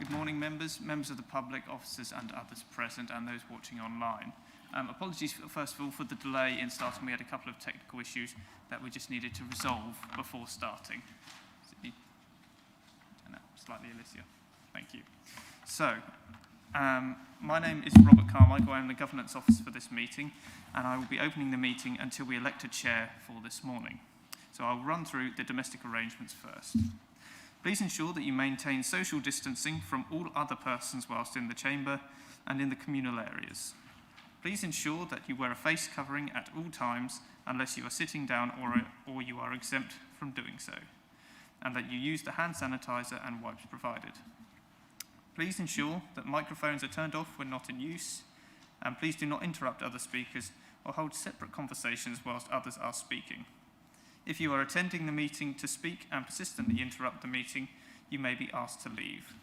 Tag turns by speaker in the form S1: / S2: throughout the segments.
S1: Good morning, members of the public, officers and others present, and those watching online. Apologies, first of all, for the delay in starting. We had a couple of technical issues that we just needed to resolve before starting. Slightly easier. Thank you. So, my name is Robert Carmichael. I'm the Governance Officer for this meeting, and I will be opening the meeting until we elect a chair for this morning. So I'll run through the domestic arrangements first. Please ensure that you maintain social distancing from all other persons whilst in the chamber and in the communal areas. Please ensure that you wear a face covering at all times unless you are sitting down or you are exempt from doing so, and that you use the hand sanitizer and wipes provided. Please ensure that microphones are turned off when not in use, and please do not interrupt other speakers or hold separate conversations whilst others are speaking. If you are attending the meeting to speak and persistently interrupt the meeting, you may be asked to leave.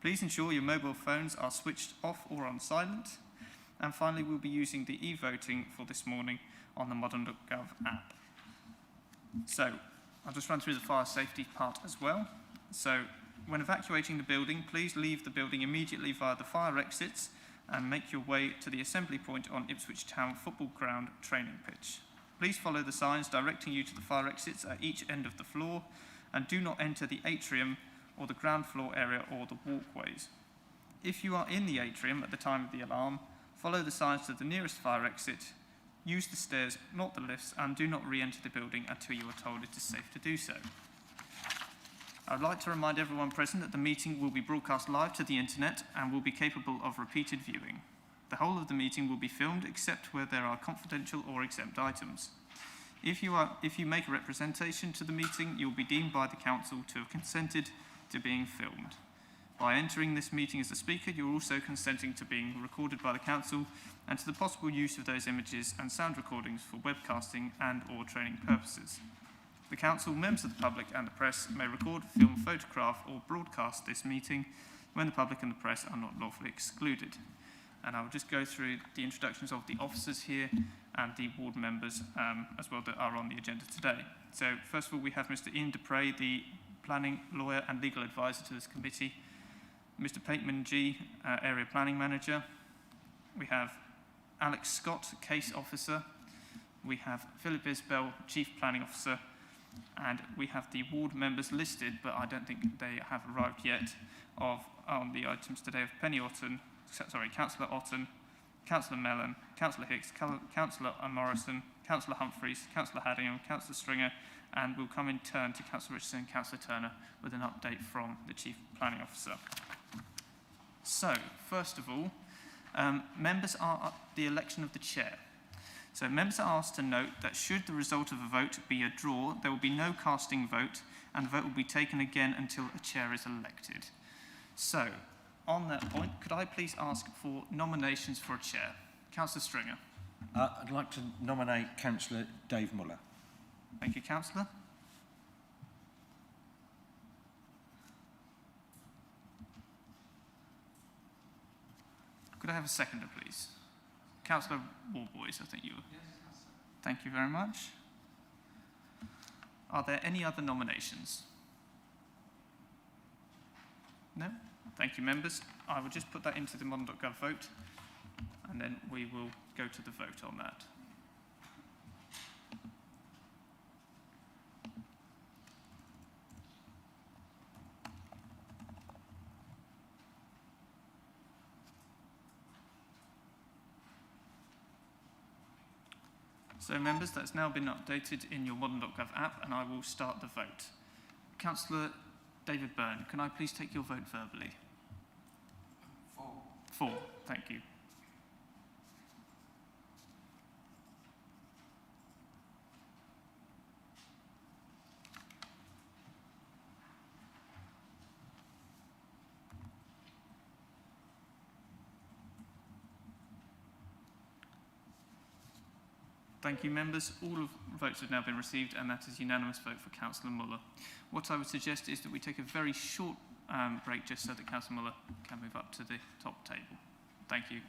S1: Please ensure your mobile phones are switched off or on silent. And finally, we'll be using the e-voting for this morning on the modern.gov app. So, I'll just run through the fire safety part as well. So, when evacuating the building, please leave the building immediately via the fire exits and make your way to the assembly point on Ipswich Town Football Ground training pitch. Please follow the signs directing you to the fire exits at each end of the floor, and do not enter the atrium or the ground floor area or the walkways. If you are in the atrium at the time of the alarm, follow the signs to the nearest fire exit, use the stairs, not the lifts, and do not re-enter the building until you are told it is safe to do so. I would like to remind everyone present that the meeting will be broadcast live to the internet and will be capable of repeated viewing. The whole of the meeting will be filmed except where there are confidential or exempt items. If you make a representation to the meeting, you will be deemed by the council to have consented to being filmed. By entering this meeting as a speaker, you are also consenting to being recorded by the council and to the possible use of those images and sound recordings for webcasting and or training purposes. The council, members of the public and the press may record, film, photograph or broadcast this meeting when the public and the press are not lawfully excluded. And I will just go through the introductions of the officers here and the ward members as well that are on the agenda today. So first of all, we have Mr. Ian Dupre, the planning lawyer and legal advisor to this committee. Mr. Pateman G, area planning manager. We have Alex Scott, case officer. We have Philip Isbell, chief planning officer. And we have the ward members listed, but I don't think they have arrived yet, on the items today of Councillor Otten, Councillor Mellon, Councillor Hicks, Councillor Morrison, Councillor Humphreys, Councillor Haddingham, Councillor Stringer, and we'll come in turn to Councillor Richardson and Councillor Turner with an update from the Chief Planning Officer. So, first of all, members are the election of the chair. So members are asked to note that should the result of a vote be a draw, there will be no casting vote, and the vote will be taken again until a chair is elected. So, on that point, could I please ask for nominations for a chair? Councillor Stringer.
S2: I'd like to nominate Councillor Dave Muller.
S1: Thank you, Councillor. Could I have a seconder, please? Councillor Warboys, I think you were. Yes. Thank you very much. Are there any other nominations? No? Thank you, members. I will just put that into the modern.gov vote, and then we will go to the vote on that. So, members, that's now been updated in your modern.gov app, and I will start the vote. Councillor David Byrne, can I please take your vote verbally? 4. 4, thank you. Thank you, members. All of the votes have now been received, and that is unanimous vote for Councillor Muller. What I would suggest is that we take a very short break just so that Councillor Muller can move up to the top table. Thank you.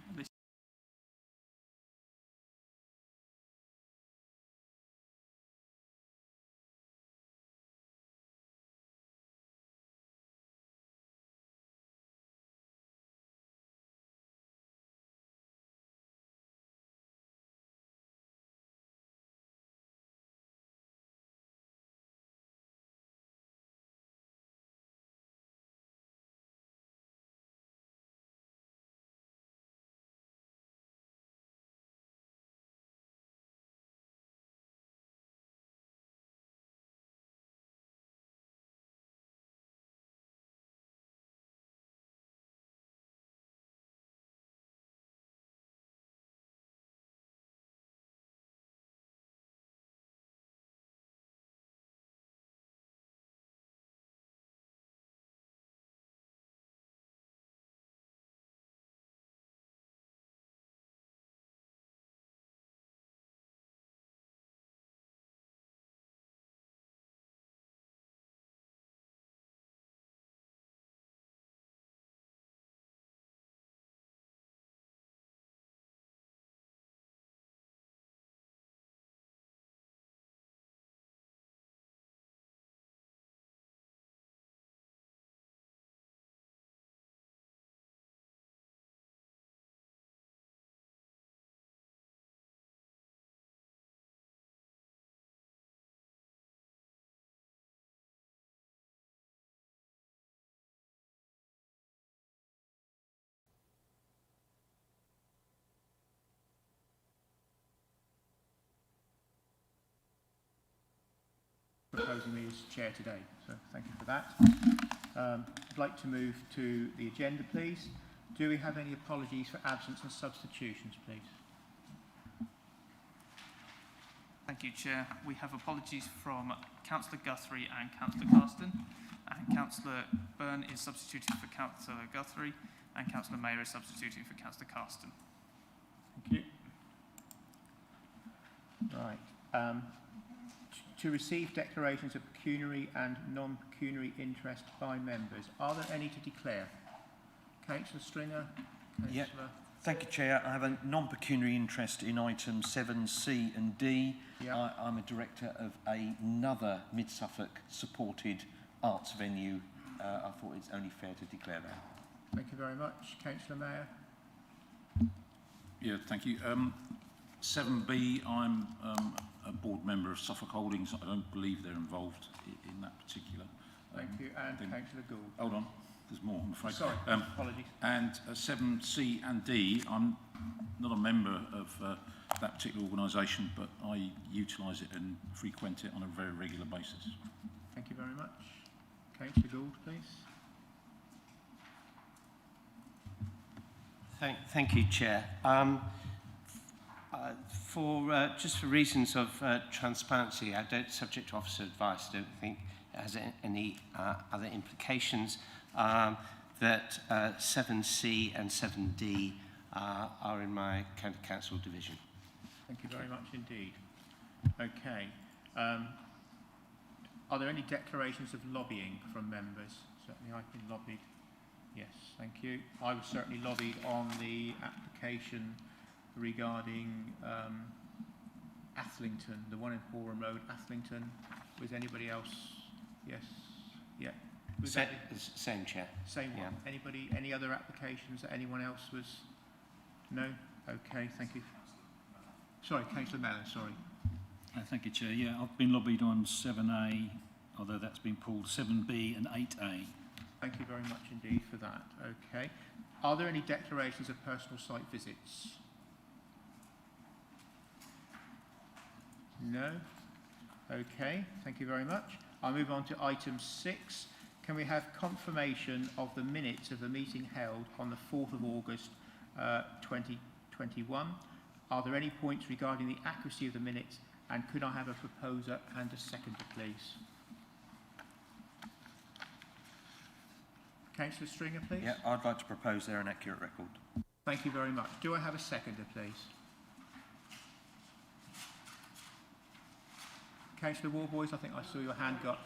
S3: proposing me as chair today. So thank you for that. I'd like to move to the agenda, please. Do we have any apologies for absence and substitutions, please?
S1: Thank you, Chair. We have apologies from Councillor Guthrie and Councillor Carston, and Councillor Byrne is substituting for Councillor Guthrie, and Councillor Mayer is substituting for Councillor Carston.
S3: Thank you. Right. To receive declarations of pecuniary and non-pecuniary interest by members. Are there any to declare? Councillor Stringer?
S2: Yeah. Thank you, Chair. I have a non-pecuniary interest in items 7C and D.
S3: Yeah.
S2: I'm a director of another Mid-Suffolk supported arts venue. I thought it's only fair to declare that.
S3: Thank you very much. Councillor Mayer?
S4: Yeah, thank you. 7B, I'm a board member of Suffolk Holdings. I don't believe they're involved in that particular.
S3: Thank you. And
S4: then,
S3: Councillor Gould?
S4: Hold on, there's more, I'm afraid.
S3: Sorry, apologies.
S4: And 7C and D, I'm not a member of that particular organisation, but I utilise it and frequent it on a very regular basis.
S3: Thank you very much. Councillor Gould, please.
S5: Thank you, Chair. Just for reasons of transparency, subject to officer advice, I don't think it has any other implications that 7C and 7D are in my county council division.
S3: Thank you very much indeed. Okay. Are there any declarations of lobbying from members? Certainly I've been lobbied. Yes, thank you. I was certainly lobbied on the application regarding Athelington, the one in Horham Road, Athelington. Was anybody else? Yes. Yeah. Was that
S5: Same, Chair.
S3: same one?
S5: Yeah.
S3: Anybody? Any other applications that anyone else was? No. Okay. Thank you. Sorry, Councillor Mellon. Sorry.
S6: Thank you, Chair. Yeah, I've been lobbied on 7A, although that's been pulled, 7B and 8A.
S3: Thank you very much indeed for that. Okay. Are there any declarations of personal site visits? No. Okay. Thank you very much. I'll move on to item 6. Can we have confirmation of the minutes of the meeting held on the 4th of August 2021? Are there any points regarding the accuracy of the minutes, and could I have a proposer and a seconder, please? Councillor Stringer, please.
S2: Yeah, I'd like to propose they're an accurate record.
S3: Thank you very much. Do I have a seconder, please? Councillor Warboys, I think I saw your hand go up.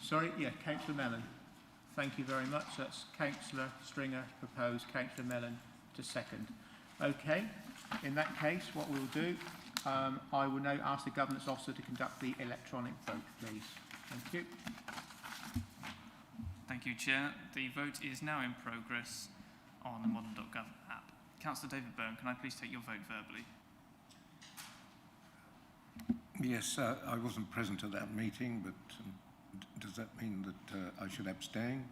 S3: Sorry, yeah, Councillor Mellon. Thank you very much. That's Councillor Stringer to propose, Councillor Mellon to second. Okay, in that case, what we'll do, I will now ask the Governance Officer to conduct the electronic vote, please. Thank you.
S1: Thank you, Chair. The vote is now in progress on the modern.gov app. Councillor David Byrne, can I please take your vote verbally?
S7: Yes, I wasn't present at that meeting, but does that mean that I should abstain?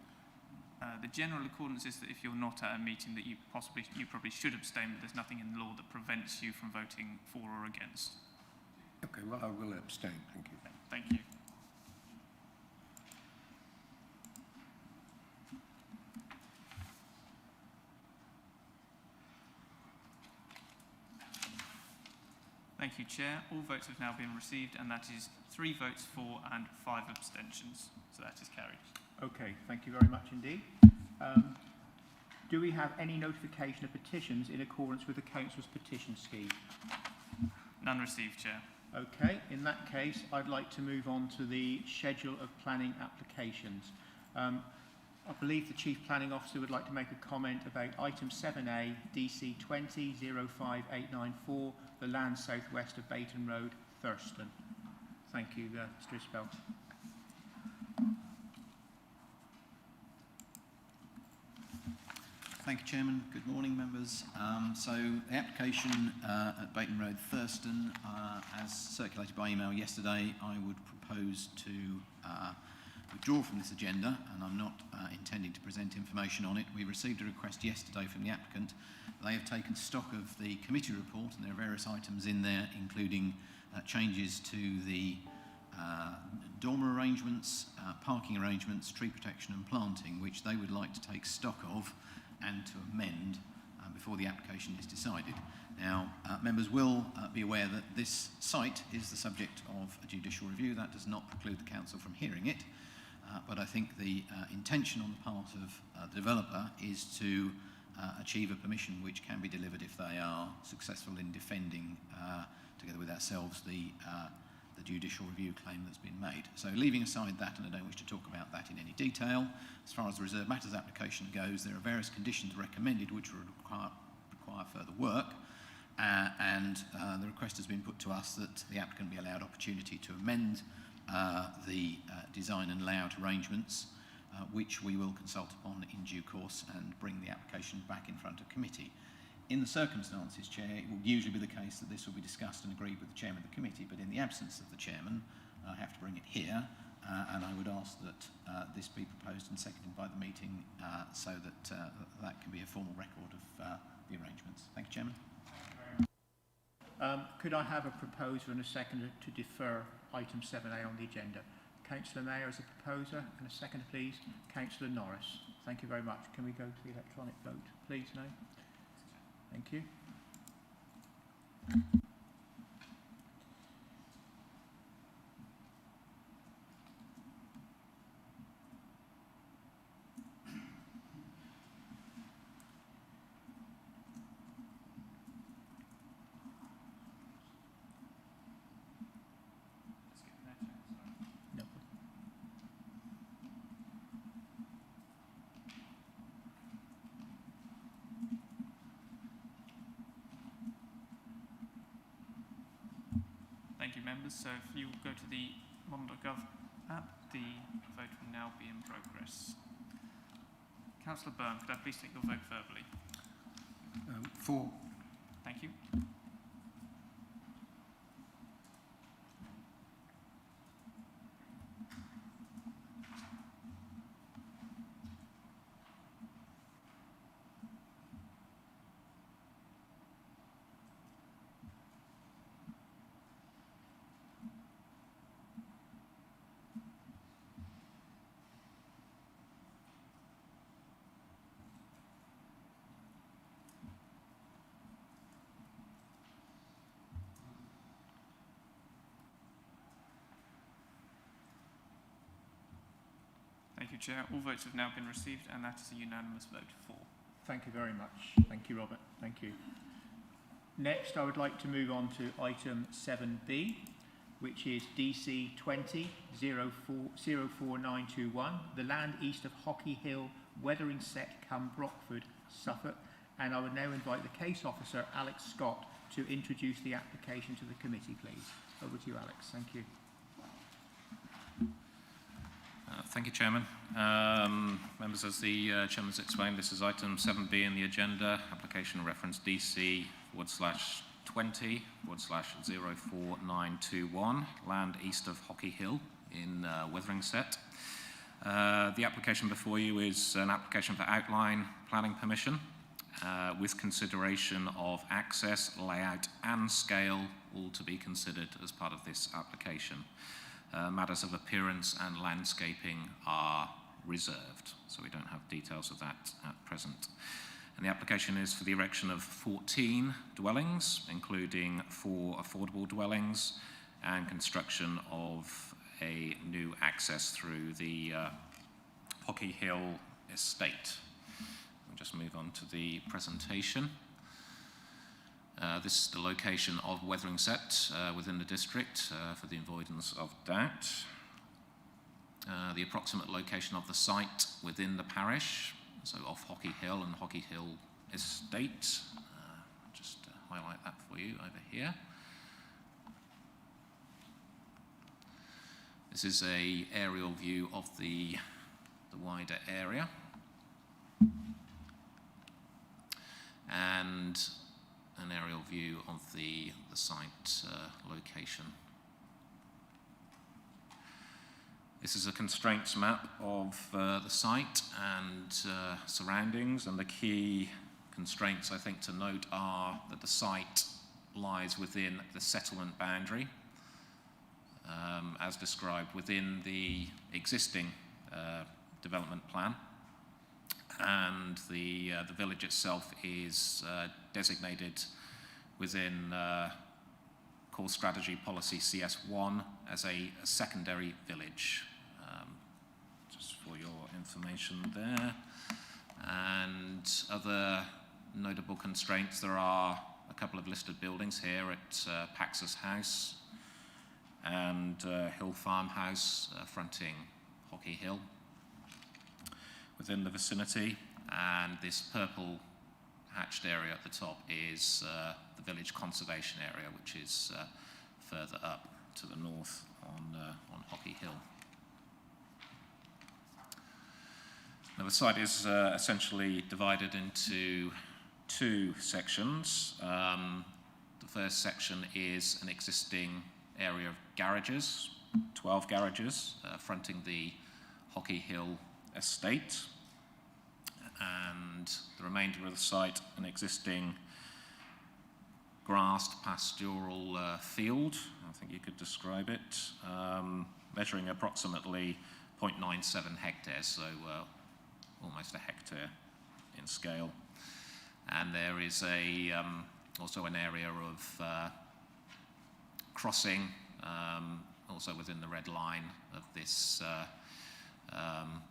S1: The general accordance is that if you're not at a meeting that you probably should abstain, but there's nothing in the law that prevents you from voting for or against.
S7: Okay, well, I will abstain, thank you.
S1: Thank you. Thank you, Chair. All votes have now been received, and that is 3 votes for and 5 abstentions. So that is carried.
S3: Okay, thank you very much indeed. Do we have any notification of petitions in accordance with the Council's petition scheme?
S1: None received, Chair.
S3: Okay, in that case, I'd like to move on to the schedule of planning applications. I believe the Chief Planning Officer would like to make a comment about item 7A, DC 20-05894, the land southwest of Bayton Road, Thurston. Thank you, Mr. Isbell.
S8: Thank you, Chairman. Good morning, members. So the application at Bayton Road, Thurston, as circulated by email yesterday, I would propose to withdraw from this agenda, and I'm not intending to present information on it. We received a request yesterday from the applicant. They have taken stock of the committee report, and there are various items in there, including changes to the dormer arrangements, parking arrangements, tree protection and planting, which they would like to take stock of and to amend before the application is decided. Now, members will be aware that this site is the subject of a judicial review. That does not preclude the council from hearing it, but I think the intention on the part of the developer is to achieve a permission which can be delivered if they are successful in defending, together with ourselves, the judicial review claim that's been made. So leaving aside that, and I don't wish to talk about that in any detail, as far as the reserved matters application goes, there are various conditions recommended which would require further work, and the request has been put to us that the applicant be allowed opportunity to amend the design and layout arrangements, which we will consult upon in due course and bring the application back in front of committee. In the circumstances, Chair, it will usually be the case that this will be discussed and agreed with the Chairman of the committee, but in the absence of the Chairman, I have to bring it here, and I would ask that this be proposed and seconded by the meeting so that that can be a formal record of the arrangements. Thank you, Chairman.
S3: Could I have a proposer and a seconder to defer item 7A on the agenda? Councillor Mayor as a proposer and a seconder, please. Councillor Norris. Thank you very much. Can we go to the electronic vote, please, now? Thank you. No.
S1: Thank you, members. So if you go to the Mondo.gov app, the vote will now be in progress. Councillor Byrne, could I please take your vote verbally?
S7: For.
S1: Thank you. Thank you, Chair. All votes have now been received, and that is a unanimous vote for.
S3: Thank you very much. Thank you, Robert. Thank you. Next, I would like to move on to item 7B, which is DC 20-04921, the land east of Hockey Hill, Wetheringsett Cum Brockford, Suffolk. And I would now invite the case officer, Alex Scott, to introduce the application to the committee, please. Over to you, Alex. Thank you.
S9: Thank you, Chairman. Members, as the Chairman's explained, this is item 7B in the agenda, application reference DC/20/04921, land east of Hockey Hill in Wetheringsett. The application before you is an application for outline planning permission with consideration of access, layout and scale, all to be considered as part of this application. Matters of appearance and landscaping are reserved, so we don't have details of that at present. And the application is for the erection of 14 dwellings, including 4 affordable dwellings, and construction of a new access through the Hockey Hill estate. We'll just move on to the presentation. This is the location of Wetheringsett within the district for the avoidance of doubt. The approximate location of the site within the parish, so off Hockey Hill and Hockey Hill Estate. Just highlight that for you over here. This is an aerial view of the wider area. And an aerial view of the site location. This is a constraints map of the site and surroundings, and the key constraints I think to note are that the site lies within the settlement boundary. as described within the existing development plan, and the village itself is designated within Core Strategy Policy CS1 as a secondary village. Just for your information there. And other notable constraints, there are a couple of listed buildings here at Paxus House and Hill Farmhouse fronting Hockey Hill within the vicinity, and this purple hatched area at the top is the village conservation area, which is further up to the north on Hockey Hill. Now the site is essentially divided into two sections. The first section is an existing area of garages, 12 garages fronting the Hockey Hill estate, and the remainder of the site an existing grassed pastoral field, I think you could describe it, measuring approximately 0.97 hectares, so almost a hectare in scale. And there is also an area of crossing, also within the red line of this,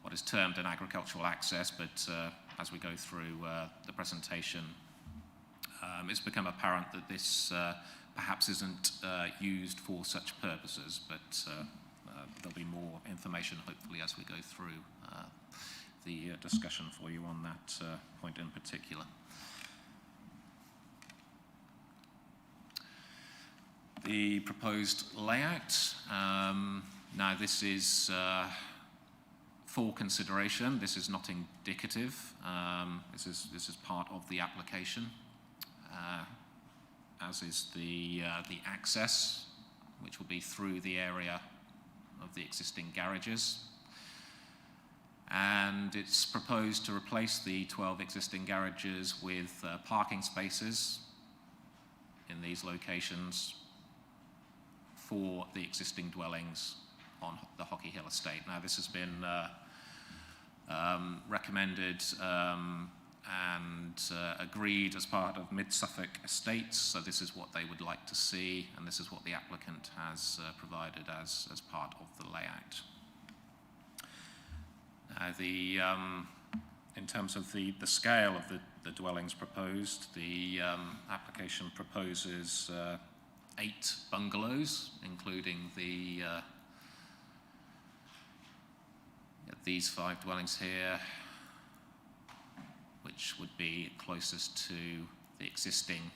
S9: what is termed an agricultural access, but as we go through the presentation, it's become apparent that this perhaps isn't used for such purposes, but there'll be more information hopefully as we go through the discussion for you on that point in particular. The proposed layout, now this is for consideration. This is not indicative. This is part of the application, as is the access, which will be through the area of the existing garages. And it's proposed to replace the 12 existing garages with parking spaces in these locations for the existing dwellings on the Hockey Hill estate. Now this has been recommended and agreed as part of Mid-Suffolk Estates, so this is what they would like to see, and this is what the applicant has provided as part of the layout. In terms of the scale of the dwellings proposed, the application proposes 8 bungalows, including these 5 dwellings here, which would be closest to the existing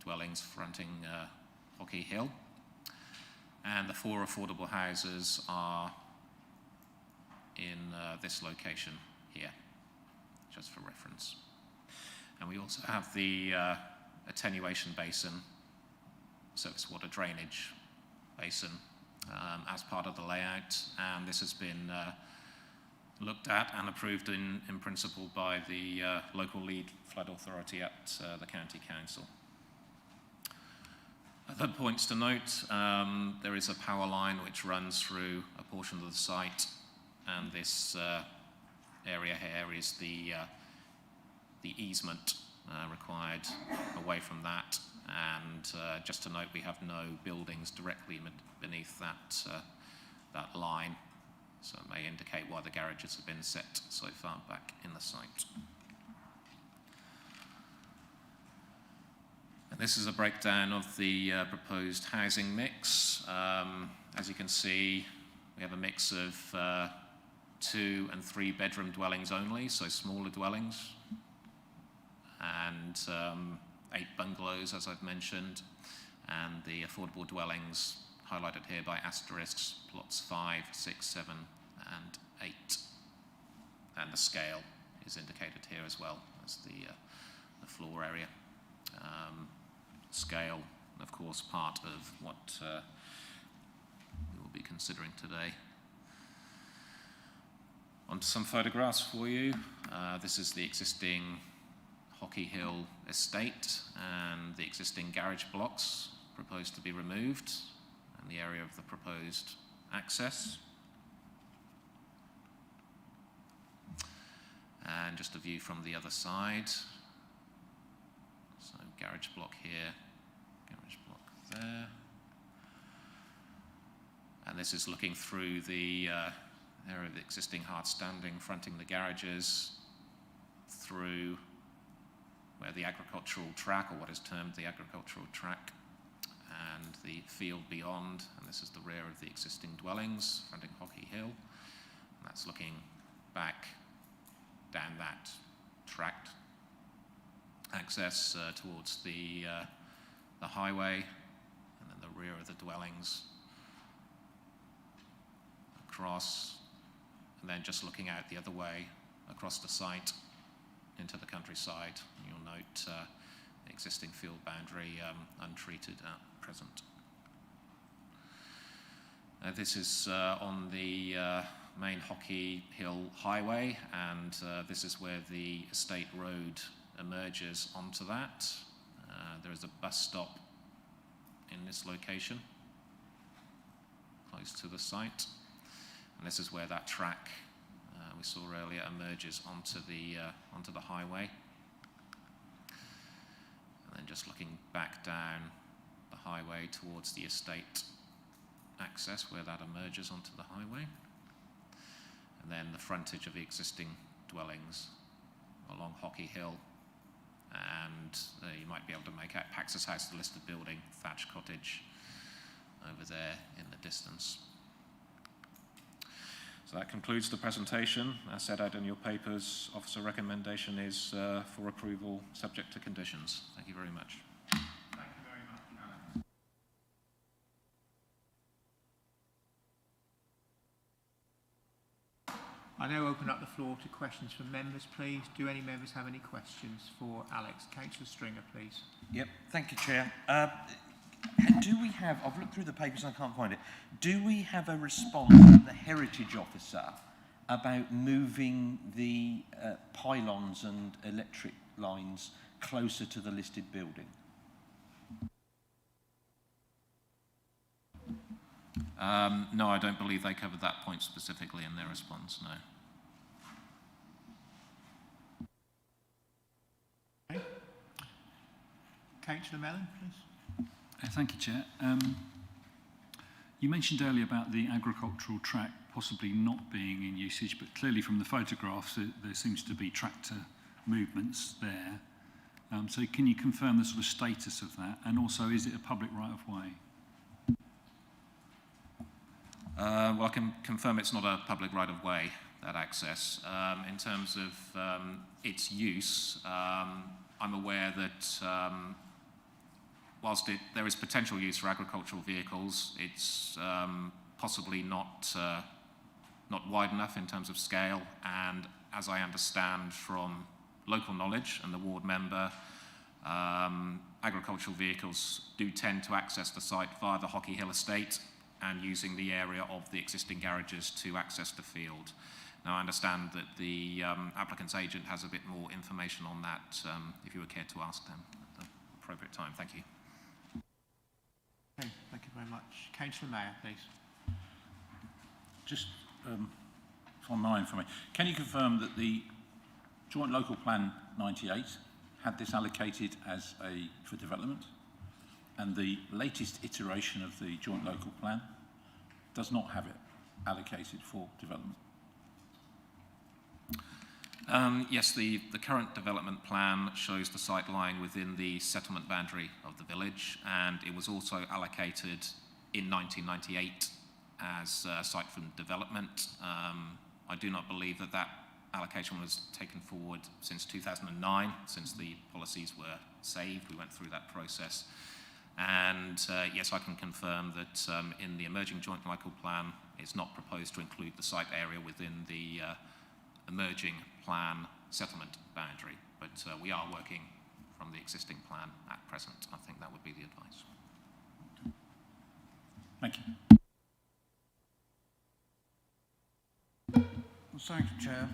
S9: dwellings fronting Hockey Hill. And the 4 affordable houses are in this location here, just for reference. And we also have the attenuation basin, surface water drainage basin, as part of the layout, and this has been looked at and approved in principle by the local lead flood authority at the County Council. Other points to note, there is a power line which runs through a portion of the site, and this area here is the easement required away from that. And just to note, we have no buildings directly beneath that line, so it may indicate why the garages have been set so far back in the site. And this is a breakdown of the proposed housing mix. As you can see, we have a mix of 2 and 3 bedroom dwellings only, so smaller dwellings, and 8 bungalows, as I've mentioned, and the affordable dwellings highlighted here by asterisks, plots 5, 6, 7, and 8. And the scale is indicated here as well as the floor area. Scale, of course, part of what we will be considering today. On to some photographs for you. This is the existing Hockey Hill estate, and the existing garage blocks proposed to be removed. and the area of the proposed access. And just a view from the other side. So garage block here, garage block there. And this is looking through the area of the existing hard standing, fronting the garages, through where the agricultural track, or what is termed the agricultural track, and the field beyond. And this is the rear of the existing dwellings, fronting Hockey Hill. And that's looking back down that tract access towards the highway, and then the rear of the dwellings across, and then just looking out the other way across the site into the countryside. You'll note the existing field boundary untreated at present. This is on the main Hockey Hill Highway, and this is where the estate road emerges onto that. There is a bus stop in this location, close to the site, and this is where that track we saw earlier emerges onto the highway. And then just looking back down the highway towards the estate access where that emerges onto the highway, and then the frontage of the existing dwellings along Hockey Hill, and you might be able to make out Pax's House, the listed building, thatched cottage over there in the distance. So that concludes the presentation. As set out in your papers, officer recommendation is for approval subject to conditions. Thank you very much.
S3: Thank you very much, Alex. I now open up the floor to questions from members, please. Do any members have any questions for Alex? Councillor Stringer, please.
S2: Yep, thank you, Chair. Do we have, I've looked through the papers and I can't find it, do we have a response from the Heritage Officer about moving the pylons and electric lines closer to the listed building?
S9: No, I don't believe they covered that point specifically in their response, no.
S3: Okay. Councillor Mellon, please.
S6: Thank you, Chair. You mentioned earlier about the agricultural track possibly not being in usage, but clearly from the photographs there seems to be tractor movements there. So can you confirm the sort of status of that? And also, is it a public right-of-way?
S9: Well, I can confirm it's not a public right-of-way, that access. In terms of its use, I'm aware that whilst there is potential use for agricultural vehicles, it's possibly not wide enough in terms of scale, and as I understand from local knowledge and the ward member, agricultural vehicles do tend to access the site via the Hockey Hill estate and using the area of the existing garages to access the field. Now, I understand that the applicant's agent has a bit more information on that, if you would care to ask them at the appropriate time. Thank you.
S3: Okay, thank you very much. Councillor Mayor, please.
S4: Just for my information, can you confirm that the Joint Local Plan 98 had this allocated as for development, and the latest iteration of the Joint Local Plan does not have it allocated for development?
S9: Yes, the current development plan shows the site lying within the settlement boundary of the village, and it was also allocated in 1998 as a site for development. I do not believe that that allocation was taken forward since 2009, since the policies were saved. We went through that process. And yes, I can confirm that in the emerging joint local plan, it's not proposed to include the site area within the emerging plan settlement boundary, but we are working from the existing plan at present. I think that would be the advice.
S4: Thank you.
S10: Thank you, Chair.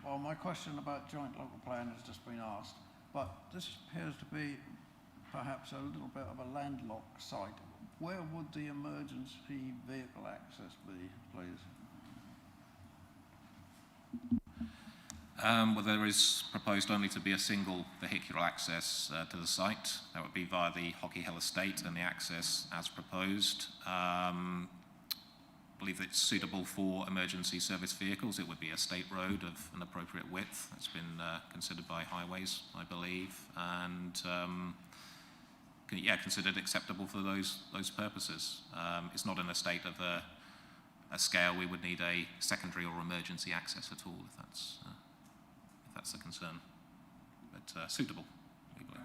S10: Well, my question about joint local plan has just been asked, but this appears to be perhaps a little bit of a landlocked site. Where would the emergency vehicle access be, please?
S9: Well, there is proposed only to be a single vehicular access to the site. That would be via the Hockey Hill estate, and the access as proposed. I believe it's suitable for emergency service vehicles. It would be a state road of an appropriate width. That's been considered by highways, I believe, and considered acceptable for those purposes. It's not in a state of a scale we would need a secondary or emergency access at all, if that's a concern, but suitable legally.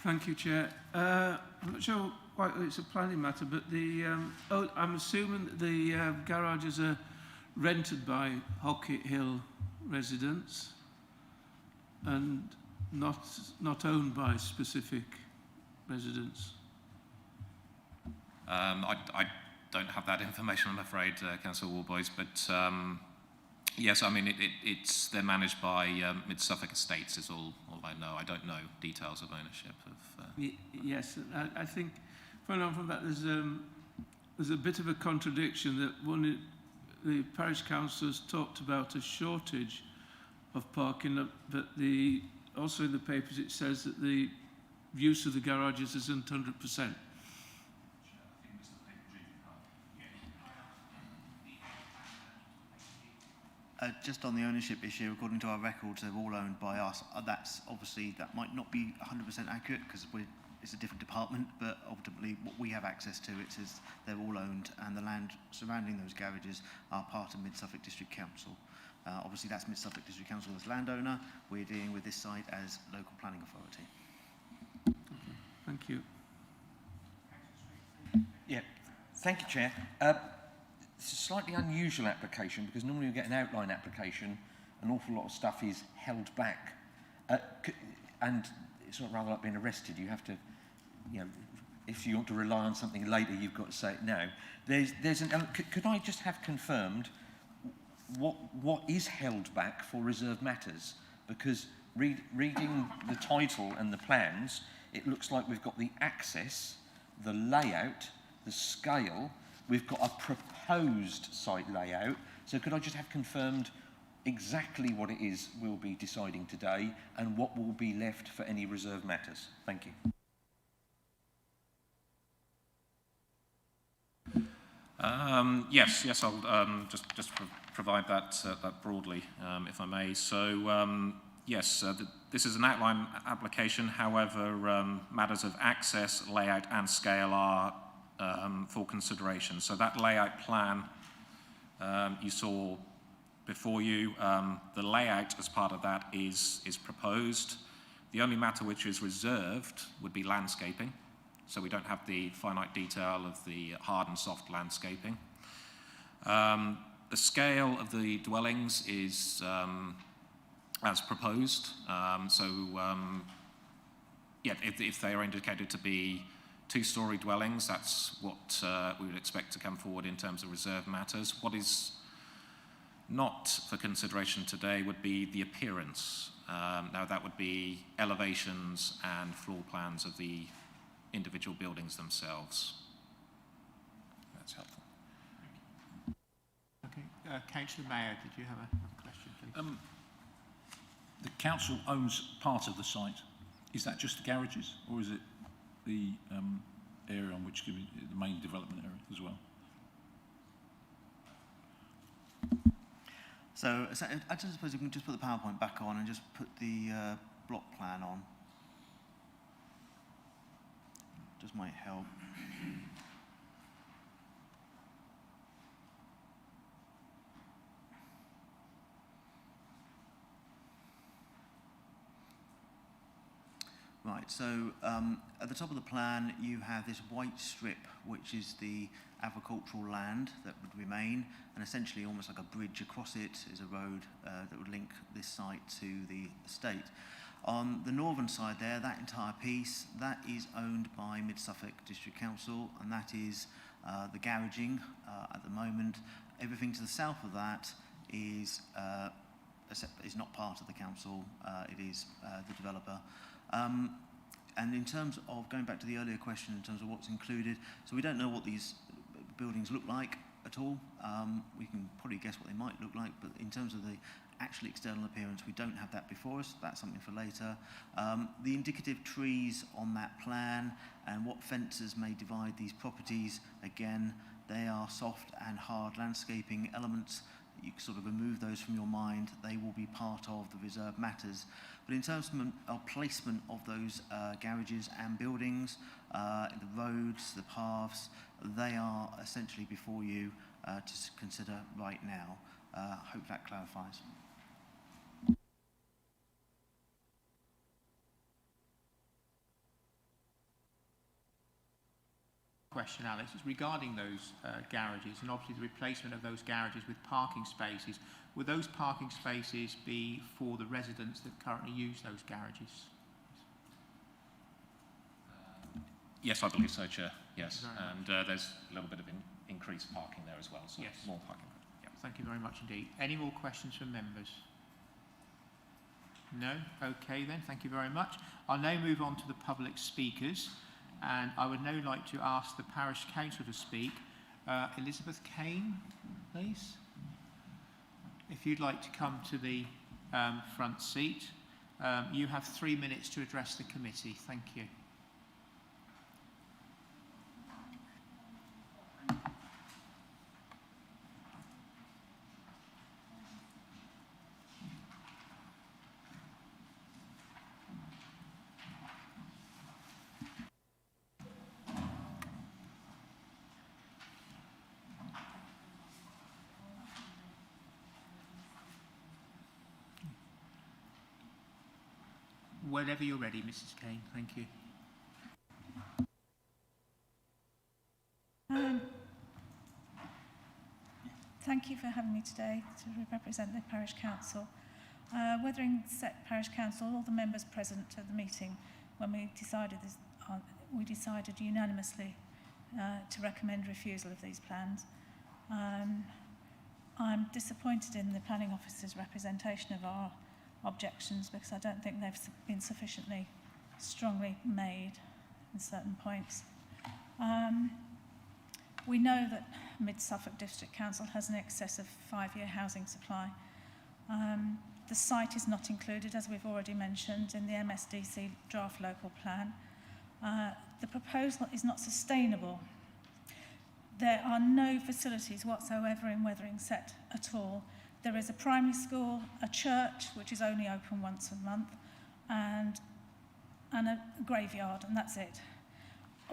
S11: Thank you, Chair. I'm not sure quite it's a planning matter, but I'm assuming that the garages are rented by Hockey Hill residents and not owned by specific residents.
S9: I don't have that information, I'm afraid, Councillor Warboys, but yes, I mean, they're managed by Mid-Suffolk Estates is all I know. I don't know details of ownership of...
S11: Yes, I think, following on from that, there's a bit of a contradiction that the parish council has talked about a shortage of parking, but also in the papers it says that the use of the garages isn't 100%.
S8: Just on the ownership issue, according to our records, they're all owned by us. That's obviously, that might not be 100% accurate because it's a different department, but ultimately what we have access to, it says they're all owned, and the land surrounding those garages are part of Mid-Suffolk District Council. Obviously that's Mid-Suffolk District Council as landowner. We're dealing with this site as local planning authority.
S11: Thank you.
S2: Yeah, thank you, Chair. It's a slightly unusual application because normally you get an outline application, an awful lot of stuff is held back. And it's not rather like being arrested. You have to, if you want to rely on something later, you've got to say it now. Could I just have confirmed what is held back for reserved matters? Because reading the title and the plans, it looks like we've got the access, the layout, the scale. We've got a proposed site layout. So could I just have confirmed exactly what it is we'll be deciding today and what will be left for any reserved matters? Thank you.
S9: Yes, I'll just provide that broadly, if I may. So, yes, this is an outline application. However, matters of access, layout and scale are for consideration. So that layout plan you saw before you, the layout as part of that is proposed. The only matter which is reserved would be landscaping. So we don't have the finite detail of the hard and soft landscaping. The scale of the dwellings is as proposed. If they are indicated to be two-storey dwellings, that's what we would expect to come forward in terms of reserved matters. What is not for consideration today would be the appearance. Now that would be elevations and floor plans of the individual buildings themselves. That's helpful.
S3: Okay, Councillor Mayor, did you have a question, please?
S4: The council owns part of the site. Is that just the garages, or is it the area on which the main development area as well?
S8: So I just suppose we can just put the PowerPoint back on and just put the block plan on. Just might help. Right, so at the top of the plan you have this white strip which is the agricultural land that would remain, and essentially almost like a bridge across it is a road that would link this site to the estate. On the northern side there, that entire piece, that is owned by Mid-Suffolk District Council, and that is the garaging at the moment. Everything to the south of that is is not part of the council. It is the developer. And in terms of going back to the earlier question, in terms of what's included, so we don't know what these buildings look like at all. We can probably guess what they might look like, but in terms of the actual external appearance, we don't have that before us. That's something for later. The indicative trees on that plan and what fences may divide these properties, again, they are soft and hard landscaping elements. You can sort of remove those from your mind. They will be part of the reserve matters. But in terms of placement of those garages and buildings, the roads, the paths, they are essentially before you to consider right now. I hope that clarifies.
S3: Question, Alex, is regarding those garages and obviously the replacement of those garages with parking spaces. Will those parking spaces be for the residents that currently use those garages?
S9: Yes, I believe so, Chair. Yes,
S3: Very
S9: and there's a little bit of increased parking there as well, so
S3: yes.
S9: More parking. Yeah.
S3: Thank you very much indeed. Any more questions from members? No? Okay then, thank you very much. I'll now move on to the public speakers, and I would now like to ask the Parish Council to speak. Elizabeth Kane, please. If you'd like to come to the front seat. You have 3 minutes to address the committee. Thank you. Whenever you're ready, Mrs. Kane. Thank you.
S12: Thank you for having me today to represent the Parish Council. Wetheringsett Parish Council, all the members present at the meeting, when we decided this, we decided unanimously to recommend refusal of these plans. I'm disappointed in the planning officer's representation of our objections because I don't think they've been sufficiently strongly made in certain points. We know that Mid-Suffolk District Council has an excess of 5-year housing supply. The site is not included, as we've already mentioned, in the MSDC draft local plan. The proposal is not sustainable. There are no facilities whatsoever in Wetheringsett at all. There is a primary school, a church, which is only open once a month, and a graveyard, and that's it.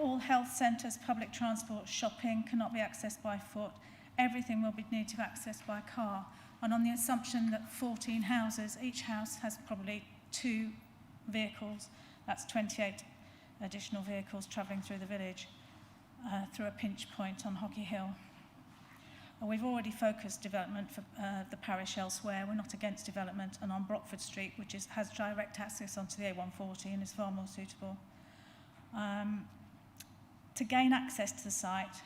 S12: All health centres, public transport, shopping cannot be accessed by foot. Everything will need to be accessed by car. And on the assumption that 14 houses, each house has probably 2 vehicles, that's 28 additional vehicles travelling through the village, through a pinch point on Hockey Hill. We've already focused development for the parish elsewhere. We're not against development, and on Brockford Street, which has direct access onto the A140 and is far more suitable. To gain access to the site,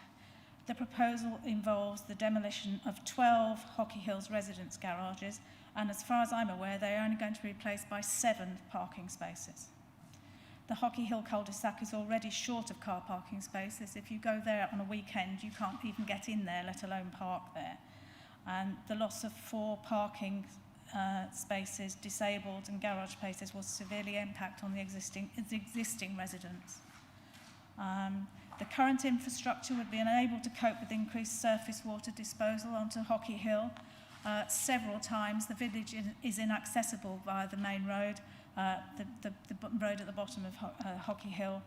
S12: the proposal involves the demolition of 12 Hockey Hills residence garages, and as far as I'm aware, they are only going to be replaced by 7 parking spaces. The Hockey Hill cul-de-sac is already short of car parking spaces. If you go there on a weekend, you can't even get in there, let alone park there. And the loss of 4 parking spaces, disabled and garage spaces, will severely impact on the existing residents. The current infrastructure would be unable to cope with increased surface water disposal onto Hockey Hill. Several times the village is inaccessible via the main road, the road at the bottom of Hockey Hill.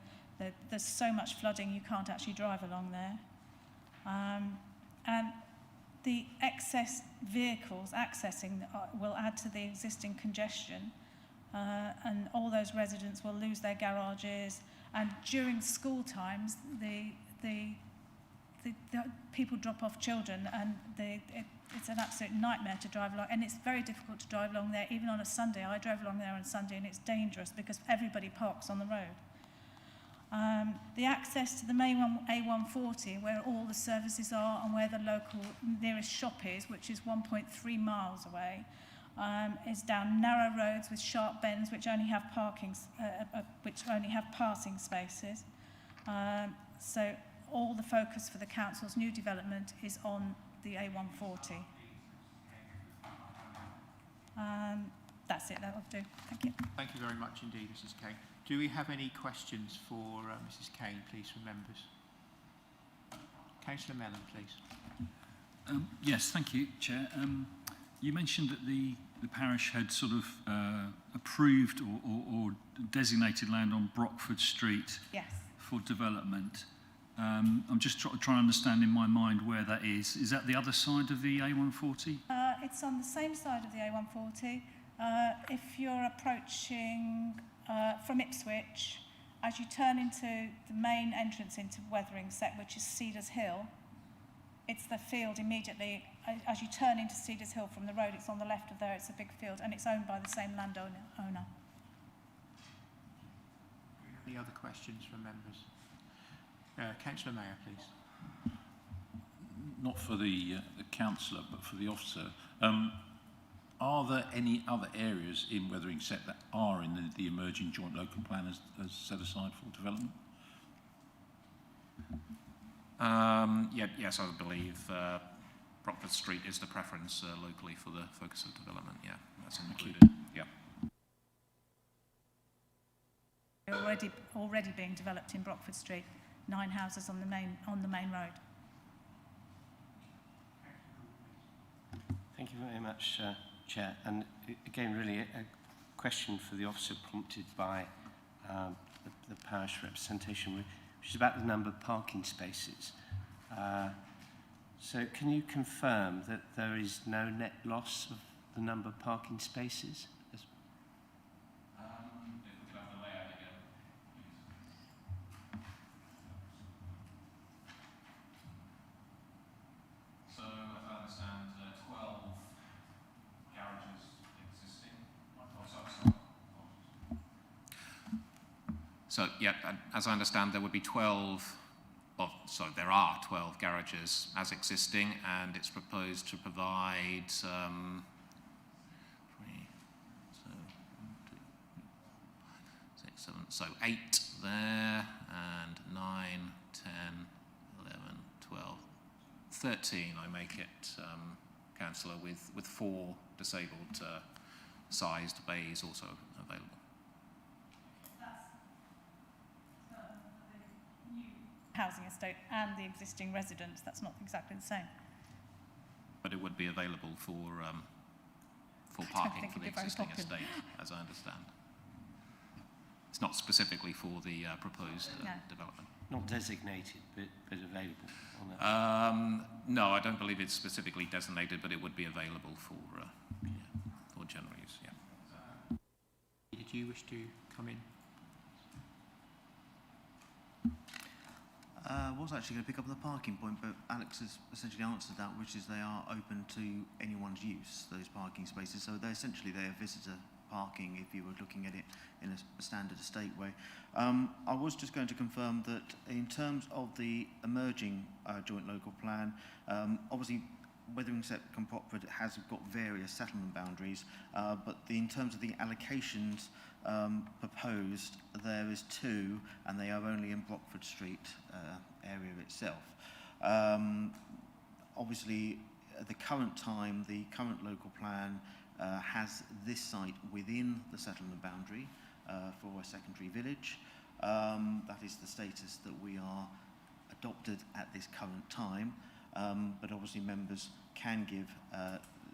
S12: There's so much flooding you can't actually drive along there. And the excess vehicles accessing will add to the existing congestion, and all those residents will lose their garages. And during school times, the people drop off children, and it's an absolute nightmare to drive along. And it's very difficult to drive along there, even on a Sunday. I drove along there on Sunday, and it's dangerous because everybody parks on the road. The access to the main A140, where all the services are and where the local nearest shop is, which is 1.3 miles away, is down narrow roads with sharp bends which only have passing spaces. So all the focus for the council's new development is on the A140. That's it, that'll do. Thank you.
S3: Thank you very much indeed, Mrs. Kane. Do we have any questions for Mrs. Kane, please, from members? Councillor Mellon, please.
S6: Yes, thank you, Chair. You mentioned that the parish had sort of approved or designated land on Brockford Street for development. I'm just trying to understand in my mind where that is. Is that the other side of the A140?
S12: It's on the same side of the A140. If you're approaching from Ipswich, as you turn into the main entrance into Wetheringsett, which is Cedars Hill, it's the field immediately. As you turn into Cedars Hill from the road, it's on the left of there. It's a big field, and it's owned by the same landowner.
S3: Any other questions from members? Councillor Mayor, please.
S4: Not for the councillor, but for the officer. Are there any other areas in Wetheringsett that are in the emerging joint local plan as set aside for development?
S9: Yes, I believe Brockford Street is the preference locally for the focus of development. Yeah, that's included. Yeah.
S12: Already being developed in Brockford Street, 9 houses on the main road.
S5: Thank you very much, Chair. And again, really a question for the officer prompted by the parish representation, which is about the number of parking spaces. So can you confirm that there is no net loss of the number of parking spaces?
S9: If we could have the layout again. So, as I understand, 12 garages existing. So, yeah, as I understand, there would be 12. There are 12 garages as existing, and it's proposed to provide 8 there, and 9, 10, 11, 12, 13, I make it, Councillor, with 4 disabled sized bays also available.
S12: Housing estate and the existing residents, that's not exactly the same.
S9: But it would be available for parking for the existing estate, as I understand. It's not specifically for the proposed development.
S5: Not designated, but available on that.
S9: No, I don't believe it's specifically designated, but it would be available for general use. Yeah.
S3: Did you wish to come in?
S8: I was actually going to pick up on the parking point, but Alex has essentially answered that, which is they are open to anyone's use, those parking spaces. So they're visitor parking if you were looking at it in a standard estate way. I was just going to confirm that in terms of the emerging joint local plan, obviously Wetheringsett Cum Brockford has got various settlement boundaries, but in terms of the allocations proposed, there is 2, and they are only in Brockford Street area itself. Obviously, at the current time, the current local plan has this site within the settlement boundary for a secondary village. That is the status that we are adopted at this current time, but obviously members can give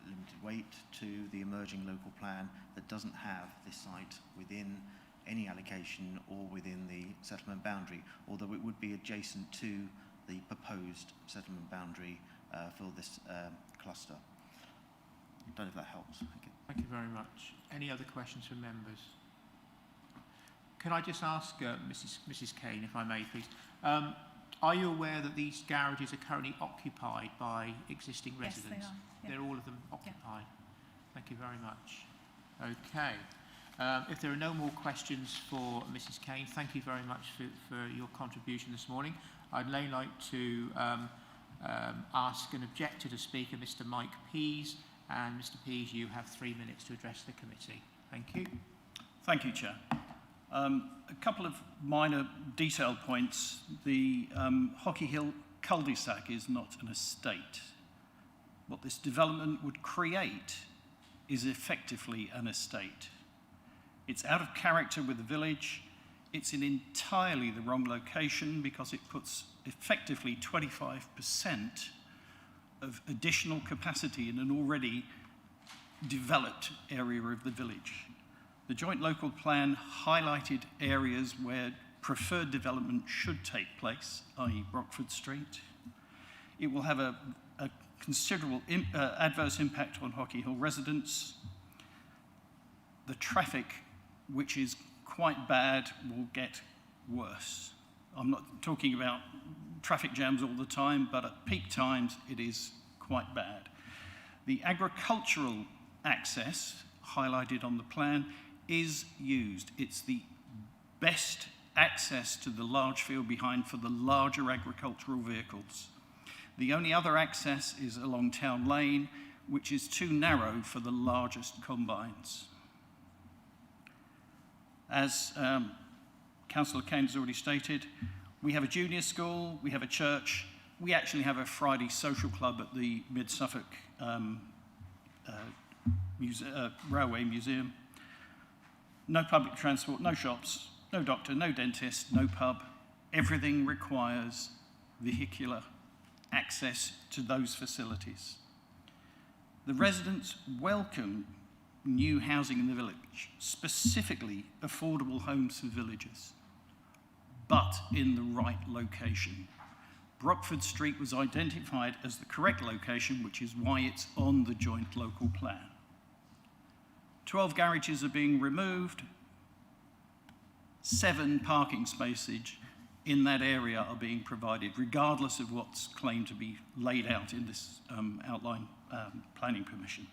S8: limited weight to the emerging local plan that doesn't have this site within any allocation or within the settlement boundary, although it would be adjacent to the proposed settlement boundary for this cluster. I don't know if that helps. Thank you.
S3: Thank you very much. Any other questions from members? Can I just ask Mrs. Kane, if I may, please? Are you aware that these garages are currently occupied by existing residents?
S12: Yes, they are. Yeah.
S3: They're all of them occupied. Yeah. Thank you very much. Okay. If there are no more questions for Mrs. Kane, thank you very much for your contribution this morning. I'd now like to ask an objector to speak, Mr. Mike Pease, And Mr Pease, you have 3 minutes to address the committee. Thank you.
S10: Thank you, Chair. A couple of minor detail points. The Hockey Hill cul-de-sac is not an estate. What this development would create is effectively an estate. It's out of character with the village. It's in entirely the wrong location because it puts effectively 25% of additional capacity in an already developed area of the village. The joint local plan highlighted areas where preferred development should take place, i.e. Brockford Street. It will have a considerable adverse impact on Hockey Hill residents. The traffic, which is quite bad, will get worse. I'm not talking about traffic jams all the time, but at peak times it is quite bad. The agricultural access highlighted on the plan is used. It's the best access to the large field behind for the larger agricultural vehicles. The only other access is along Town Lane, which is too narrow for the largest combines. As Councillor Kane has already stated, we have a junior school, we have a church, we actually have a Friday social club at the Mid-Suffolk Railway Museum. No public transport, no shops, no doctor, no dentist, no pub. Everything requires vehicular access to those facilities. The residents welcome new housing in the village, specifically affordable homes for villagers, but in the right location. Brockford Street was identified as the correct location, which is why it's on the joint local plan. 12 garages are being removed. 7 parking spaces in that area are being provided, regardless of what's claimed to be laid out in this outline planning permission.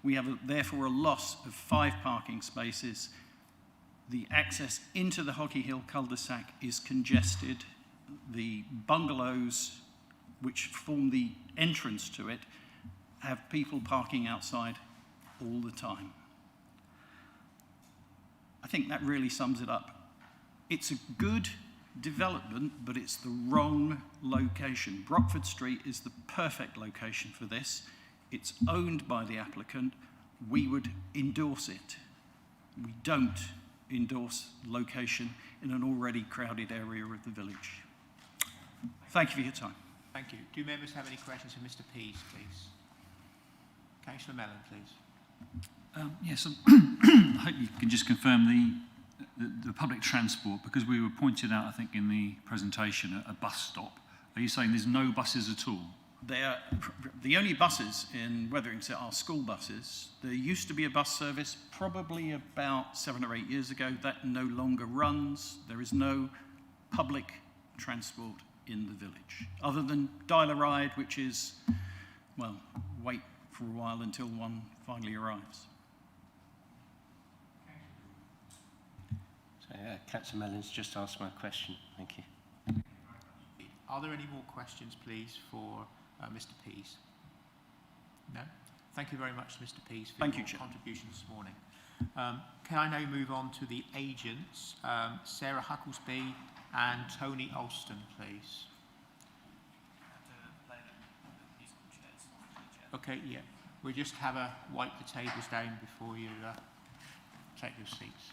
S10: We have therefore a loss of 5 parking spaces. The access into the Hockey Hill cul-de-sac is congested. The bungalows, which form the entrance to it, have people parking outside all the time. I think that really sums it up. It's a good development, but it's the wrong location. Brockford Street is the perfect location for this. It's owned by the applicant. We would endorse it. We don't endorse location in an already crowded area of the village. Thank you for your time.
S3: Thank you. Do members have any questions for Mr Pease, please? Councillor Mellon, please.
S6: Yes, I hope you can just confirm the public transport, because we were pointed out, I think, in the presentation, a bus stop. Are you saying there's no buses at all?
S10: The only buses in Wetheringsett are school buses. There used to be a bus service probably about 7 or 8 years ago. That no longer runs. There is no public transport in the village, other than dial-a-ride, which is, well, wait for a while until one finally arrives.
S5: So, Councillor Mellon's just asked my question. Thank you.
S3: Are there any more questions, please, for Mr Pease? No? Thank you very much, Mr Pease, for your contribution this morning. Can I now move on to the agents, Sarah Hucklesby and Tony Alston, please? Okay, yeah. We'll just have a wipe the tables down before you take your seats.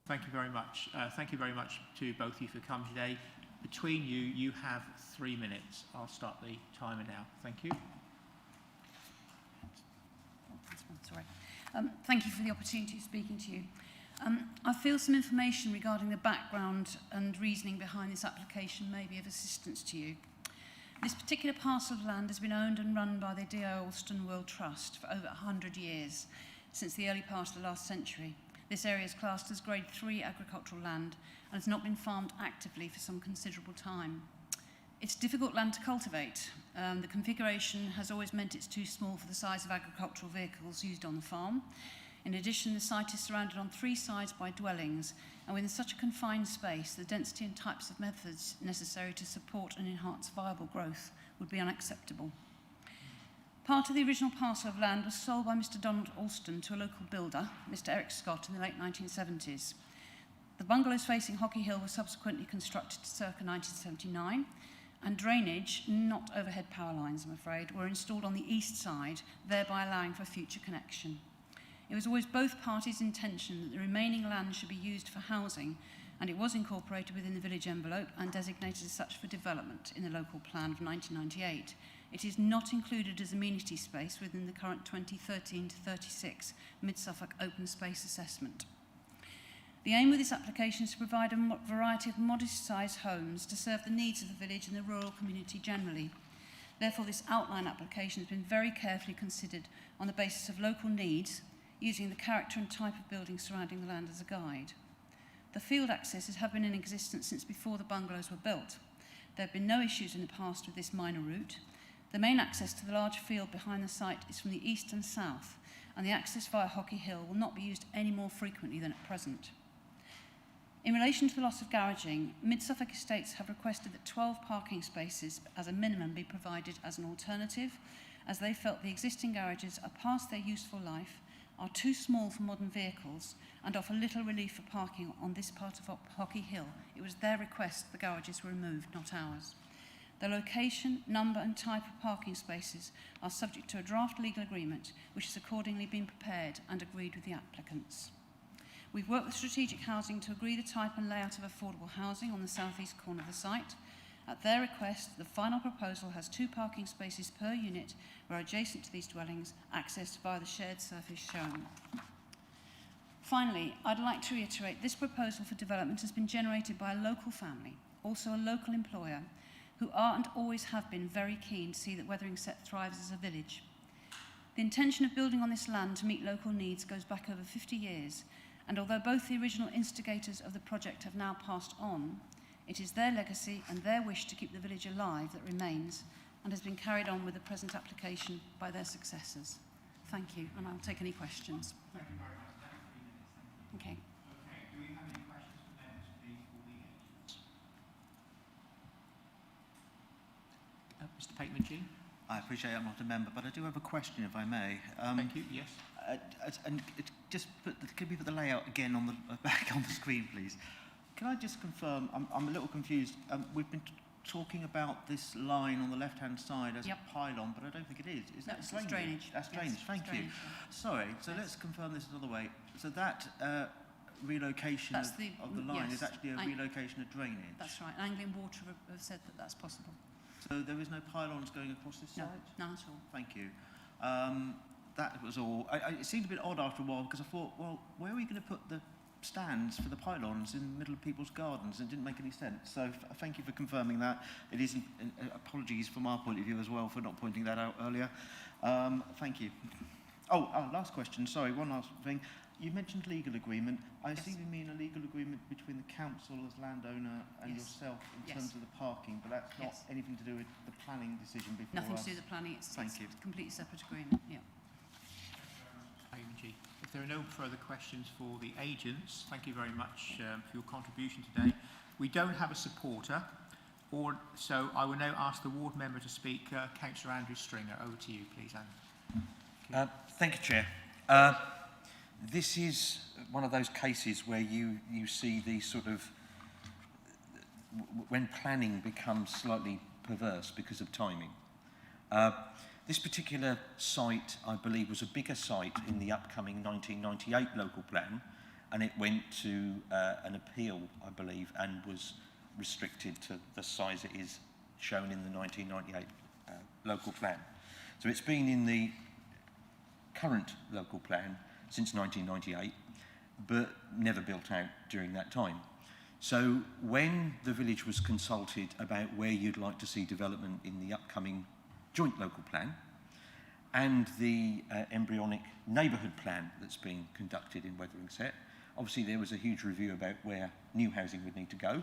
S3: Thank you very much. Thank you very much to both of you for coming today. Between you, you have 3 minutes. I'll start the timer now. Thank you.
S13: Sorry. Thank you for the opportunity of speaking to you. I feel some information regarding the background and reasoning behind this application may be of assistance to you. This particular parcel of land has been owned and run by the D.O. Alston World Trust for over 100 years, since the early part of the last century. This area is classed as Grade 3 agricultural land and has not been farmed actively for some considerable time. It's difficult land to cultivate. The configuration has always meant it's too small for the size of agricultural vehicles used on the farm. In addition, the site is surrounded on 3 sides by dwellings, and within such a confined space, the density and types of methods necessary to support and enhance viable growth would be unacceptable. Part of the original parcel of land was sold by Mr. Donald Alston to a local builder, Mr. Eric Scott, in the late 1970s. The bungalows facing Hockey Hill were subsequently constructed circa 1979, and drainage, not overhead power lines, I'm afraid, were installed on the east side, thereby allowing for future connection. It was always both parties' intention that the remaining land should be used for housing, and it was incorporated within the village envelope and designated as such for development in the local plan of 1998. It is not included as amenity space within the current 2013 to 36 Mid-Suffolk Open Space Assessment. The aim of this application is to provide a variety of modest-sized homes to serve the needs of the village and the rural community generally. Therefore, this outline application has been very carefully considered on the basis of local needs, using the character and type of buildings surrounding the land as a guide. The field accesses have been in existence since before the bungalows were built. There have been no issues in the past with this minor route. The main access to the large field behind the site is from the east and south, and the access via Hockey Hill will not be used any more frequently than at present. In relation to the loss of garaging, Mid-Suffolk Estates have requested that 12 parking spaces as a minimum be provided as an alternative, as they felt the existing garages are past their useful life, are too small for modern vehicles, and offer little relief for parking on this part of Hockey Hill. It was their request the garages were removed, not ours. The location, number and type of parking spaces are subject to a draft legal agreement, which has accordingly been prepared and agreed with the applicants. We've worked with Strategic Housing to agree the type and layout of affordable housing on the southeast corner of the site. At their request, the final proposal has 2 parking spaces per unit, where adjacent to these dwellings, accessed via the shared surface shown. Finally, I'd like to reiterate this proposal for development has been generated by a local family, also a local employer, who are and always have been very keen to see that Wetheringsett thrives as a village. The intention of building on this land to meet local needs goes back over 50 years, and although both the original instigators of the project have now passed on, it is their legacy and their wish to keep the village alive that remains and has been carried on with the present application by their successors. Thank you, and I'll take any questions.
S3: Thank you very much.
S13: Okay.
S3: Okay, do we have any questions for members, please, for the agents? Mr. Pateman-G.
S8: I appreciate I'm not a member, but I do have a question, if I may.
S3: Thank you, yes.
S8: And could we put the layout again on the back on the screen, please? Can I just confirm, I'm a little confused. We've been talking about this line on the left-hand side as a pylon, but I don't think it is. Is that drainage?
S13: Drainage.
S8: That's drainage,
S13: yes,
S8: thank you. Sorry, so let's confirm this another way. So that relocation of the line is actually a relocation of drainage?
S13: That's right. Anglian Water have said that that's possible.
S8: So there is no pylons going across this site?
S13: No, none at all.
S8: Thank you. That was all. It seemed a bit odd after a while because I thought, well, where are we going to put the stands for the pylons in the middle of people's gardens? It didn't make any sense. So thank you for confirming that. It isn't. Apologies from our point of view as well for not pointing that out earlier. Thank you. Last question. Sorry, one last thing. You mentioned legal agreement. I assume you mean a legal agreement between the council as landowner and yourself in terms of the parking, but that's not anything to do with the planning decision before
S13: Nothing
S8: us.
S13: to do with the planning. It's
S8: Thank
S13: a
S8: you.
S13: completely separate agreement. Yeah.
S3: AMG. If there are no further questions for the agents, thank you very much for your contribution today. We don't have a supporter, so I will now ask the ward member to speak, Councillor Andrew Stringer. Over to you, please, Andrew.
S2: Thank you, Chair. This is one of those cases where you see the sort of, when planning becomes slightly perverse because of timing. This particular site, I believe, was a bigger site in the upcoming 1998 local plan, and it went to an appeal, I believe, and was restricted to the size it is shown in the 1998 local plan. So it's been in the current local plan since 1998, but never built out during that time. So when the village was consulted about where you'd like to see development in the upcoming joint local plan and the embryonic neighbourhood plan that's being conducted in Wetheringsett, obviously there was a huge review about where new housing would need to go.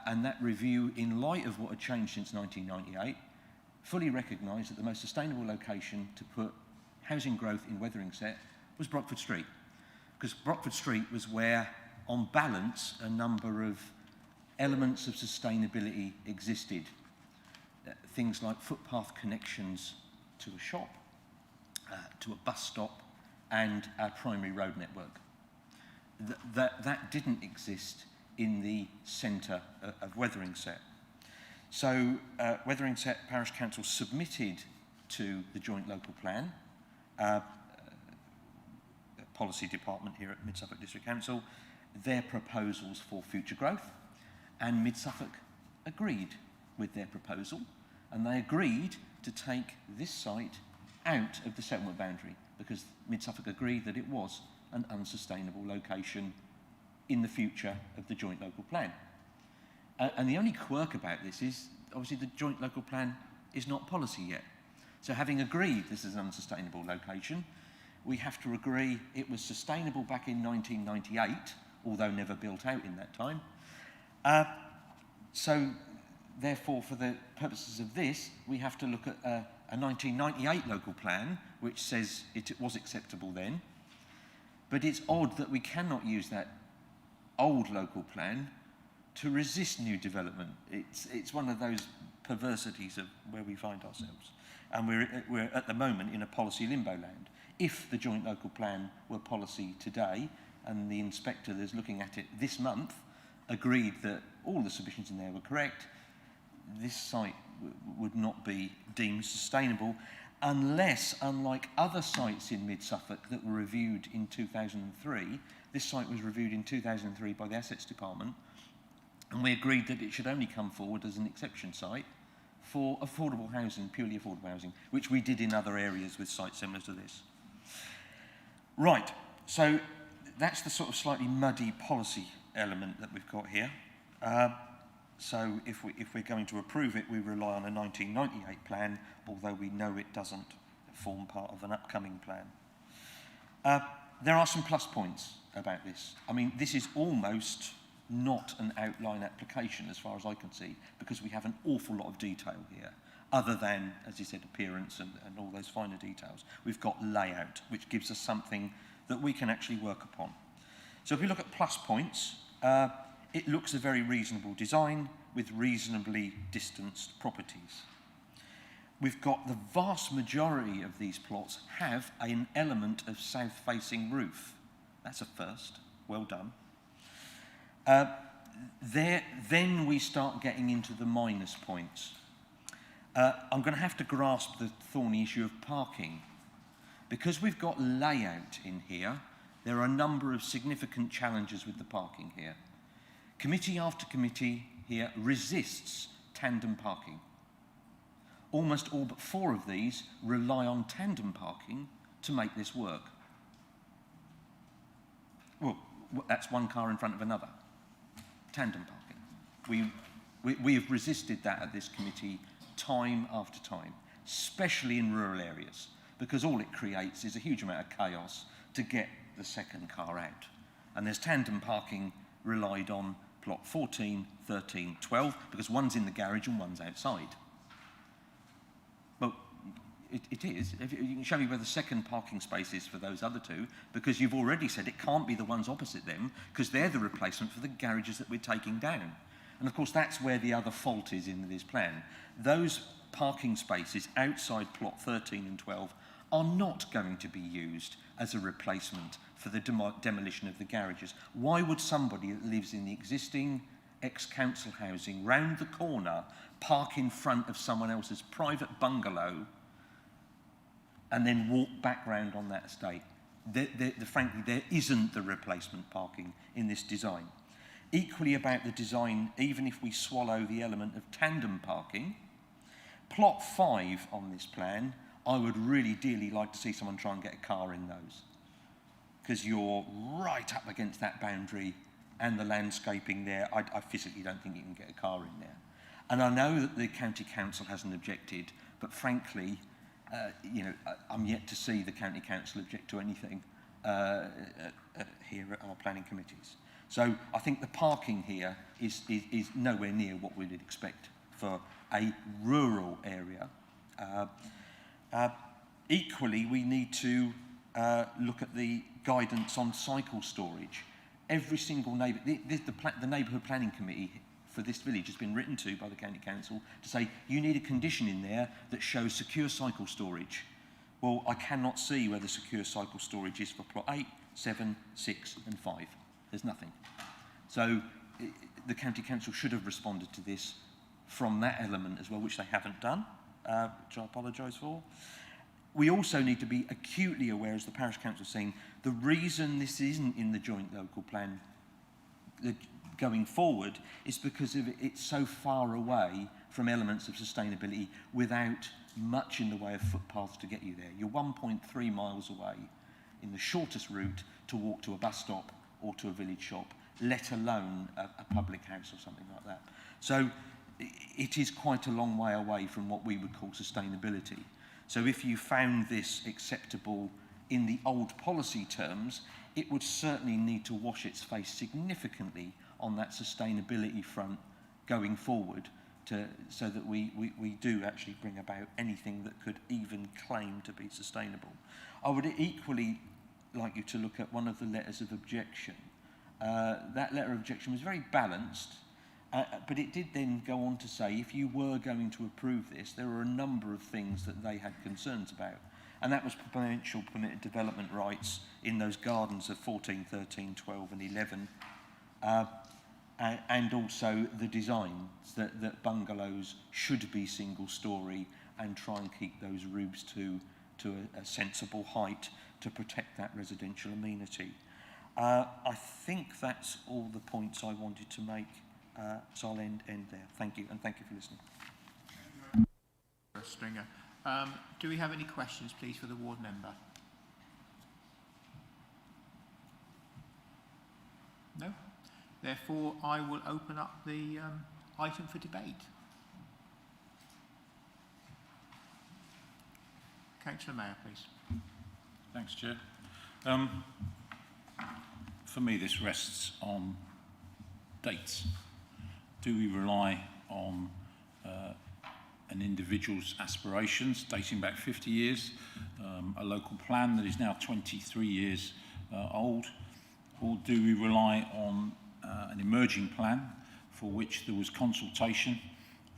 S2: And that review, in light of what had changed since 1998, fully recognised that the most sustainable location to put housing growth in Wetheringsett was Brockford Street. Because Brockford Street was where, on balance, a number of elements of sustainability existed. Things like footpath connections to a shop, to a bus stop, and our primary road network. That didn't exist in the centre of Wetheringsett. So Wetheringsett Parish Council submitted to the joint local plan, policy department here at Mid-Suffolk District Council, their proposals for future growth, and Mid-Suffolk agreed with their proposal, and they agreed to take this site out of the settlement boundary because Mid-Suffolk agreed that it was an unsustainable location in the future of the joint local plan. And the only quirk about this is, obviously, the joint local plan is not policy yet. So having agreed this is an unsustainable location, we have to agree it was sustainable back in 1998, although never built out in that time. So therefore, for the purposes of this, we have to look at a 1998 local plan, which says it was acceptable then. But it's odd that we cannot use that old local plan to resist new development. It's one of those perversities of where we find ourselves. And we're at the moment in a policy limbo land. If the joint local plan were policy today, and the inspector that's looking at it this month agreed that all the submissions in there were correct, this site would not be deemed sustainable unless, unlike other sites in Mid-Suffolk that were reviewed in 2003, this site was reviewed in 2003 by the Assets Department, and we agreed that it should only come forward as an exception site for affordable housing, purely affordable housing, which we did in other areas with sites similar to this. Right, so that's the sort of slightly muddy policy element that we've got here. So if we're going to approve it, we rely on a 1998 plan, although we know it doesn't form part of an upcoming plan. There are some plus points about this. I mean, this is almost not an outline application as far as I can see, because we have an awful lot of detail here, other than, as you said, appearance and all those finer details. We've got layout, which gives us something that we can actually work upon. So if we look at plus points, it looks a very reasonable design with reasonably distanced properties. We've got the vast majority of these plots have an element of south-facing roof. That's a first. Well done. Then we start getting into the minus points. I'm going to have to grasp the thorny issue of parking. Because we've got layout in here, there are a number of significant challenges with the parking here. Committee after committee here resists tandem parking. Almost all but 4 of these rely on tandem parking to make this work. Well, that's one car in front of another. Tandem parking. We have resisted that at this committee time after time, especially in rural areas, because all it creates is a huge amount of chaos to get the second car out. And there's tandem parking relied on plot 14, 13, 12, because one's in the garage and one's outside. Well, it is. If you can show me where the second parking space is for those other 2, because you've already said it can't be the ones opposite them, because they're the replacement for the garages that we're taking down. And of course, that's where the other fault is in this plan. Those parking spaces outside plot 13 and 12 are not going to be used as a replacement for the demolition of the garages. Why would somebody that lives in the existing ex-council housing round the corner park in front of someone else's private bungalow and then walk back round on that estate? Frankly, there isn't the replacement parking in this design. Equally about the design, even if we swallow the element of tandem parking, plot 5 on this plan, I would really dearly like to see someone try and get a car in those, because you're right up against that boundary and the landscaping there. I physically don't think you can get a car in there. And I know that the county council hasn't objected, but frankly, I'm yet to see the county council object to anything here at our planning committees. So I think the parking here is nowhere near what we'd expect for a rural area. Equally, we need to look at the guidance on cycle storage. Every single neighbour, the neighbourhood planning committee for this village has been written to by the county council to say you need a condition in there that shows secure cycle storage. Well, I cannot see where the secure cycle storage is for plot 8, 7, 6 and 5. There's nothing. So the county council should have responded to this from that element as well, which they haven't done, which I apologise for. We also need to be acutely aware, as the parish council is saying, the reason this isn't in the joint local plan going forward is because it's so far away from elements of sustainability without much in the way of footpaths to get you there. You're 1.3 miles away in the shortest route to walk to a bus stop or to a village shop, let alone a public house or something like that. So it is quite a long way away from what we would call sustainability. So if you found this acceptable in the old policy terms, it would certainly need to wash its face significantly on that sustainability front going forward, so that we do actually bring about anything that could even claim to be sustainable. I would equally like you to look at one of the letters of objection. That letter of objection was very balanced, but it did then go on to say if you were going to approve this, there were a number of things that they had concerns about. And that was potential permitted development rights in those gardens of 14, 13, 12 and 11. And also the designs, that bungalows should be single storey and try and keep those roofs to a sensible height to protect that residential amenity. I think that's all the points I wanted to make, so I'll end there. Thank you, and thank you for listening.
S3: Stringer. Do we have any questions, please, for the ward member? No? Therefore, I will open up the item for debate. Councillor Mayor, please.
S4: Thanks, Chair. For me, this rests on dates. Do we rely on an individual's aspirations dating back 50 years, a local plan that is now 23 years old, or do we rely on an emerging plan for which there was consultation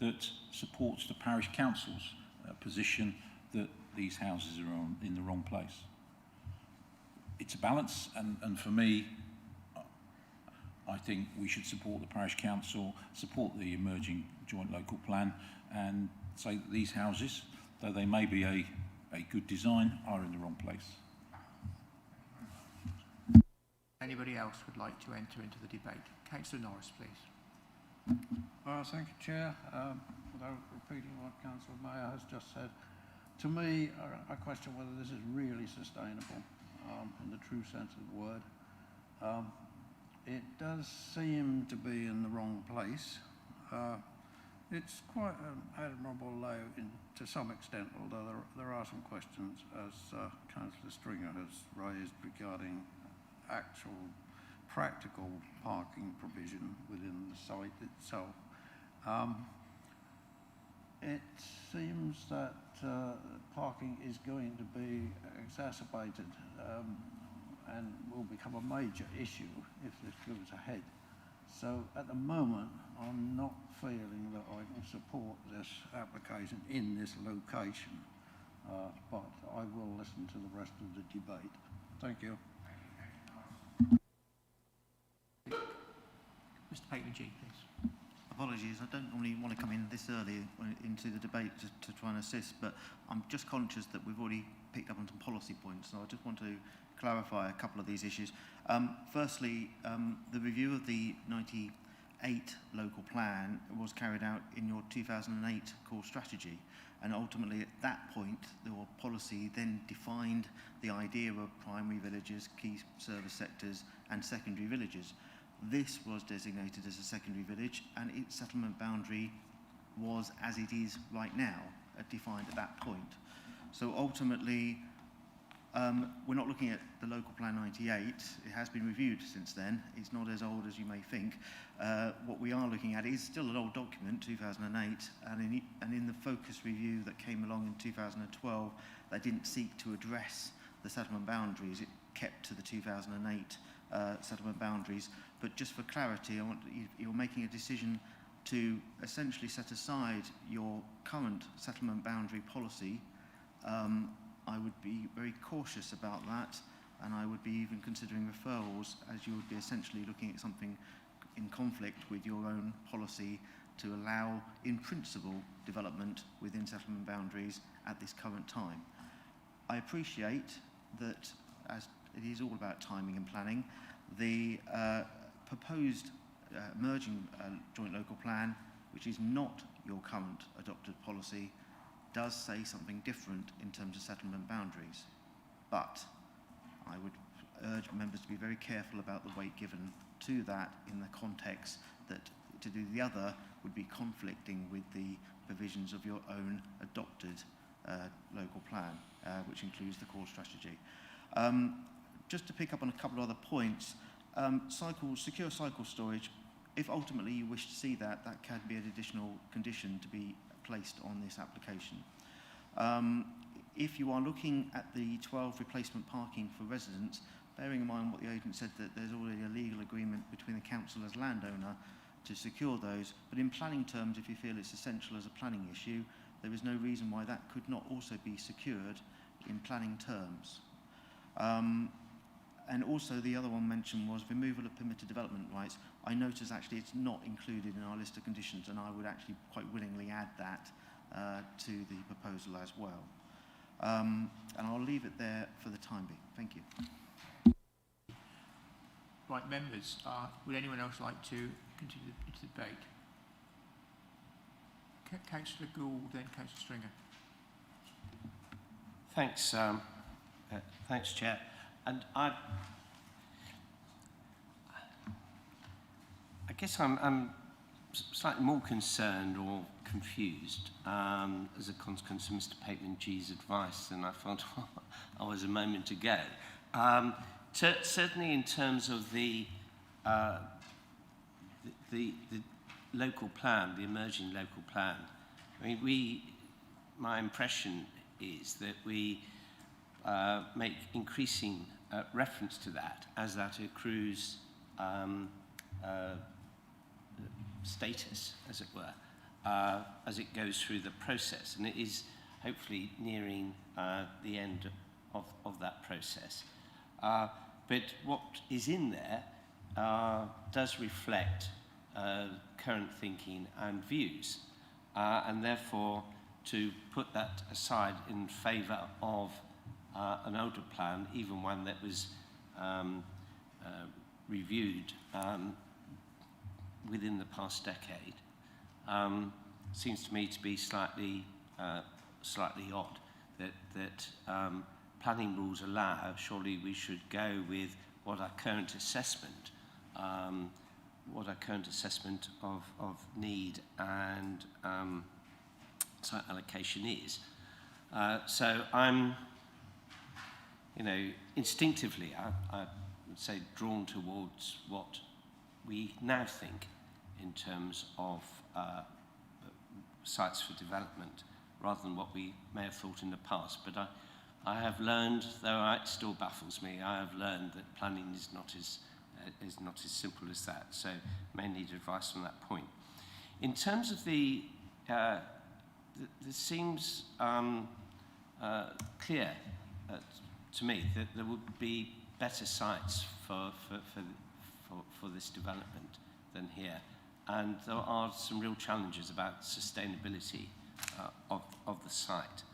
S4: that supports the parish council's position that these houses are in the wrong place? It's a balance, and for me, I think we should support the parish council, support the emerging joint local plan, and say that these houses, though they may be a good design, are in the wrong place.
S3: Anybody else would like to enter into the debate? Councillor Norris, please.
S11: Thank you, Chair. Without repeating what Councillor Mayor has just said, to me, I question whether this is really sustainable in the true sense of the word. It does seem to be in the wrong place. It's quite an admirable layout to some extent, although there are some questions, as Councillor Stringer has raised, regarding actual practical parking provision within the site itself. It seems that parking is going to be exacerbated and will become a major issue if this goes ahead. So at the moment, I'm not feeling that I can support this application in this location, but I will listen to the rest of the debate. Thank you.
S3: Mr. Pateman-G, please.
S8: Apologies, I don't normally want to come in this early into the debate to try and assist, but I'm just conscious that we've already picked up on some policy points, so I just want to clarify a couple of these issues. Firstly, the review of the local plan was carried out in your 2008 core strategy. And ultimately, at that point, your policy then defined the idea of primary villages, key service sectors, and secondary villages. This was designated as a secondary village, and its settlement boundary was, as it is right now, defined at that point. So ultimately, we're not looking at the Local Plan 98. It has been reviewed since then. It's not as old as you may think. What we are looking at is still an old document, 2008, and in the focus review that came along in 2012, that didn't seek to address the settlement boundaries. It kept to the 2008 settlement boundaries. But just for clarity, you're making a decision to essentially set aside your current settlement boundary policy. I would be very cautious about that, and I would be even considering referrals, as you would be essentially looking at something in conflict with your own policy to allow, in principle, development within settlement boundaries at this current time. I appreciate that, as it is all about timing and planning, the proposed emerging joint local plan, which is not your current adopted policy, does say something different in terms of settlement boundaries. But I would urge members to be very careful about the weight given to that in the context that to do the other would be conflicting with the provisions of your own adopted local plan, which includes the core strategy. Just to pick up on a couple of other points, secure cycle storage, if ultimately you wish to see that, that can be an additional condition to be placed on this application. If you are looking at the 12 replacement parking for residents, bearing in mind what the agent said, that there's already a legal agreement between the council as landowner to secure those, but in planning terms, if you feel it's essential as a planning issue, there is no reason why that could not also be secured in planning terms. And also the other one mentioned was removal of permitted development rights. I notice actually it's not included in our list of conditions, and I would actually quite willingly add that to the proposal as well. And I'll leave it there for the time being. Thank you.
S3: Right, members, would anyone else like to continue the debate? Councillor Gould, then Councillor Stringer.
S5: Thanks, thanks, Chair. And I guess I'm slightly more concerned or confused as a consequence of Mr. Pateman-G's advice than I thought I was a moment ago. Certainly in terms of the local plan, the emerging local plan, I mean, my impression is that we make increasing reference to that as that accrues status, as it were, as it goes through the process. And it is hopefully nearing the end of that process. But what is in there does reflect current thinking and views. And therefore, to put that aside in favour of an older plan, even one that was reviewed within the past decade, seems to me to be slightly odd. That planning rules allow, surely we should go with what our current assessment, of need and site allocation is. So I'm, instinctively, I would say drawn towards what we now think in terms of sites for development, rather than what we may have thought in the past. But I have learned, though it still baffles me, I have learned that planning is not as simple as that. So may need advice on that point. In terms of there seems clear to me that there would be better sites for this development than here. And there are some real challenges about sustainability of the site.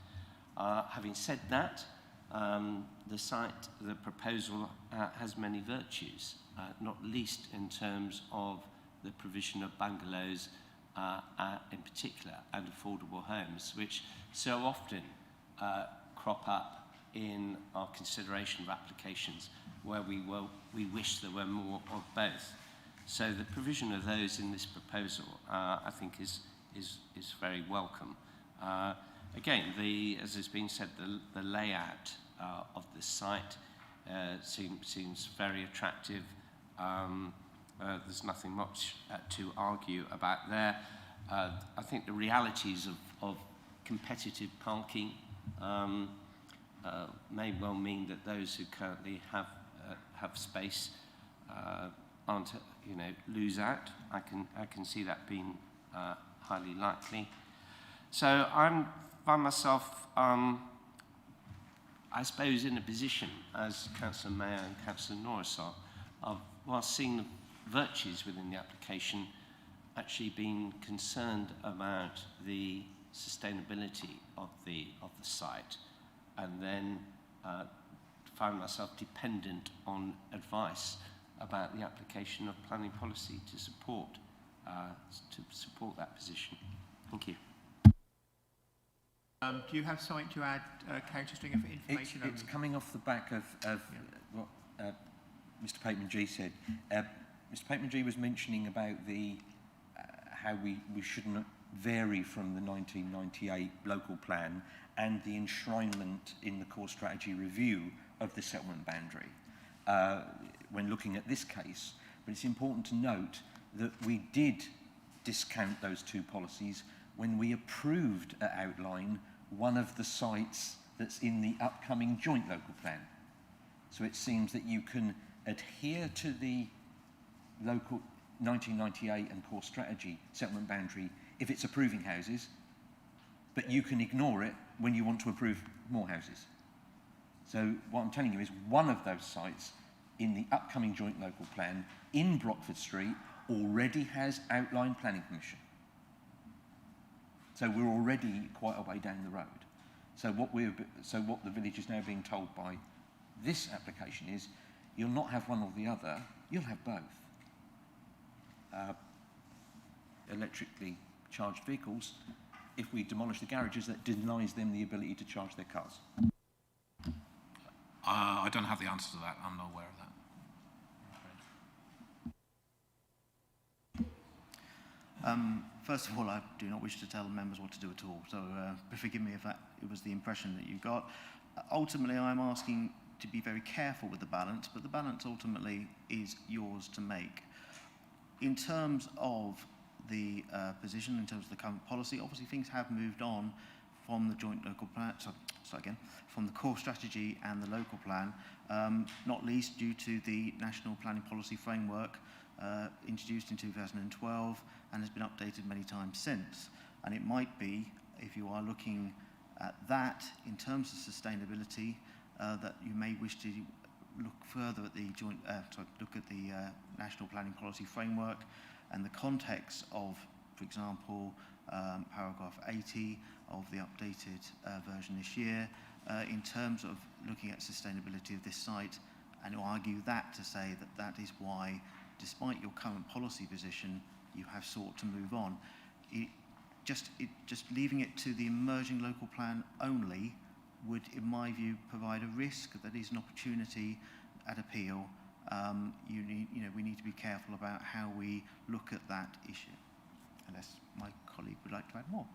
S5: Having said that, the proposal has many virtues, not least in terms of the provision of bungalows in particular, and affordable homes, which so often crop up in our consideration of applications where we wish there were more of both. So the provision of those in this proposal, I think, is very welcome. Again, as has been said, the layout of the site seems very attractive. There's nothing much to argue about there. I think the realities of competitive parking may well mean that those who currently have space aren't, lose out. I can see that being highly likely. So I'm by myself, I suppose, in a position, as Councillor Mayor and Councillor Norris are, while seeing the virtues within the application, actually being concerned about the sustainability of the site, and then found myself dependent on advice about the application of planning policy to support that position. Thank you.
S3: Do you have something to add, Councillor Stringer, for information?
S2: It's coming off the back of what Mr. Pateman-G said. Mr. Pateman-G was mentioning about how we shouldn't vary from the 1998 local plan and the enshrinement in the core strategy review of the settlement boundary when looking at this case. But it's important to note that we did discount those two policies when we approved at outline one of the sites that's in the upcoming joint local plan. So it seems that you can adhere to the local 1998 and core strategy settlement boundary if it's approving houses, but you can ignore it when you want to approve more houses. So what I'm telling you is one of those sites in the upcoming joint local plan in Brockford Street already has outline planning permission. So we're already quite a way down the road. So what the village is now being told by this application is, you'll not have one or the other, you'll have both. Electrically charged vehicles, if we demolish the garages, that denies them the ability to charge their cars.
S9: I don't have the answer to that. I'm not aware of that.
S8: First of all, I do not wish to tell the members what to do at all, so forgive me if it was the impression that you got. Ultimately, I'm asking to be very careful with the balance, but the balance ultimately is yours to make. In terms of the position, in terms of the current policy, obviously things have moved on from the joint local plan, from the core strategy and the local plan, not least due to the National Planning Policy Framework introduced in 2012 and has been updated many times since. And it might be, if you are looking at that in terms of sustainability, that you may wish to look further at the National Planning Policy Framework and the context of, for example, paragraph 80 of the updated version this year, in terms of looking at sustainability of this site, and argue that to say that that is why, despite your current policy position, you have sought to move on. Just leaving it to the emerging local plan only would, in my view, provide a risk that is an opportunity at appeal. We need to be careful about how we look at that issue. Unless my colleague would like to add more.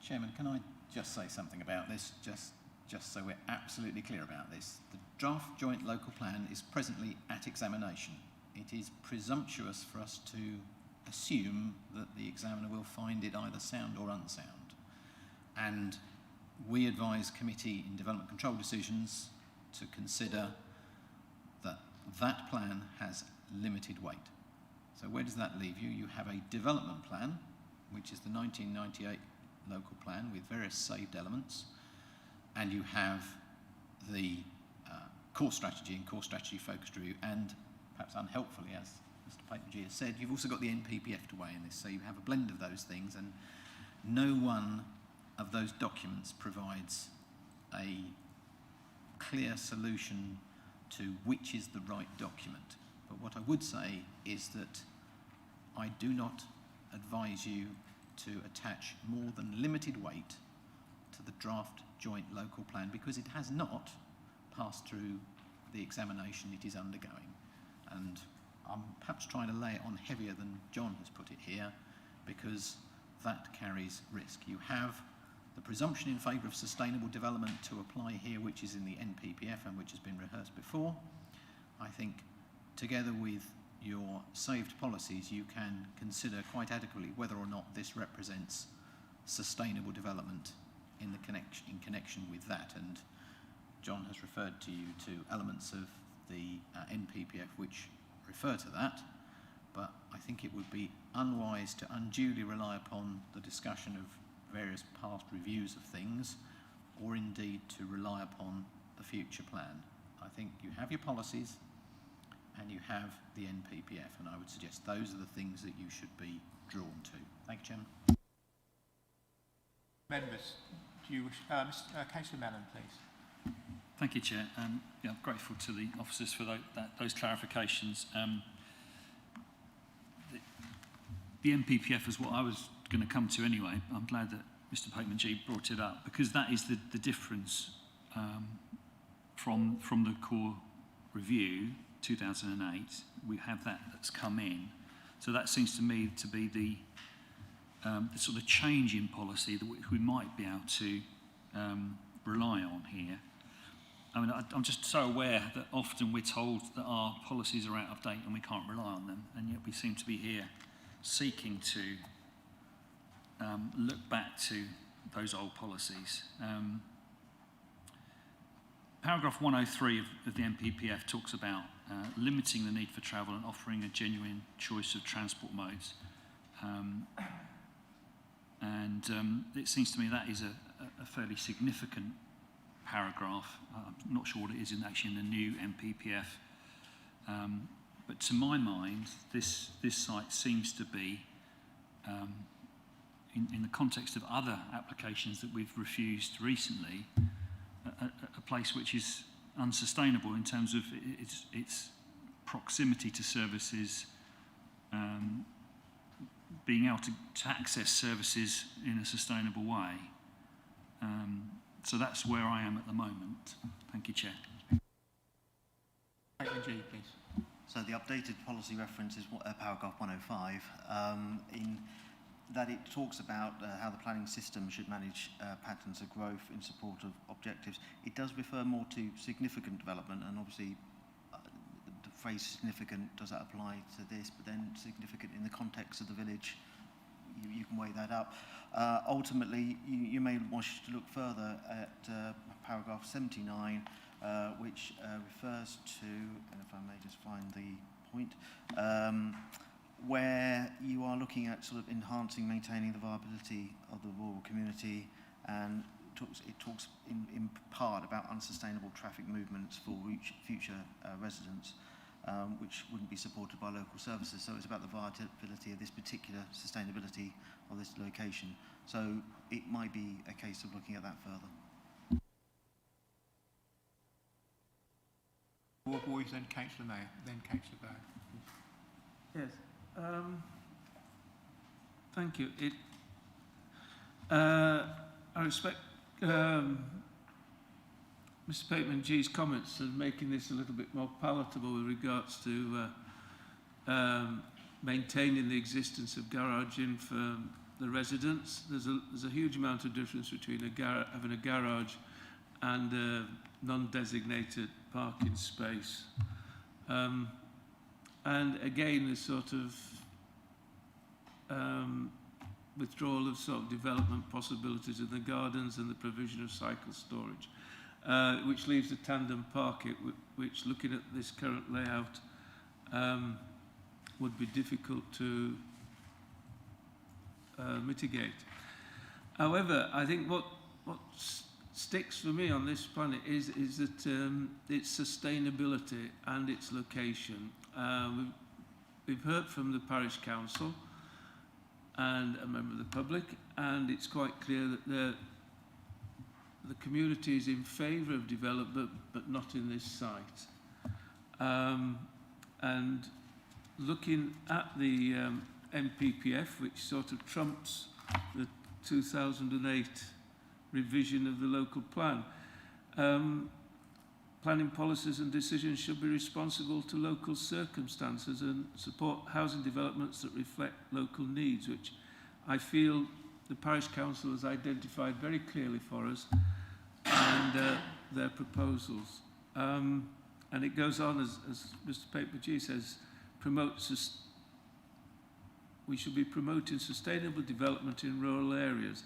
S8: Chairman, can I just say something about this, just so we're absolutely clear about this? The draft joint local plan is presently at examination. It is presumptuous for us to assume that the examiner will find it either sound or unsound. And we advise committee in development control decisions to consider that that plan has limited weight. So where does that leave you? You have a development plan, which is the 1998 local plan with various saved elements, and you have the core strategy and core strategy focused review, and perhaps unhelpfully, as Mr. Pateman-G has said, you've also got the NPPF to weigh in this, so you have a blend of those things, and no one of those documents provides a clear solution to which is the right document. But what I would say is that I do not advise you to attach more than limited weight to the draft joint local plan because it has not passed through the examination it is undergoing. And I'm perhaps trying to lay it on heavier than John has put it here because that carries risk. You have the presumption in favour of sustainable development to apply here, which is in the NPPF and which has been rehearsed before. I think together with your saved policies, you can consider quite adequately whether or not this represents sustainable development in connection with that. And John has referred to you to elements of the NPPF which refer to that, but I think it would be unwise to unduly rely upon the discussion of various past reviews of things, or indeed to rely upon the future plan. I think you have your policies and you have the NPPF, and I would suggest those are the things that you should be drawn to. Thank you, Chairman.
S3: Members, do you wish, Councillor Mellon, please.
S6: Thank you, Chair. Yeah, I'm grateful to the officers for those clarifications. The NPPF is what I was going to come to anyway. I'm glad that Mr. Pateman-G brought it up because that is the difference from the core review 2008. We have that's come in, so that seems to me to be the sort of change in policy that we might be able to rely on here. I mean, I'm just so aware that often we're told that our policies are out of date and we can't rely on them, and yet we seem to be here seeking to look back to those old policies. Paragraph 103 of the NPPF talks about limiting the need for travel and offering a genuine choice of transport modes. It seems to me that is a fairly significant paragraph. I'm not sure what it is actually in the new NPPF. But to my mind, this site seems to be, in the context of other applications that we've refused recently, a place which is unsustainable in terms of its proximity to services, being able to access services in a sustainable way. So that's where I am at the moment. Thank you, Chair.
S3: G, please.
S14: So the updated policy reference is paragraph 105, in that it talks about how the planning system should manage patterns of growth in support of objectives. It does refer more to significant development, and obviously the phrase significant, does that apply to this? But then significant in the context of the village, you can weigh that up. Ultimately, you may wish to look further at paragraph 79, which refers to, and if I may just find the point, where you are looking at sort of enhancing, maintaining the viability of the rural community, and it talks in part about unsustainable traffic movements for future residents, which wouldn't be supported by local services. So it's about the viability of this particular sustainability of this location. So it might be a case of looking at that further.
S3: Boys, then Councillor Mayor, then Councillor Bow.
S11: Yes. Thank you. I respect Mr. Pateman-G's comments and making this a little bit more palatable with regards to maintaining the existence of garaging for the residents. There's a huge amount of difference between having a garage and a non-designated parking space. And again, this sort of withdrawal of sort of development possibilities in the gardens and the provision of cycle storage, which leaves the tandem parking, which looking at this current layout would be difficult to mitigate. However, I think what sticks for me on this planet is that its sustainability and its location. We've heard from the parish council and a member of the public, and it's quite clear that the community is in favour of development, but not in this site. and looking at the MPPF, which sort of trumps the 2008 revision of the local plan. Planning policies and decisions should be responsible to local circumstances and support housing developments that reflect local needs, which I feel the Parish Council has identified very clearly for us, and their proposals. And it goes on, as Mr. Paper-G says, we should be promoting sustainable development in rural areas.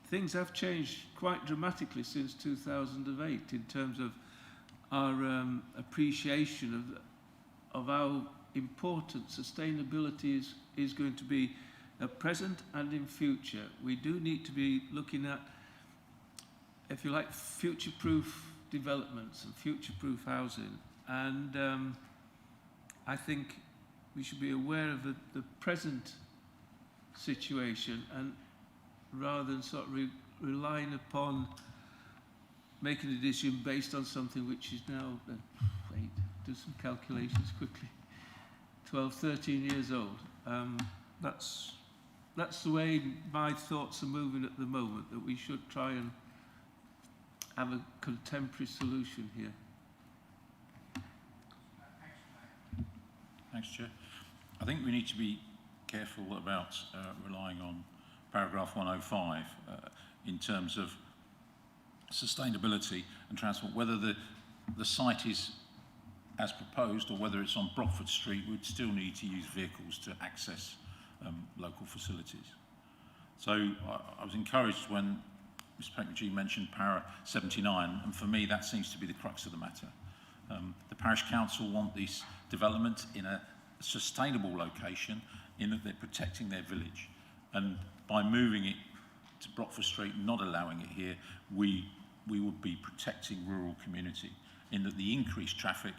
S11: Things have changed quite dramatically since 2008 in terms of our appreciation of how important sustainability is going to be at present and in future. We do need to be looking at, if you like, future-proof developments and future-proof housing. And I think we should be aware of the present situation, and rather than sort of relying upon making a decision based on something which is now, wait, do some calculations quickly, 12, 13 years old. That's the way my thoughts are moving at the moment, that we should try and have a contemporary solution here.
S4: Thanks, Chair. I think we need to be careful about relying on paragraph 105 in terms of sustainability and transport. Whether the site is as proposed or whether it's on Brockford Street, we'd still need to use vehicles to access local facilities. So I was encouraged when Mr. Paper-G mentioned para 79, and for me that seems to be the crux of the matter. The Parish Council want this development in a sustainable location, in that they're protecting their village, and by moving it to Brockford Street, not allowing it here, we would be protecting rural community, in that the increased traffic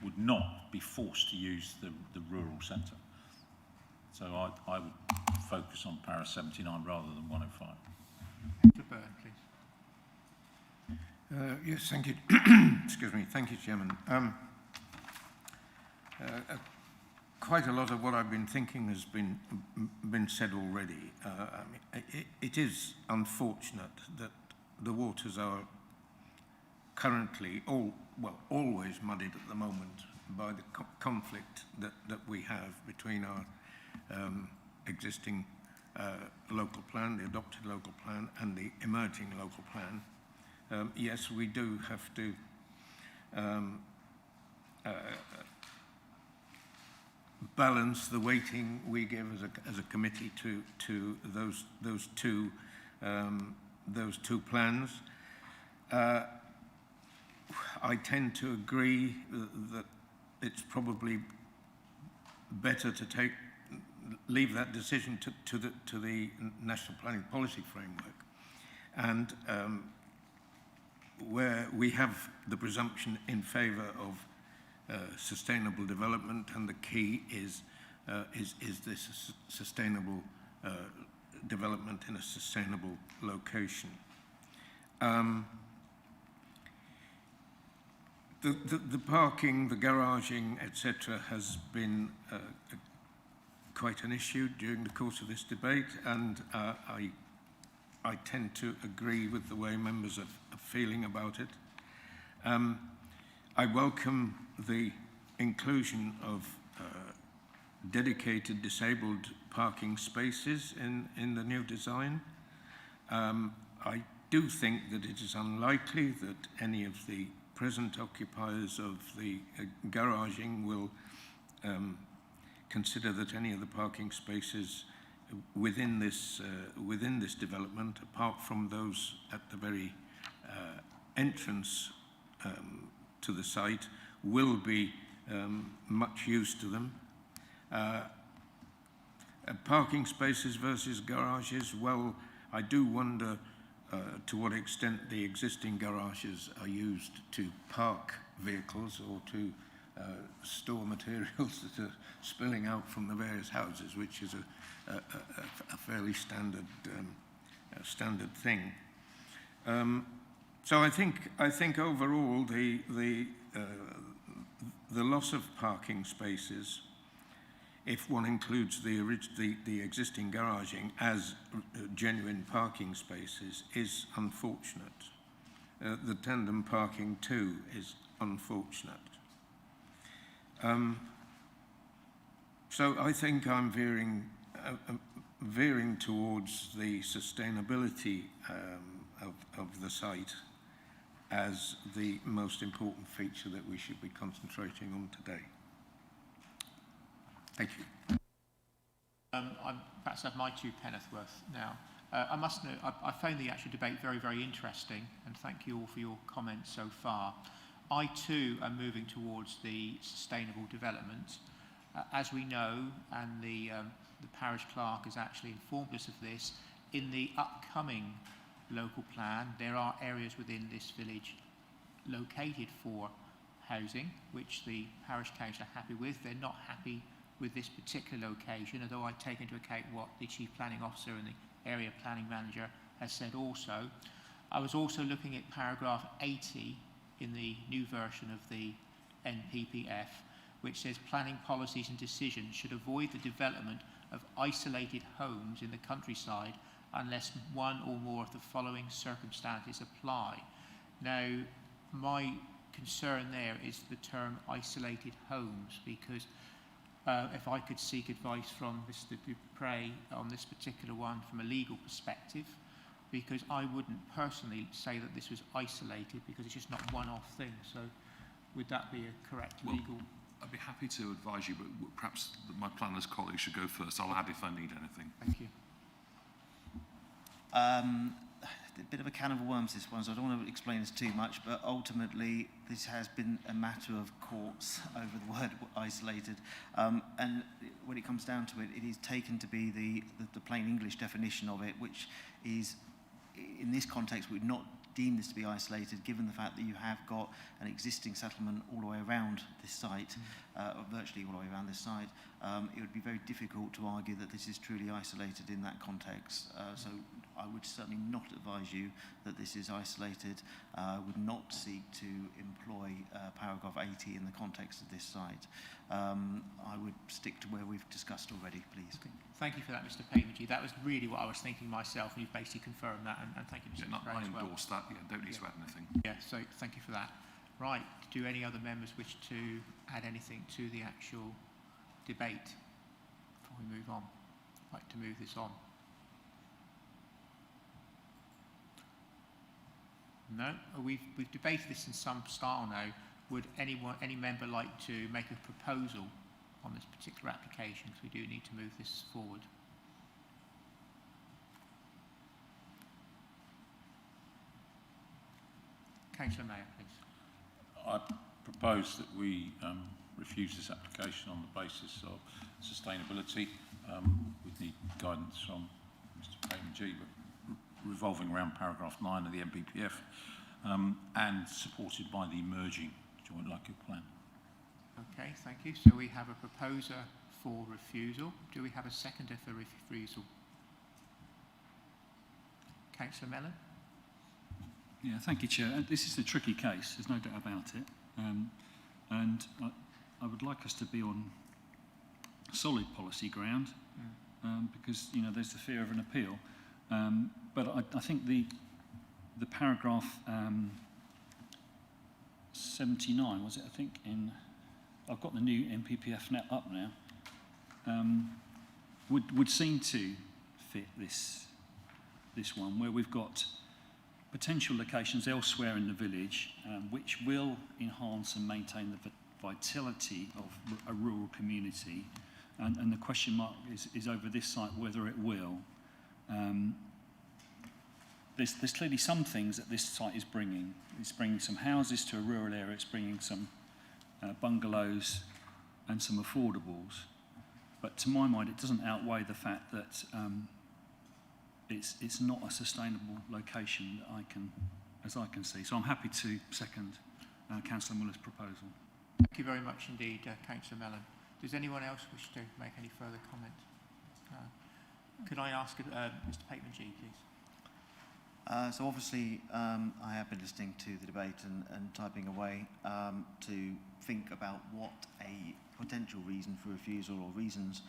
S4: would not be forced to use the rural centre. So I would focus on para 79 rather than 105.
S3: Mr. Byrne, please.
S7: Yes, thank you. Excuse me. Thank you, Chairman. Quite a lot of what I've been thinking has been said already. I mean, it is unfortunate that the waters are currently always muddied at the moment by the conflict that we have between our existing local plan, the adopted local plan, and the emerging local plan. Yes, we do have to balance the weighting we give as a committee to those two plans. I tend to agree that it's probably better to leave that decision to the National Planning Policy Framework, and where we have the presumption in favour of sustainable development, and the key is this sustainable development in a sustainable location. The parking, the garaging, etc., has been quite an issue during the course of this debate, and I tend to agree with the way members are feeling about it. I welcome the inclusion of dedicated disabled parking spaces in the new design. I do think that it is unlikely that any of the present occupiers of the garaging will consider that any of the parking spaces within this development, apart from those at the very entrance to the site, will be much use to them. Parking spaces versus garages, well, I do wonder to what extent the existing garages are used to park vehicles or to store materials that are spilling out from the various houses, which is a fairly standard thing. So I think overall the the loss of parking spaces, if one includes the existing garaging as genuine parking spaces, is unfortunate. The tandem parking too is unfortunate. So I think I'm veering towards the sustainability of the site as the most important feature that we should be concentrating on today. Thank you.
S3: I'm perhaps have my 2 penneth worth now. I must know, I found the actual debate very, very interesting, and thank you all for your comments so far. I too am moving towards the sustainable development. As we know, and the parish clerk has actually informed us of this, in the upcoming local plan, there are areas within this village located for housing, which the parish council are happy with. They're not happy with this particular location, although I take into account what the Chief Planning Officer and the Area Planning Manager has said also. I was also looking at paragraph 80 in the new version of the NPPF, which says planning policies and decisions should avoid the development of isolated homes in the countryside unless one or more of the following circumstances apply. Now, my concern there is the term isolated homes, because if I could seek advice from Mr. Dupre on this particular one from a legal perspective, because I wouldn't personally say that this was isolated, because it's just not one-off thing. So would that be a correct legal?
S15: I'd be happy to advise you, but perhaps my planner's colleague should go first. I'll add if I need anything.
S3: Thank you.
S14: A bit of a can of worms, this one, so I don't want to explain this too much, but ultimately this has been a matter of courts over the word isolated, and when it comes down to it, it is taken to be the plain English definition of it, which is, in this context, would not deem this to be isolated, given the fact that you have got an existing settlement all the way around this site, virtually all the way around this site. It would be very difficult to argue that this is truly isolated in that context. So I would certainly not advise you that this is isolated. I would not seek to employ paragraph 80 in the context of this site. I would stick to where we've discussed already, please.
S3: Okay. Thank you for that, Mr. Paymangy. That was really what I was thinking myself, and you've basically confirmed that, and thank you, Mr. Dupre,
S15: I
S3: as well.
S15: endorse that. Yeah, don't need to add anything.
S3: Yeah, so thank you for that. Right, do any other members wish to add anything to the actual debate before we move on? I'd like to move this on. No, we've debated this in some style now. Would any member like to make a proposal on this particular application? Because we do need to move this forward. Councillor Mayor, please.
S4: I propose that we refuse this application on the basis of sustainability. We'd need guidance from Mr. Paymangy, but revolving around paragraph 9 of the NPPF, and supported by the emerging joint local plan.
S3: Okay, thank you. So we have a proposer for refusal. Do we have a seconder for refusal? Councillor Mellon?
S6: Yeah, thank you, Chair. This is a tricky case, there's no doubt about it. And I would like us to be on solid policy ground, because, you know, there's the fear of an appeal. But I think the paragraph 79, was it, I think, I've got the new NPPF net up now, would seem to fit this one, where we've got potential locations elsewhere in the village, which will enhance and maintain the vitality of a rural community. And the question mark is over this site whether it will. There's clearly some things that this site is bringing. It's bringing some houses to a rural area, it's bringing some bungalows and some affordables. But to my mind, it doesn't outweigh the fact that it's not a sustainable location that as I can see. So I'm happy to second Councillor Muller's proposal.
S3: Thank you very much indeed, Councillor Mellon. Does anyone else wish to make any further comment? Could I ask Mr. Paymangy, please?
S14: So obviously, I have been listening to the debate and typing away to think about what a potential reason for refusal or reasons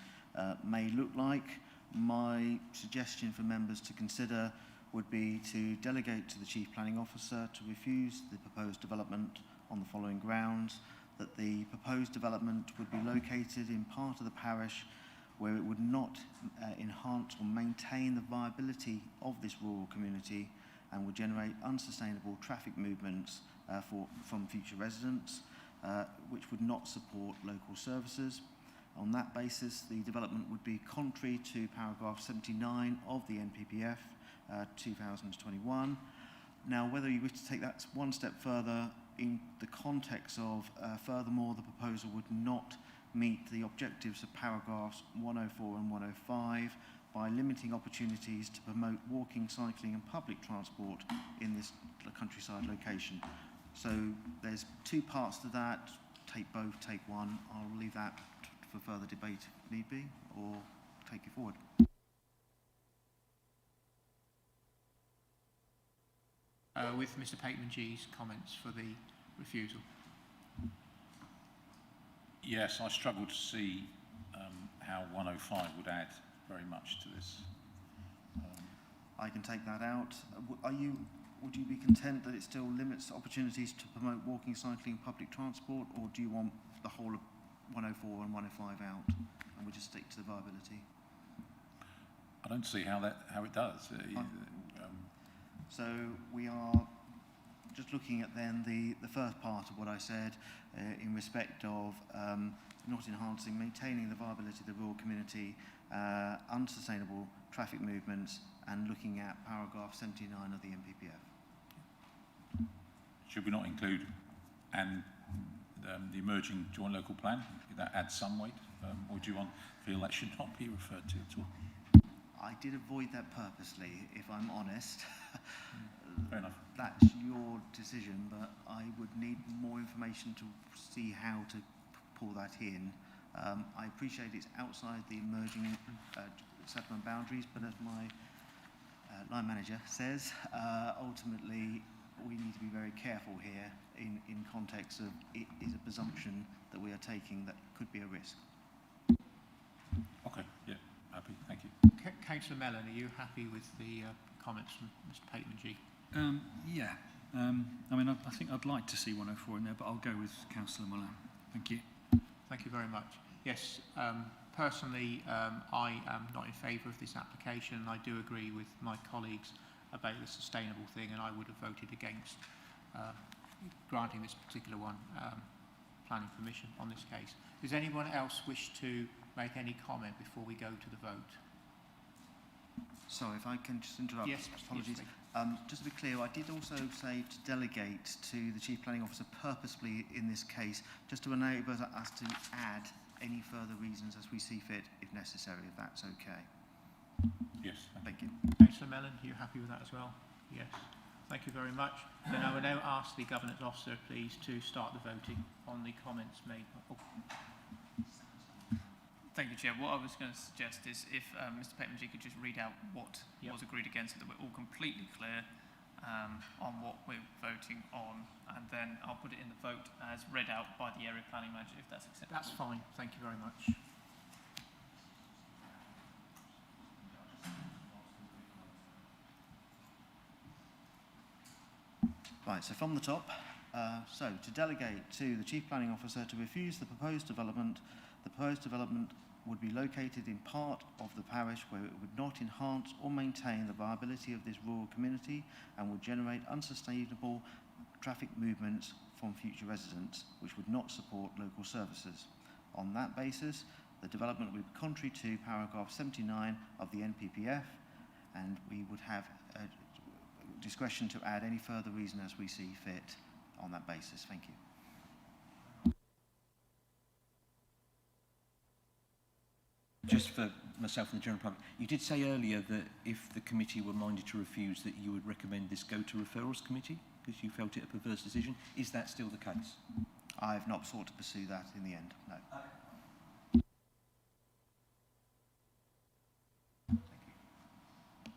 S14: may look like. My suggestion for members to consider would be to delegate to the Chief Planning Officer to refuse the proposed development on the following grounds: that the proposed development would be located in part of the parish where it would not enhance or maintain the viability of this rural community and would generate unsustainable traffic movements from future residents, which would not support local services. On that basis, the development would be contrary to paragraph 79 of the NPPF 2021. Now, whether you wish to take that one step further in the context of, furthermore, the proposal would not meet the objectives of paragraphs 104 and 105 by limiting opportunities to promote walking, cycling and public transport in this countryside location. So there's two parts to that. Take both, take one. I'll leave that for further debate if need be, or take it forward.
S3: With Mr. Pateman-G's comments for the refusal.
S4: Yes, I struggle to see how 105 would add very much to this.
S14: I can take that out. Would you be content that it still limits opportunities to promote walking, cycling and public transport, or do you want the whole of 104 and 105 out and we'll just stick to the viability?
S4: I don't see how it does.
S14: So we are just looking at then the first part of what I said in respect of not enhancing, maintaining the viability of the rural community, unsustainable traffic movements, and looking at paragraph 79 of the NPPF.
S4: Should we not include the emerging joint local plan? That adds some weight, or do you feel that should not be referred to at all?
S14: I did avoid that purposely, if I'm honest.
S4: Fair enough.
S14: That's your decision, but I would need more information to see how to pull that in. I appreciate it's outside the emerging settlement boundaries, but as my line manager says, ultimately we need to be very careful here in context of it is a presumption that we are taking that could be a risk.
S4: Okay, yeah, happy, thank you.
S3: Councillor Mellon, are you happy with the comments from Mr. Pateman-G?
S6: Yeah. I mean, I think I'd like to see 104 in there, but I'll go with Councillor Muller. Thank you.
S3: Thank you very much. Yes, personally, I am not in favour of this application. I do agree with my colleagues about the sustainable thing, and I would have voted against granting this particular one planning permission on this case. Does anyone else wish to make any comment before we go to the vote?
S14: Sorry, if I can just interrupt.
S3: Yes,
S14: apologies. Just to be clear, I did also say to delegate to the Chief Planning Officer purposefully in this case, just to enable us to add any further reasons as we see fit, if necessary, if that's okay.
S4: Yes.
S14: Thank you.
S3: Councillor Mellon, are you happy with that as well? Yes. Thank you very much. Then I will now ask the Governance Officer, please, to start the voting on the comments made.
S1: Thank you, Chair. What I was going to suggest is if Mr. Pateman-G could just read out what was agreed against, so that we're all completely clear on what we're voting on, and then I'll put it in the vote as read out by the Area Planning Manager, if that's acceptable.
S3: That's fine. Thank you very much.
S14: Right, so from the top, so to delegate to the Chief Planning Officer to refuse the proposed development would be located in part of the parish where it would not enhance or maintain the viability of this rural community and would generate unsustainable traffic movements from future residents, which would not support local services. On that basis, the development would be contrary to paragraph 79 of the NPPF, and we would have discretion to add any further reason as we see fit on that basis. Thank you.
S2: Just for myself and the general public, you did say earlier that if the committee were minded to refuse, that you would recommend this go to referrals committee because you felt it a perverse decision. Is that still the case?
S14: I have not sought to pursue that in the end, no.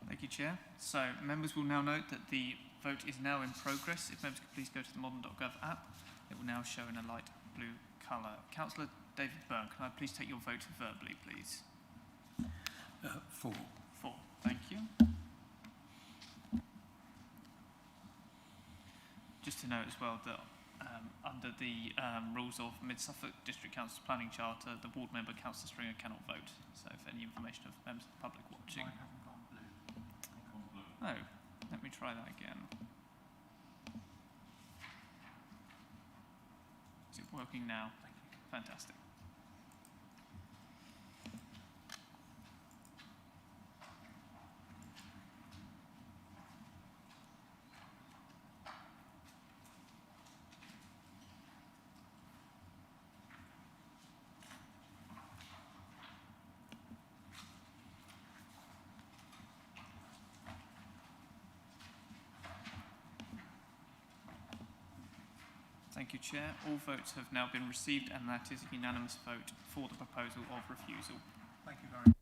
S1: Thank you, Chair. So members will now note that the vote is now in progress. If members could please go to the modern.gov app, it will now show in a light blue colour. Councillor David Byrne, can I please take your vote verbally, please?
S6: 4.
S1: 4. Thank you. Just to note as well that under the rules of Mid-Suffolk District Council's Planning Charter, the ward member, Councillor Stringer, cannot vote. So if any information of members of the public watching... Oh, let me try that again. Is it working now? Fantastic. Thank you, Chair. All votes have now been received, and that is a unanimous vote for the proposal of refusal.
S3: Thank you very much.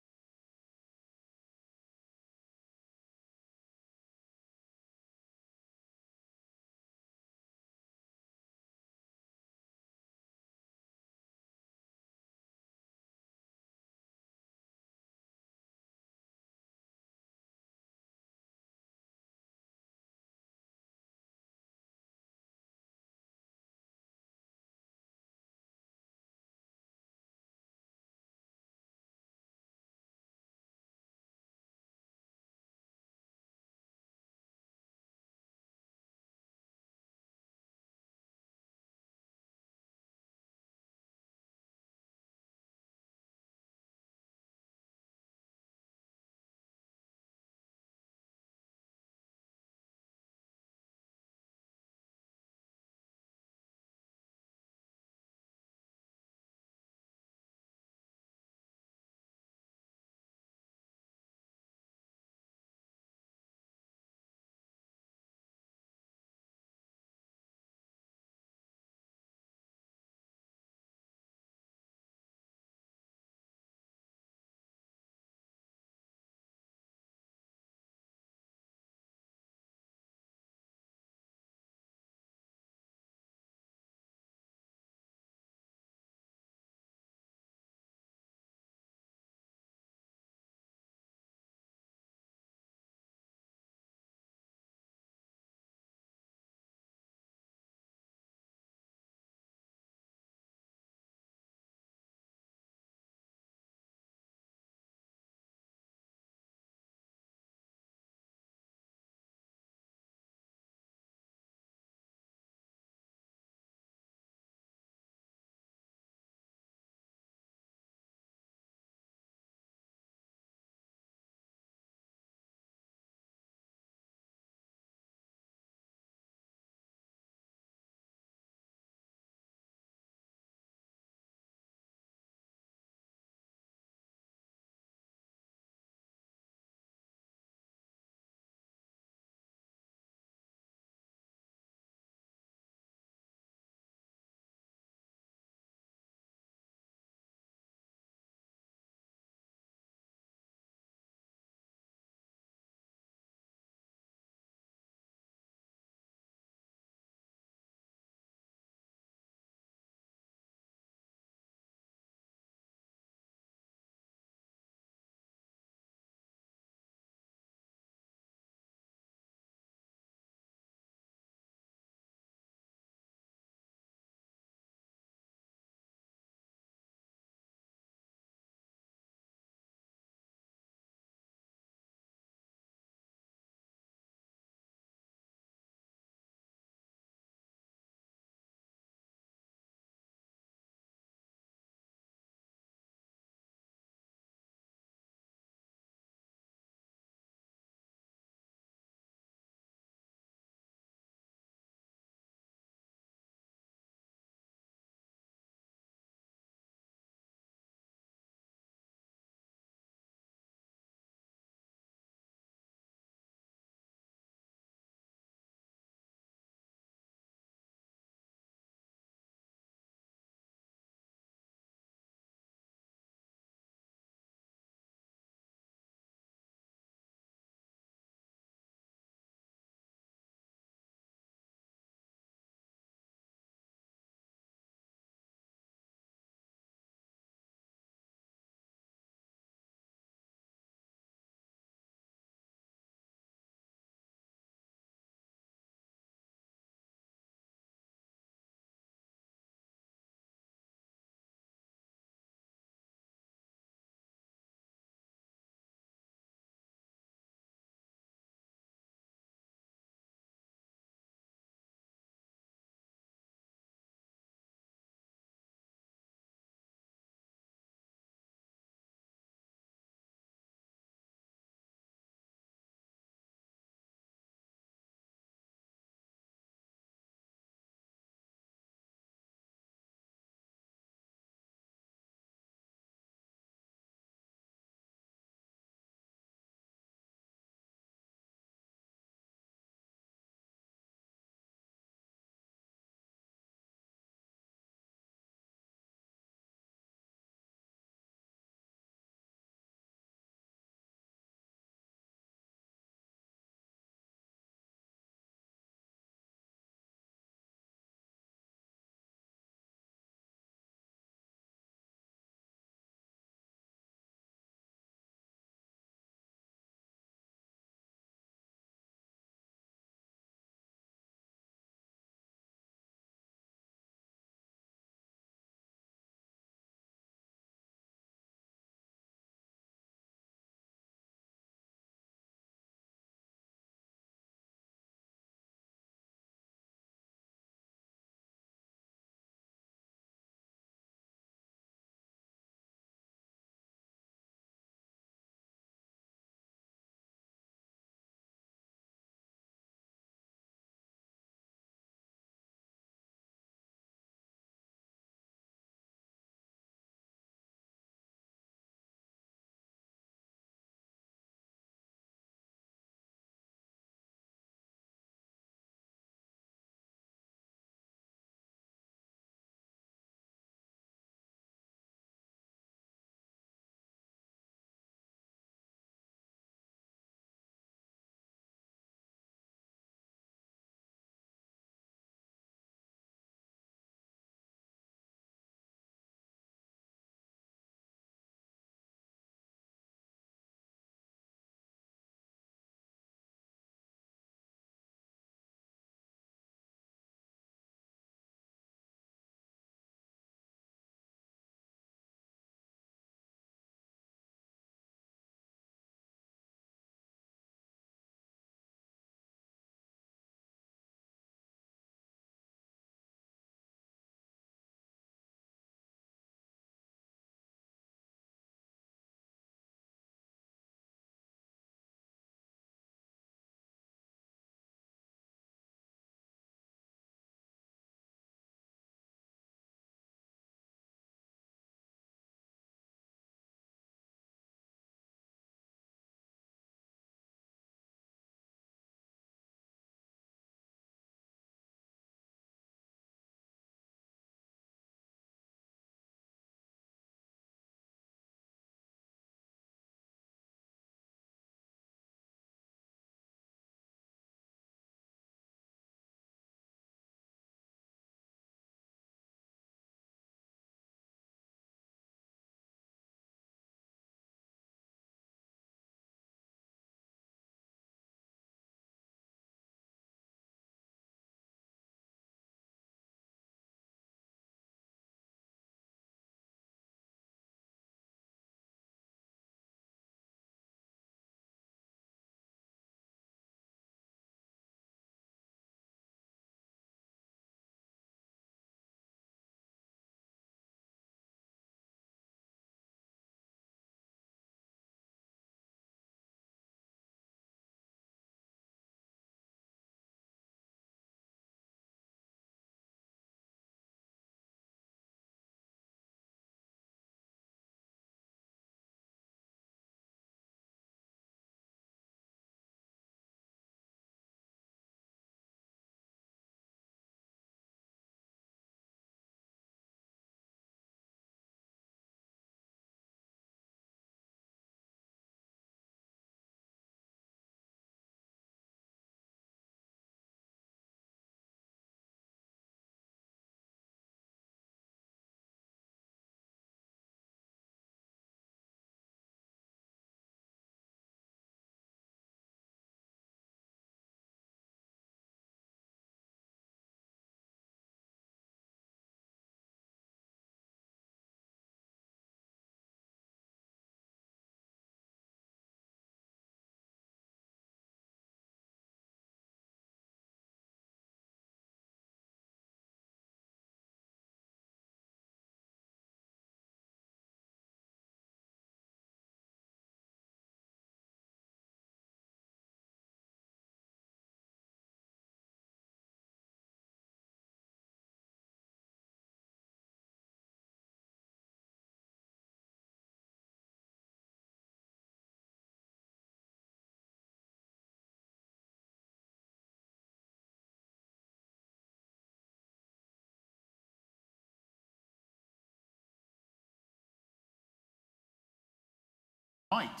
S3: Right.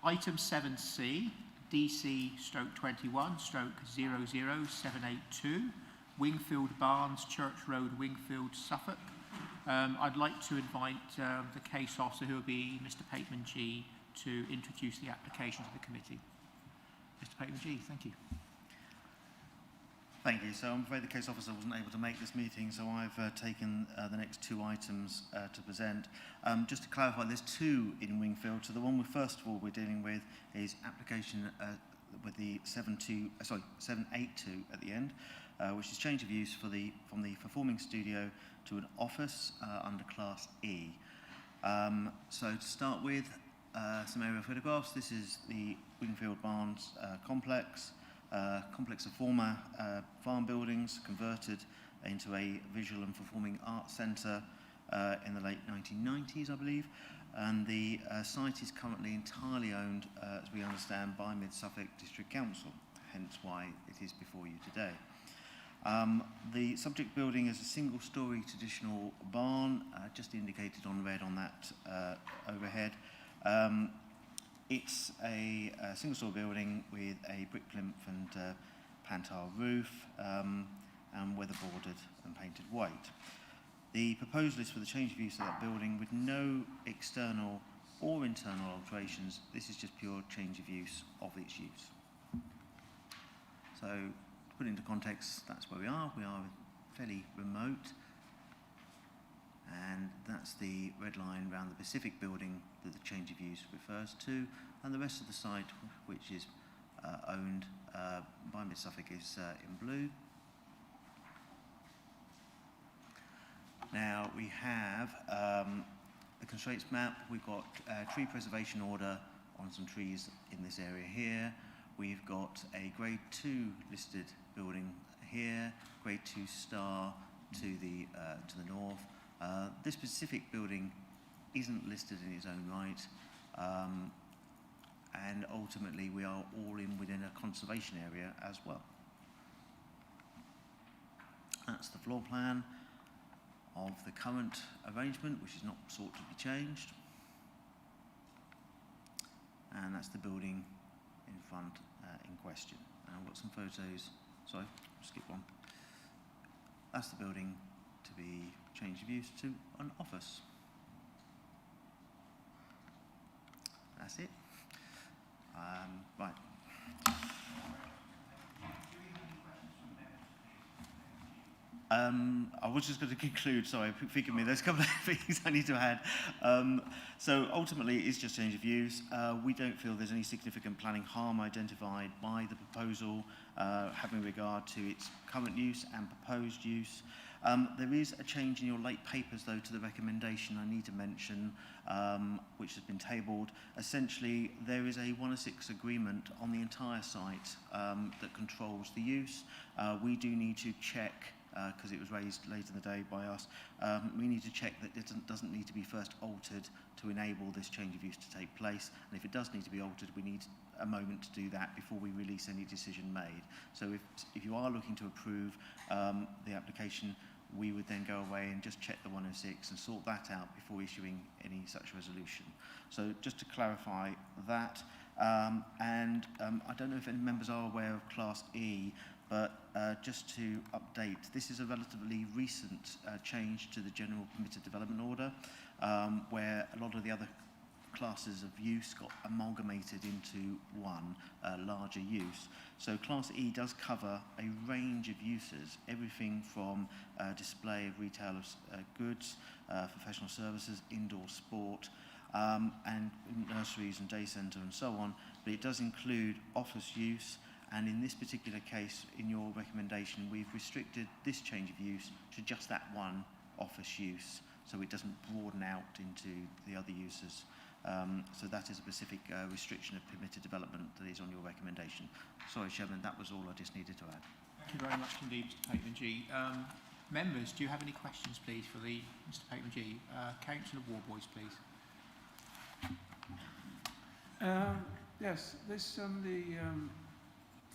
S3: Item 7C, DC/21/00782, Wingfield Barnes, Church Road, Wingfield, Suffolk. I'd like to invite the case officer, who will be Mr. Pateman G, to introduce the application to the committee. Mr. Pateman G, thank you.
S14: Thank you. So I'm afraid the case officer wasn't able to make this meeting, so I've taken the next two items to present. Just to clarify, there's two in Wingfield. So the one first of all we're dealing with is application with the 782 at the end, which is change of use from the performing studio to an office under Class E. So to start with, some aerial photographs. This is the Wingfield Barnes complex. Complex of former farm buildings converted into a visual and performing arts centre in the late 1990s, I believe. And the site is currently entirely owned, as we understand, by Mid-Suffolk District Council, hence why it is before you today. The subject building is a single-storey traditional barn, just indicated on red on that overhead. It's a single-storey building with a brick plinth and pantile roof, and weatherboarded and painted white. The proposal is for the change of use of that building with no external or internal alterations. This is just pure change of use of its use. So, to put it into context, that's where we are. We are fairly remote, and that's the red line around the Pacific building that the change of use refers to, and the rest of the site, which is owned by Mid-Suffolk, is in blue. Now we have the constraints map. We've got a tree preservation order on some trees in this area here. We've got a grade 2 listed building here, grade 2 star to the north. This specific building isn't listed in its own right, and ultimately we are all within a conservation area as well. That's the floor plan of the current arrangement, which is not sought to be changed. And that's the building in front in question. And I've got some photos. Sorry, skip one. That's the building to be change of use to an office. That's it. Right. I was just going to conclude, sorry, forgive me, there's a couple of things I need to add. So ultimately, it's just change of use. We don't feel there's any significant planning harm identified by the proposal, having regard to its current use and proposed use. There is a change in your late papers, though, to the recommendation I need to mention, which has been tabled. Essentially, there is a 106 agreement on the entire site that controls the use. We do need to check, because it was raised late in the day by us, we need to check that it doesn't need to be first altered to enable this change of use to take place. And if it does need to be altered, we need a moment to do that before we release any decision made. So if you are looking to approve the application, we would then go away and just check the 106 and sort that out before issuing any such resolution. So just to clarify that, I don't know if any members are aware of Class E, but just to update, this is a relatively recent change to the General Permitted Development Order, where a lot of the other classes of use got amalgamated into one larger use. So Class E does cover a range of uses, everything from display of retail of goods, professional services, indoor sport, and nurseries and day centre and so on, but it does include office use. And in this particular case, in your recommendation, we've restricted this change of use to just that one office use, so it doesn't broaden out into the other uses. So that is a specific restriction of permitted development that is on your recommendation. Sorry, Chairman, that was all I just needed to add.
S3: Thank you very much indeed, Mr. Pateman G. Members, do you have any questions, please, for Mr. Pateman G? Councillor Warboys, please.
S11: Yes, this the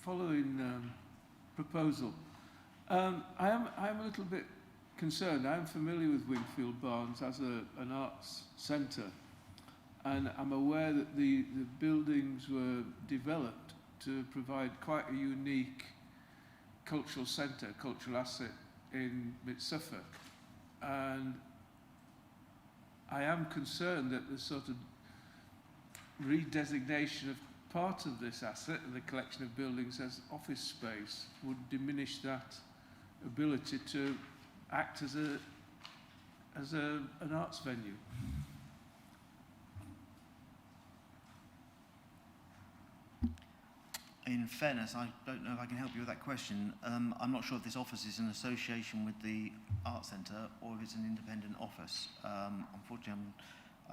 S11: following proposal. I am a little bit concerned. I am familiar with Wingfield Barnes as an arts centre, and I'm aware that the buildings were developed to provide quite a unique cultural centre, cultural asset in Suffolk. And I am concerned that the sort of redesignation of part of this asset and the collection of buildings as office space would diminish that ability to act as an arts venue.
S14: In fairness, I don't know if I can help you with that question. I'm not sure if this office is in association with the Art Centre or if it's an independent office. Unfortunately,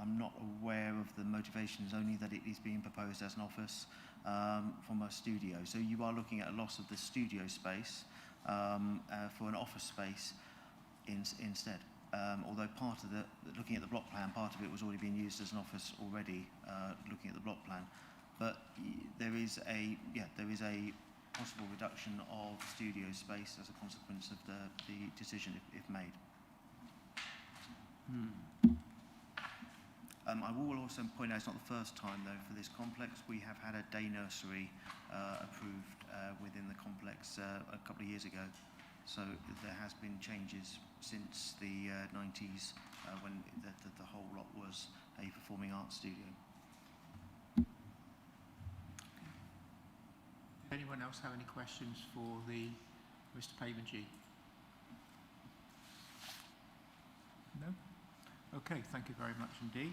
S14: I'm not aware of the motivations, only that it is being proposed as an office from a studio. So you are looking at a loss of the studio space for an office space instead. Although part of looking at the block plan, part of it was already being used as an office already, looking at the block plan. But there is a possible reduction of studio space as a consequence of the decision if made. I will also point out it's not the first time though for this complex. We have had a day nursery approved within the complex a couple of years ago. So there has been changes since the 90s when the whole lot was a performing arts studio.
S3: Anyone else have any questions for Mr. Pavin-G? No? Okay, thank you very much indeed.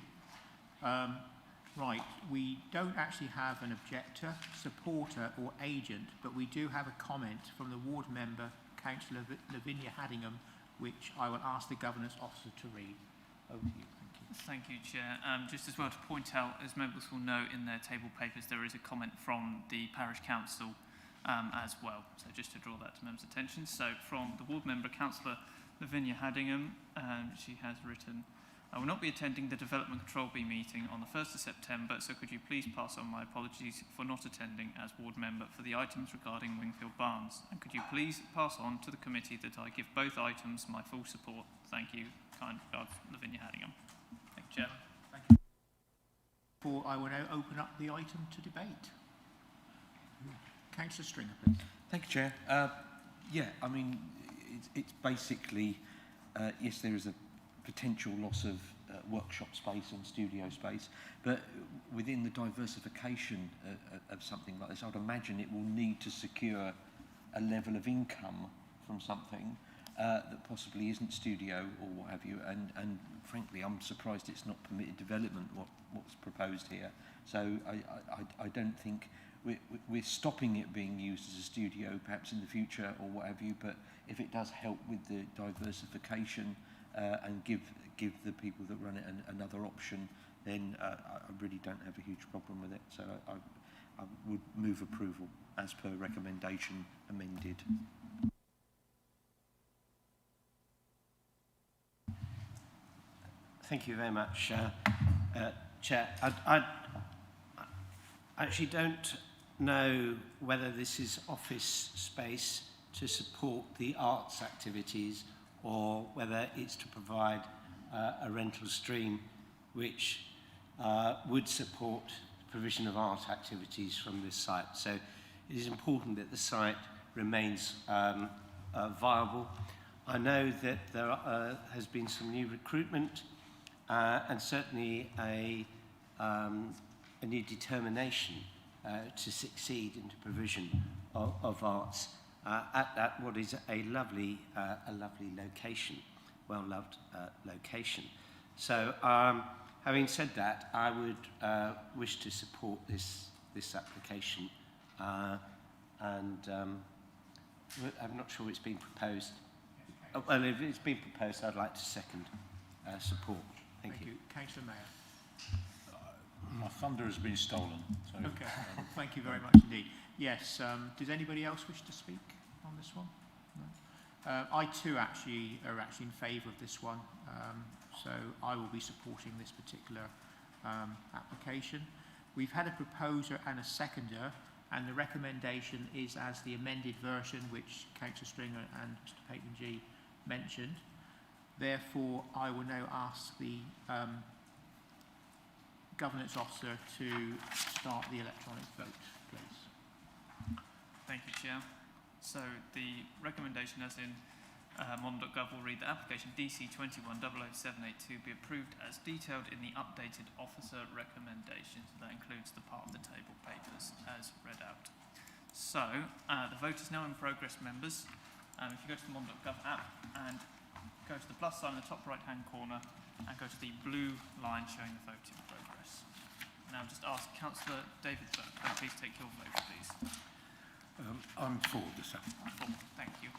S3: Right, we don't actually have an objector, supporter or agent, but we do have a comment from the ward member, Councillor Lavinia Haddingham, which I will ask the Governance Officer to read. Over to you.
S1: Thank you, Chair. Just as well to point out, as members will know in their table papers, there is a comment from the Parish Council as well. So just to draw that to members' attention. So from the ward member, Councillor Lavinia Haddingham, she has written, I will not be attending the Development Control B meeting on the 1st of September, so could you please pass on my apologies for not attending as ward member for the items regarding Wingfield Barns? And could you please pass on to the committee that I give both items my full support? Thank you. Kind regards, Lavinia Haddingham. Chair.
S3: Thank you. Before I will now open up the item to debate. Councillor Stringer, please.
S2: Thank you, Chair. Yeah, I mean, it's basically, yes, there is a potential loss of workshop space and studio space, but within the diversification of something like this, I would imagine it will need to secure a level of income from something that possibly isn't studio or what have you, and frankly I'm surprised it's not permitted development what's proposed here. So I don't think we're stopping it being used as a studio perhaps in the future or what have you, but if it does help with the diversification and give the people that run it another option, then I really don't have a huge problem with it. So I would move approval as per recommendation amended.
S5: Thank you very much, Chair. I actually don't know whether this is office space to support the arts activities or whether it's to provide a rental stream which would support the provision of art activities from this site. So it is important that the site remains viable. I know that there has been some new recruitment and certainly a new determination to succeed in the provision of arts at what is a lovely location, well-loved location. So, having said that, I would wish to support this application, and I'm not sure it's been proposed. Well, if it's been proposed, I'd like to second support. Thank you.
S3: Councillor Mayor.
S4: My thunder has been stolen. So,
S3: okay, thank you very much indeed. Yes, does anybody else wish to speak on this one? No? I too are actually in favour of this one, so I will be supporting this particular application. We've had a proposer and a seconder, and the recommendation is as the amended version which Councillor Stringer and Mr. Pavin-G mentioned. Therefore, I will now ask the Governance Officer to start the electronic vote, please.
S1: Thank you, Chair. So the recommendation as in mon.gov will read that application DC 21-00782 be approved as detailed in the updated officer recommendation. So that includes the part of the table papers as read out. So the vote is now in progress, members. If you go to the mon.gov app and go to the plus sign in the top right-hand corner and go to the blue line showing the vote in progress. Now just ask Councillor David Burke, please take your vote, please.
S7: I'm for this app.
S1: For, thank you.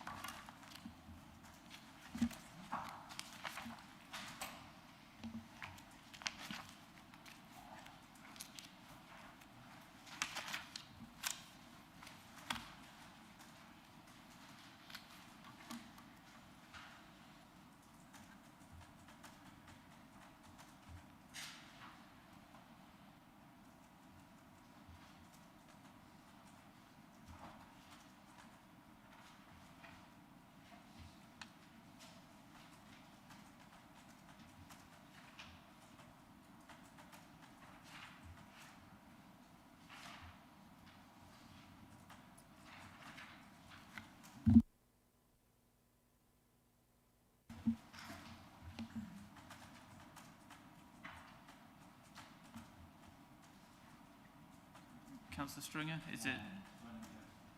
S1: Councillor Stringer, is it?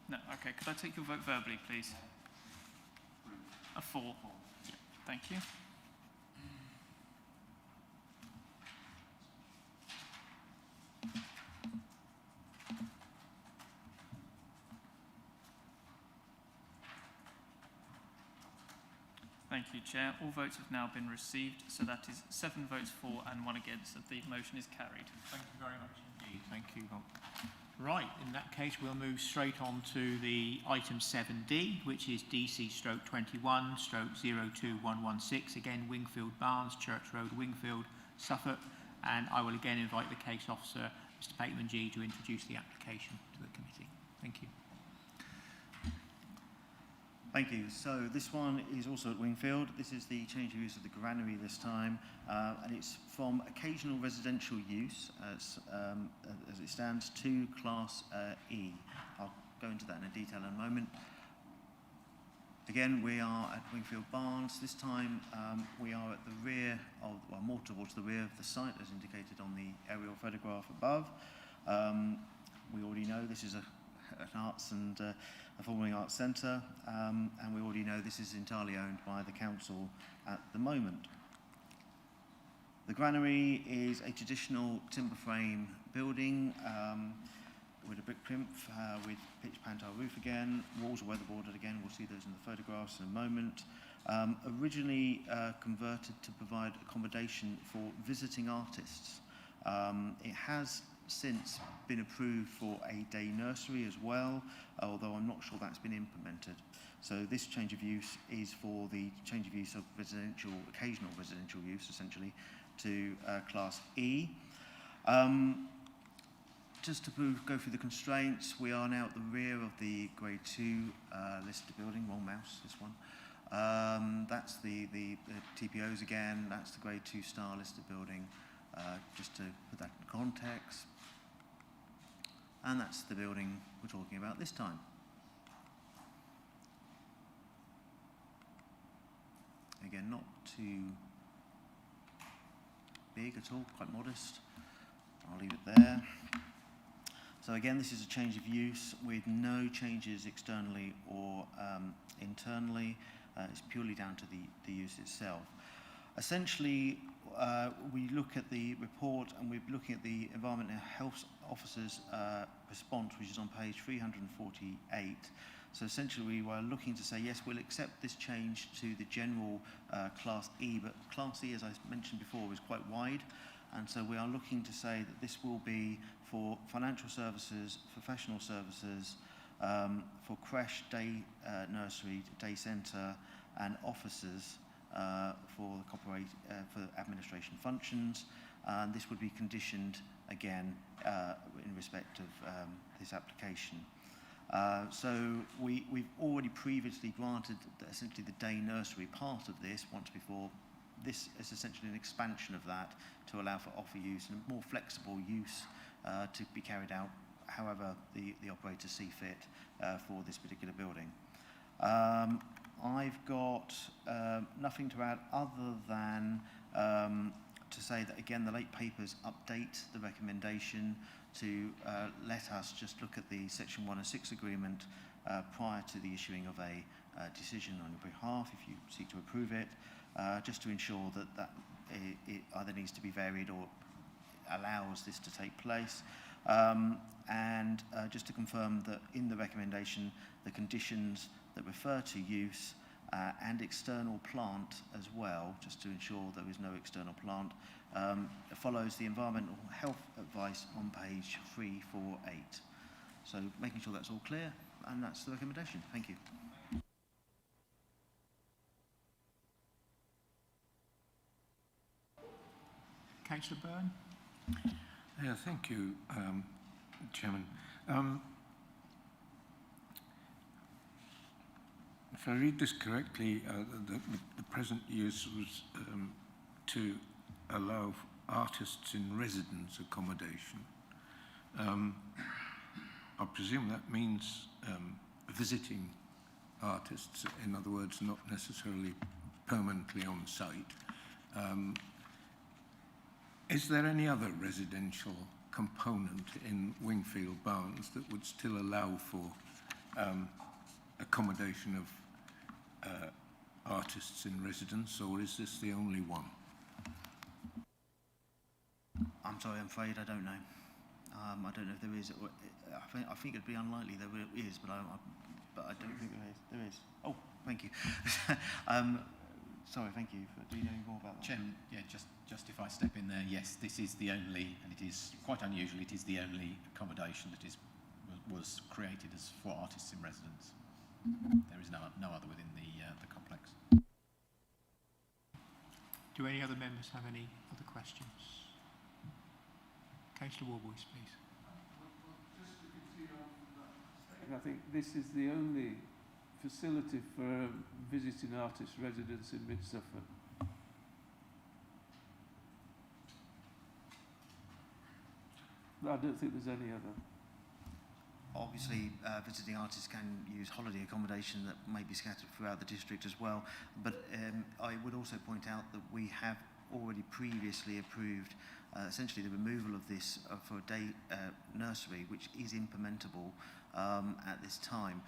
S1: No, okay. Could I take your vote verbally, please? A 4. Yeah, thank you. Thank you, Chair. All votes have now been received, so that is 7 votes for and 1 against, and the motion is carried.
S3: Thank you very much indeed. Thank you. Right, in that case, we'll move straight on to the item 7D, which is DC/21/02116, again, Wingfield Barnes, Church Road, Wingfield, Suffolk, and I will again invite the case officer, Mr. Bateman G, to introduce the application to the committee. Thank you.
S14: Thank you. So this one is also at Wingfield. This is the change of use of the granary this time, and it's from occasional residential use as it stands to Class E. I'll go into that in detail in a moment. Again, we are at Wingfield Barnes. This time we are at the rear of, well, more towards the rear of the site as indicated on the aerial photograph above. We already know this is an arts and a performing arts centre, and we already know this is entirely owned by the council at the moment. The granary is a traditional timber frame building with a brick plinth with pitch pantile roof again. Walls are weatherboarded again. We'll see those in the photographs in a moment. Originally converted to provide accommodation for visiting artists. It has since been approved for a day nursery as well, although I'm not sure that's been implemented. So this change of use is for the change of use of residential, occasional residential use essentially, to Class E. Just to go through the constraints, we are now at the rear of the Grade 2 listed building, wrong mouse, this one. That's the TPOs again, that's the Grade 2 star listed building, just to put that in context. And that's the building we're talking about this time. Again, not too big at all, quite modest. I'll leave it there. So again, this is a change of use with no changes externally or internally. It's purely down to the use itself. Essentially, we look at the report and we're looking at the Environment and Health Officer's response, which is on page 348. So essentially, we were looking to say, yes, we'll accept this change to the general Class E, but Class E, as I mentioned before, is quite wide. And so we are looking to say that this will be for financial services, professional services, for creche, day nursery, day centre, and offices for administration functions. And this would be conditioned again in respect of this application. So we've already previously granted essentially the day nursery part of this once before this is essentially an expansion of that to allow for offer use and more flexible use to be carried out however the operators see fit for this particular building. I've got nothing to add other than to say that, again, the late papers update the recommendation to let us just look at the Section 106 agreement prior to the issuing of a decision on your behalf, if you seek to approve it, just to ensure that it either needs to be varied or allows this to take place. And just to confirm that in the recommendation, the conditions that refer to use and external plant as well, just to ensure there is no external plant, follows the environmental health advice on page 348. So making sure that's all clear, and that's the recommendation. Thank you.
S3: Councillor Byrne.
S7: Yeah, thank you, Chairman. If I read this correctly, the present use was to allow artists in residence accommodation. I presume that means visiting artists, in other words, not necessarily permanently on site. Is there any other residential component in Wingfield Barns that would still allow for accommodation of artists in residence, or is this the only one?
S14: I'm sorry, I'm afraid I don't know. I don't know if there is. I think it'd be unlikely there is, but I don't think there is. Oh, thank you. Sorry, thank you. Do you know more about that?
S8: Chairman, yeah, just if I step in there, yes, this is the only, and it is quite unusual, it is the only accommodation that was created as for artists in residence. There is no other within the complex.
S3: Do any other members have any other questions? Councillor Warboys, please.
S11: I think this is the only facility for visiting artist residents in Mid-Suffolk. I don't think there's any other.
S14: Obviously, visiting artists can use holiday accommodation that may be scattered throughout the district as well. But I would also point out that we have already previously approved essentially the removal of this for a day nursery, which is implementable at this time.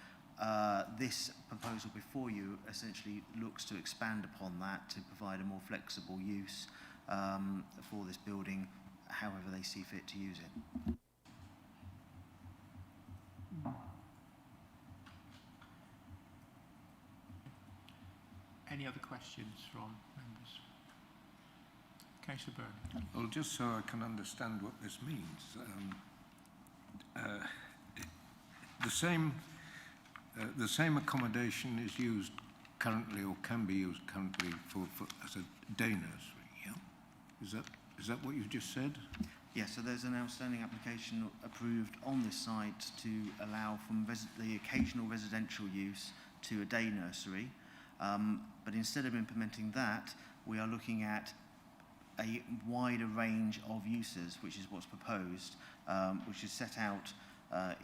S14: This proposal before you essentially looks to expand upon that to provide a more flexible use for this building, however they see fit to use it.
S3: Any other questions from members? Councillor Byrne.
S7: Well, just so I can understand what this means, the same accommodation is used currently, or can be used currently, for as a day nursery. Yeah, is that what you just said?
S14: Yes, so there's an outstanding application approved on this site to allow from the occasional residential use to a day nursery. But instead of implementing that, we are looking at a wider range of uses, which is what's proposed, which is set out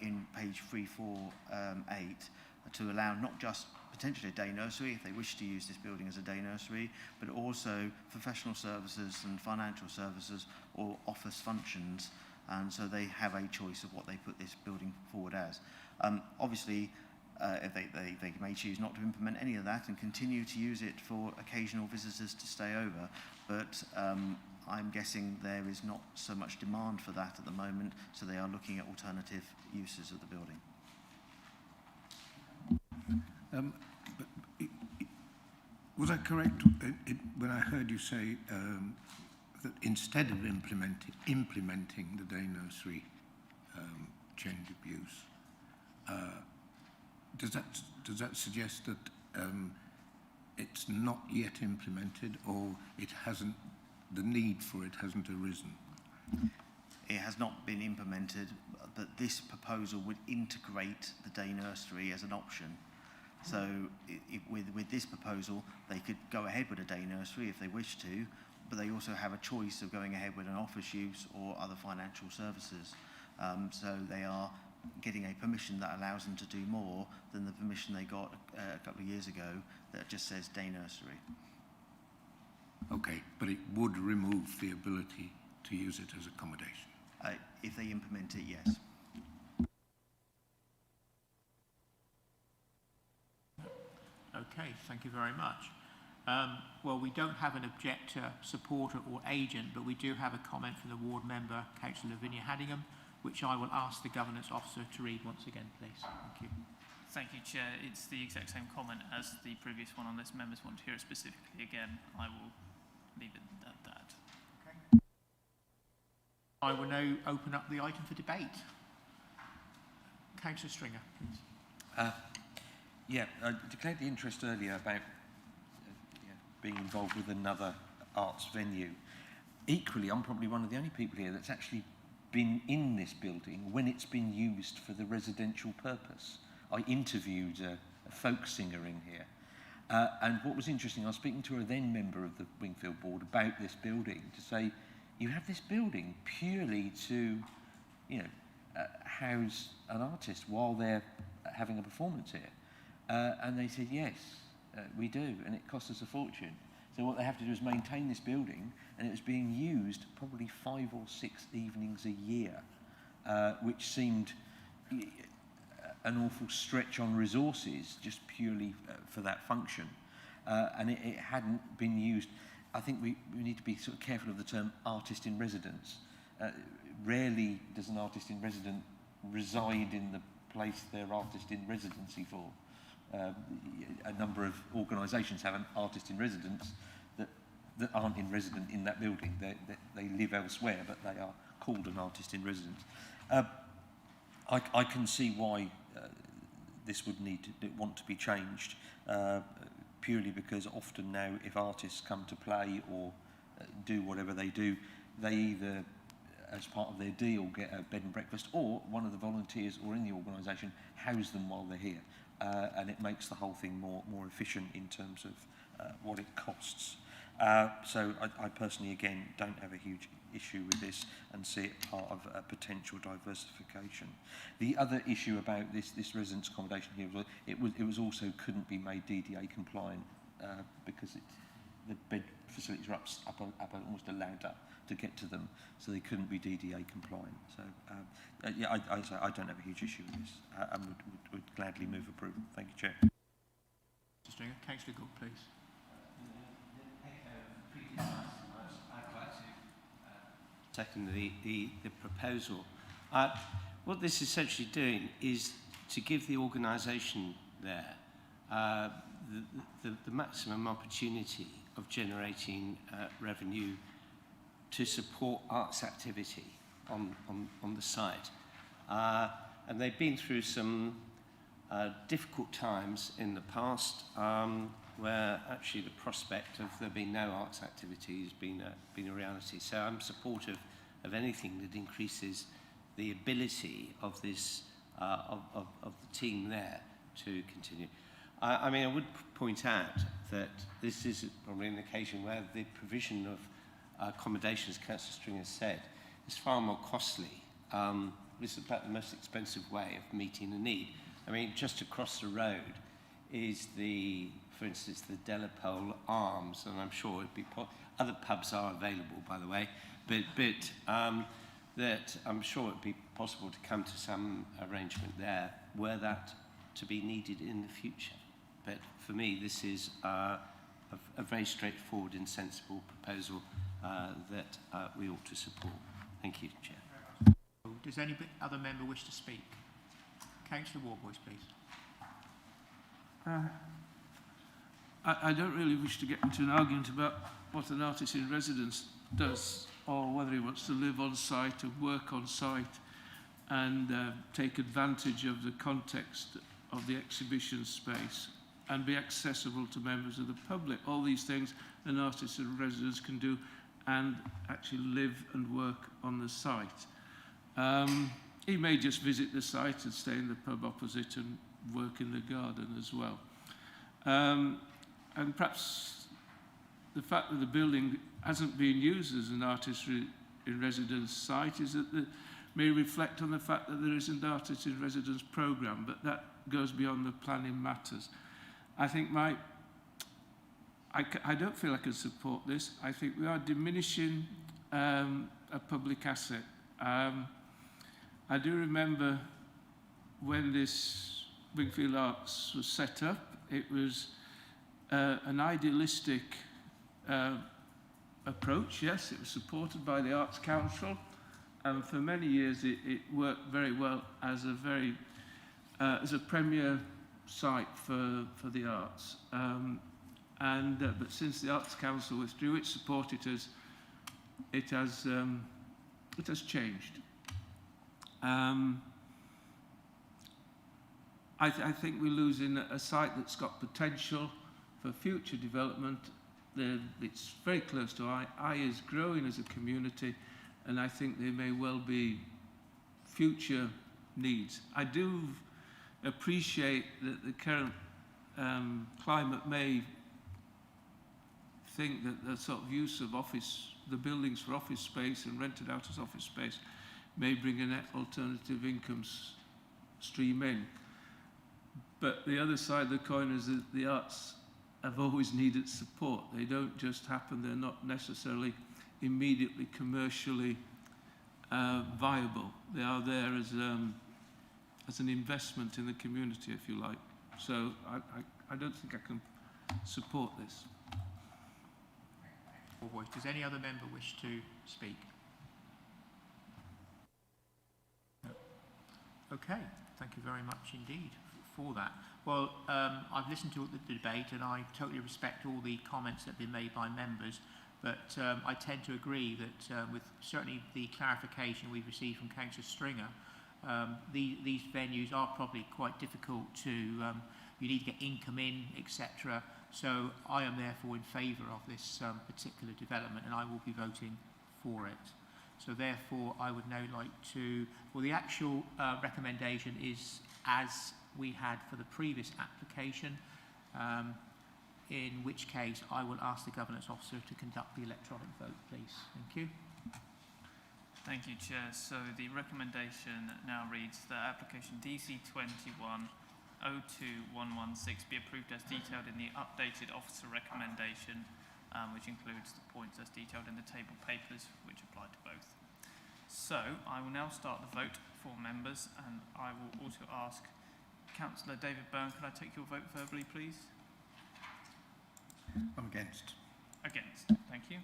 S14: in page 348 to allow not just potentially a day nursery if they wish to use this building as a day nursery, but also professional services and financial services or office functions, and so they have a choice of what they put this building forward as. Obviously, if they may choose not to implement any of that and continue to use it for occasional visitors to stay over, but I'm guessing there is not so much demand for that at the moment, so they are looking at alternative uses of the building.
S7: Was I correct when I heard you say that instead of implementing the day nursery change of use, does that suggest that it's not yet implemented, or the need for it hasn't arisen?
S14: It has not been implemented, but this proposal would integrate the day nursery as an option. So with this proposal, they could go ahead with a day nursery if they wish to, but they also have a choice of going ahead with an office use or other financial services. So they are getting a permission that allows them to do more than the permission they got a couple of years ago that just says day nursery.
S7: Okay, but it would remove the ability to use it as accommodation.
S14: If they implement it, yes.
S3: Okay, thank you very much. Well, we don't have an objector, supporter or agent, but we do have a comment from the ward member, Councillor Lavinia Haddingham, which I will ask the governance officer to read once again, please. Thank you.
S1: Thank you, Chair. It's the exact same comment as the previous one, unless members want to hear it specifically again. I will leave it at that.
S3: Okay. I will now open up the item for debate. Councillor Stringer, please.
S2: I declared the interest earlier about being involved with another arts venue. Equally, I'm probably one of the only people here that's actually been in this building when it's been used for the residential purpose. I interviewed a folk singer in here. And what was interesting, I was speaking to a then member of the Wingfield board about this building to say, you have this building purely to, house an artist while they're having a performance here. And they said, yes, we do, and it costs us a fortune. So what they have to do is maintain this building, and it was being used probably 5 or 6 evenings a year, which seemed an awful stretch on resources just purely for that function. And it hadn't been used. I think we need to be sort of careful of the term artist in residence. Rarely does an artist in residence reside in the place they're artist in residency for. A number of organisations have an artist in residence that aren't in resident in that building. They live elsewhere, but they are called an artist in residence. I can see why this would want to be changed, purely because often now, if artists come to play or do whatever they do, they either, as part of their deal, get a bed and breakfast, or one of the volunteers or in the organisation house them while they're here. And it makes the whole thing more efficient in terms of what it costs. So I personally, again, don't have a huge issue with this and see it part of a potential diversification. The other issue about this residence accommodation here was it was also couldn't be made DDA compliant because the bed facilities are up almost a ladder to get to them, so they couldn't be DDA compliant. So I don't have a huge issue with this and would gladly move approval. Thank you, Chair.
S3: Mr. Stringer, Councillor Gould, please.
S5: I'd like to second the proposal. What this is essentially doing is to give the organisation there the maximum opportunity of generating revenue to support arts activity on the site. And they've been through some difficult times in the past where actually the prospect of there being no arts activity has been a reality. So I'm supportive of anything that increases the ability of this of the team there to continue. I mean, I would point out that this is probably an occasion where the provision of accommodation, as Councillor Stringer said, is far more costly. This is about the most expensive way of meeting a need. I mean, just across the road is for instance, the Delapole Arms, and I'm sure it'd be other pubs are available, by the way, but that I'm sure it'd be possible to come to some arrangement there were that to be needed in the future. But for me, this is a very straightforward and sensible proposal that we ought to support. Thank you, Chair.
S3: Does any other member wish to speak? Councillor Warboys, please.
S11: I don't really wish to get into an argument about what an artist in residence does or whether he wants to live on site or work on site and take advantage of the context of the exhibition space and be accessible to members of the public. All these things an artist in residence can do and actually live and work on the site. He may just visit the site and stay in the pub opposite and work in the garden as well. And perhaps the fact that the building hasn't been used as an artist in residence site is that may reflect on the fact that there isn't an artist in residence programme, but that goes beyond the planning matters. I think I don't feel I can support this. I think we are diminishing a public asset. I do remember when this Wingfield Arts was set up, it was an idealistic approach, yes, it was supported by the Arts Council, and for many years it worked very well as a premier site for the arts. But since the Arts Council withdrew its support, it has changed. I think we're losing a site that's got potential for future development. It's very close to Eye is growing as a community, and I think there may well be future needs. I do appreciate that the current climate may think that the sort of use of the buildings for office space and rented out as office space may bring an alternative income stream in. But the other side of the coin is that the arts have always needed support. They don't just happen, they're not necessarily immediately commercially viable. They are there as an investment in the community, if you like. So I don't think I can support this.
S3: Does any other member wish to speak? No. Okay, thank you very much indeed for that. Well, I've listened to the debate and I totally respect all the comments that have been made by members, but I tend to agree that with certainly the clarification we've received from Councillor Stringer, these venues are probably quite difficult to, you need to get income in, etc. So I am therefore in favour of this particular development and I will be voting for it. So therefore I would now like to, well, the actual recommendation is as we had for the previous application, in which case I will ask the Governance Officer to conduct the electronic vote, please. Thank you.
S1: Thank you, Chair. So the recommendation now reads that application DC 21-02116 be approved as detailed in the updated officer recommendation, which includes the points as detailed in the table papers, which apply to both. So I will now start the vote for members, and I will also ask Councillor David Byrne, can I take your vote verbally, please?
S7: I'm against.
S1: Against. Thank you.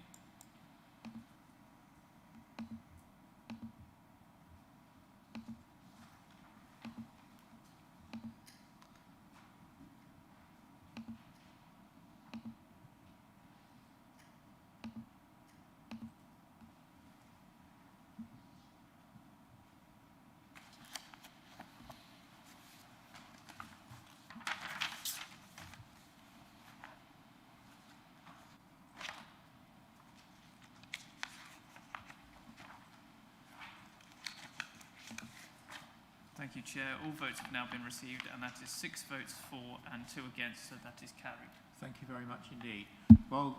S1: Thank you, Chair. All votes have now been received, and that is 6 votes for and 2 against, so that is carried.
S3: Thank you very much indeed. Well,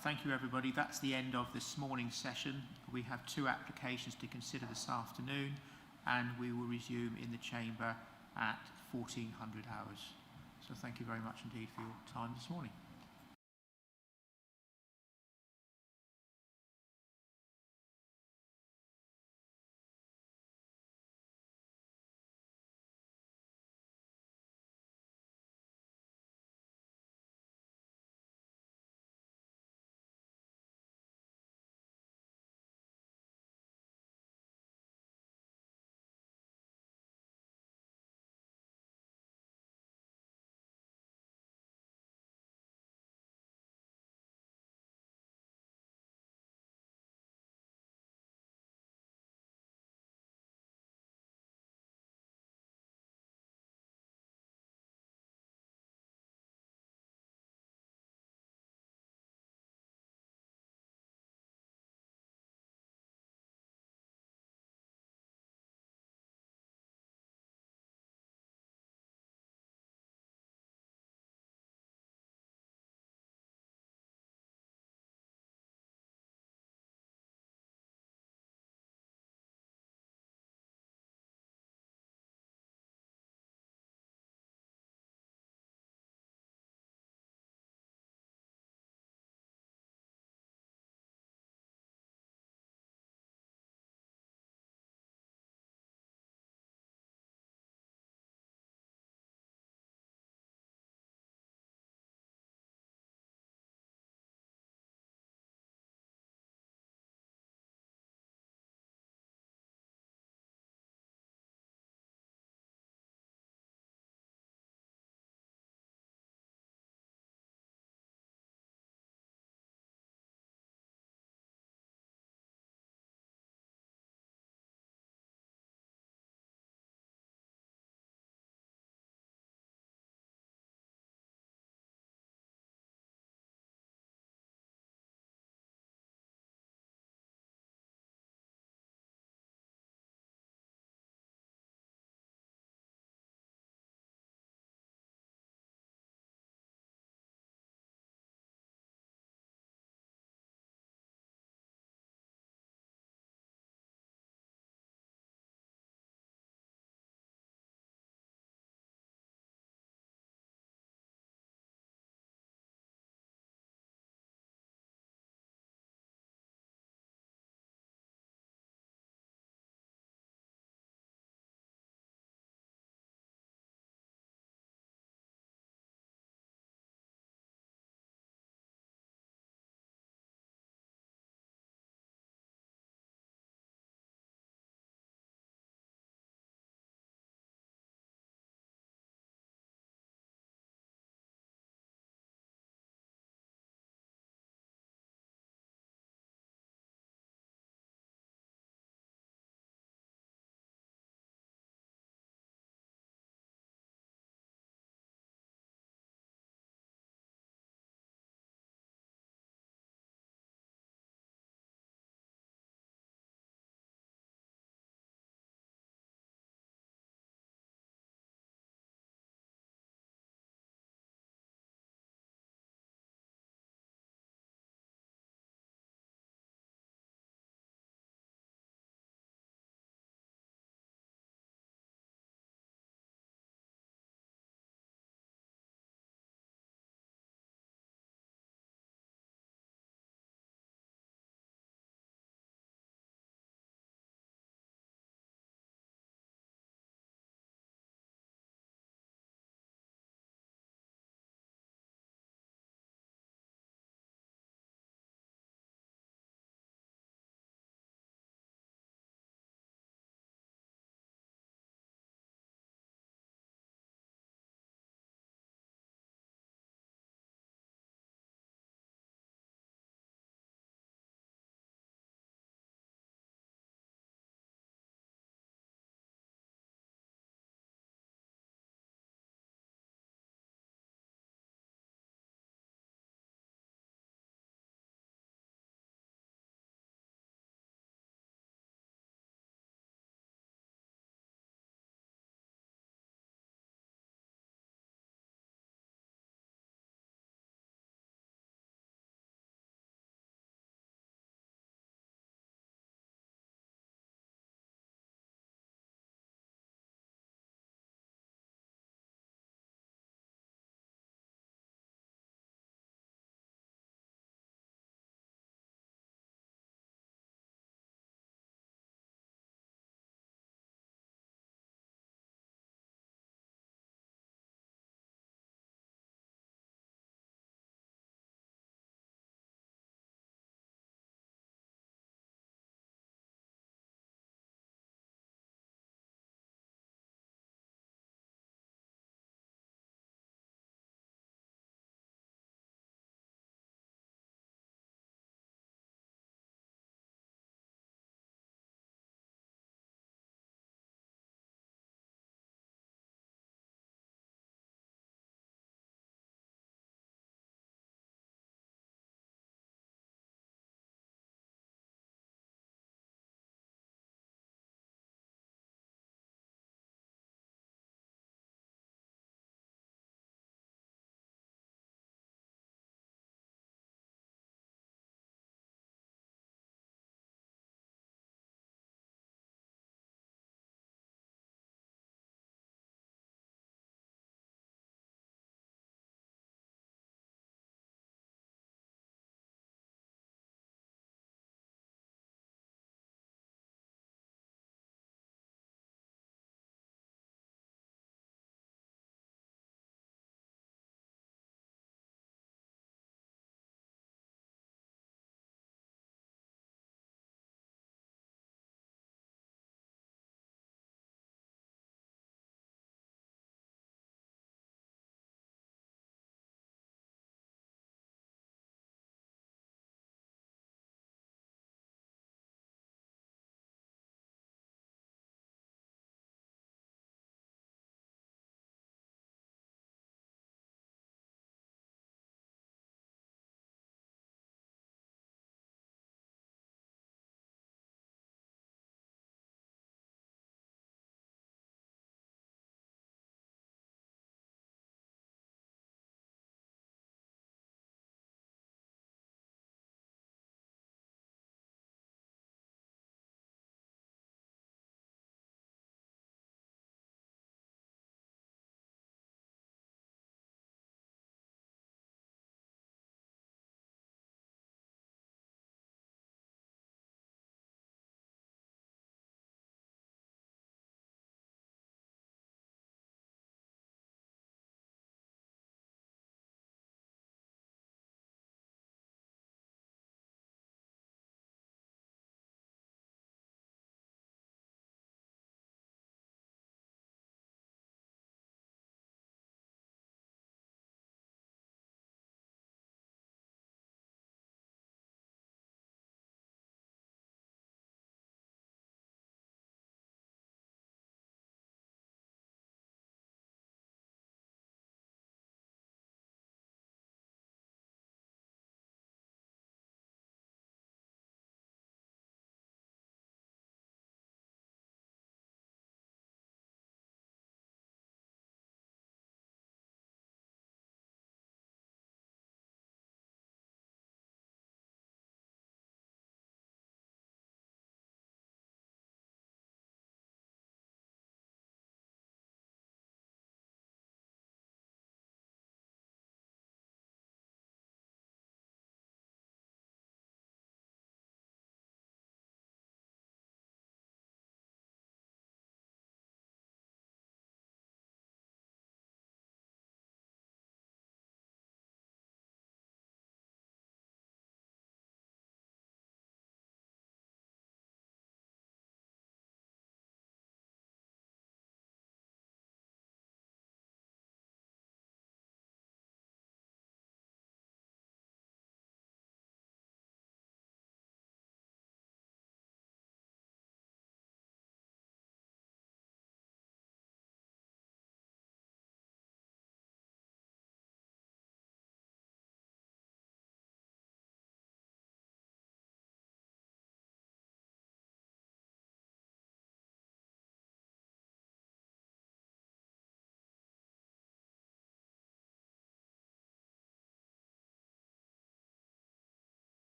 S3: thank you everybody. That's the end of this morning's session. We have 2 applications to consider this afternoon, and we will resume in the chamber at 1400 hours. So thank you very much indeed for your time this morning.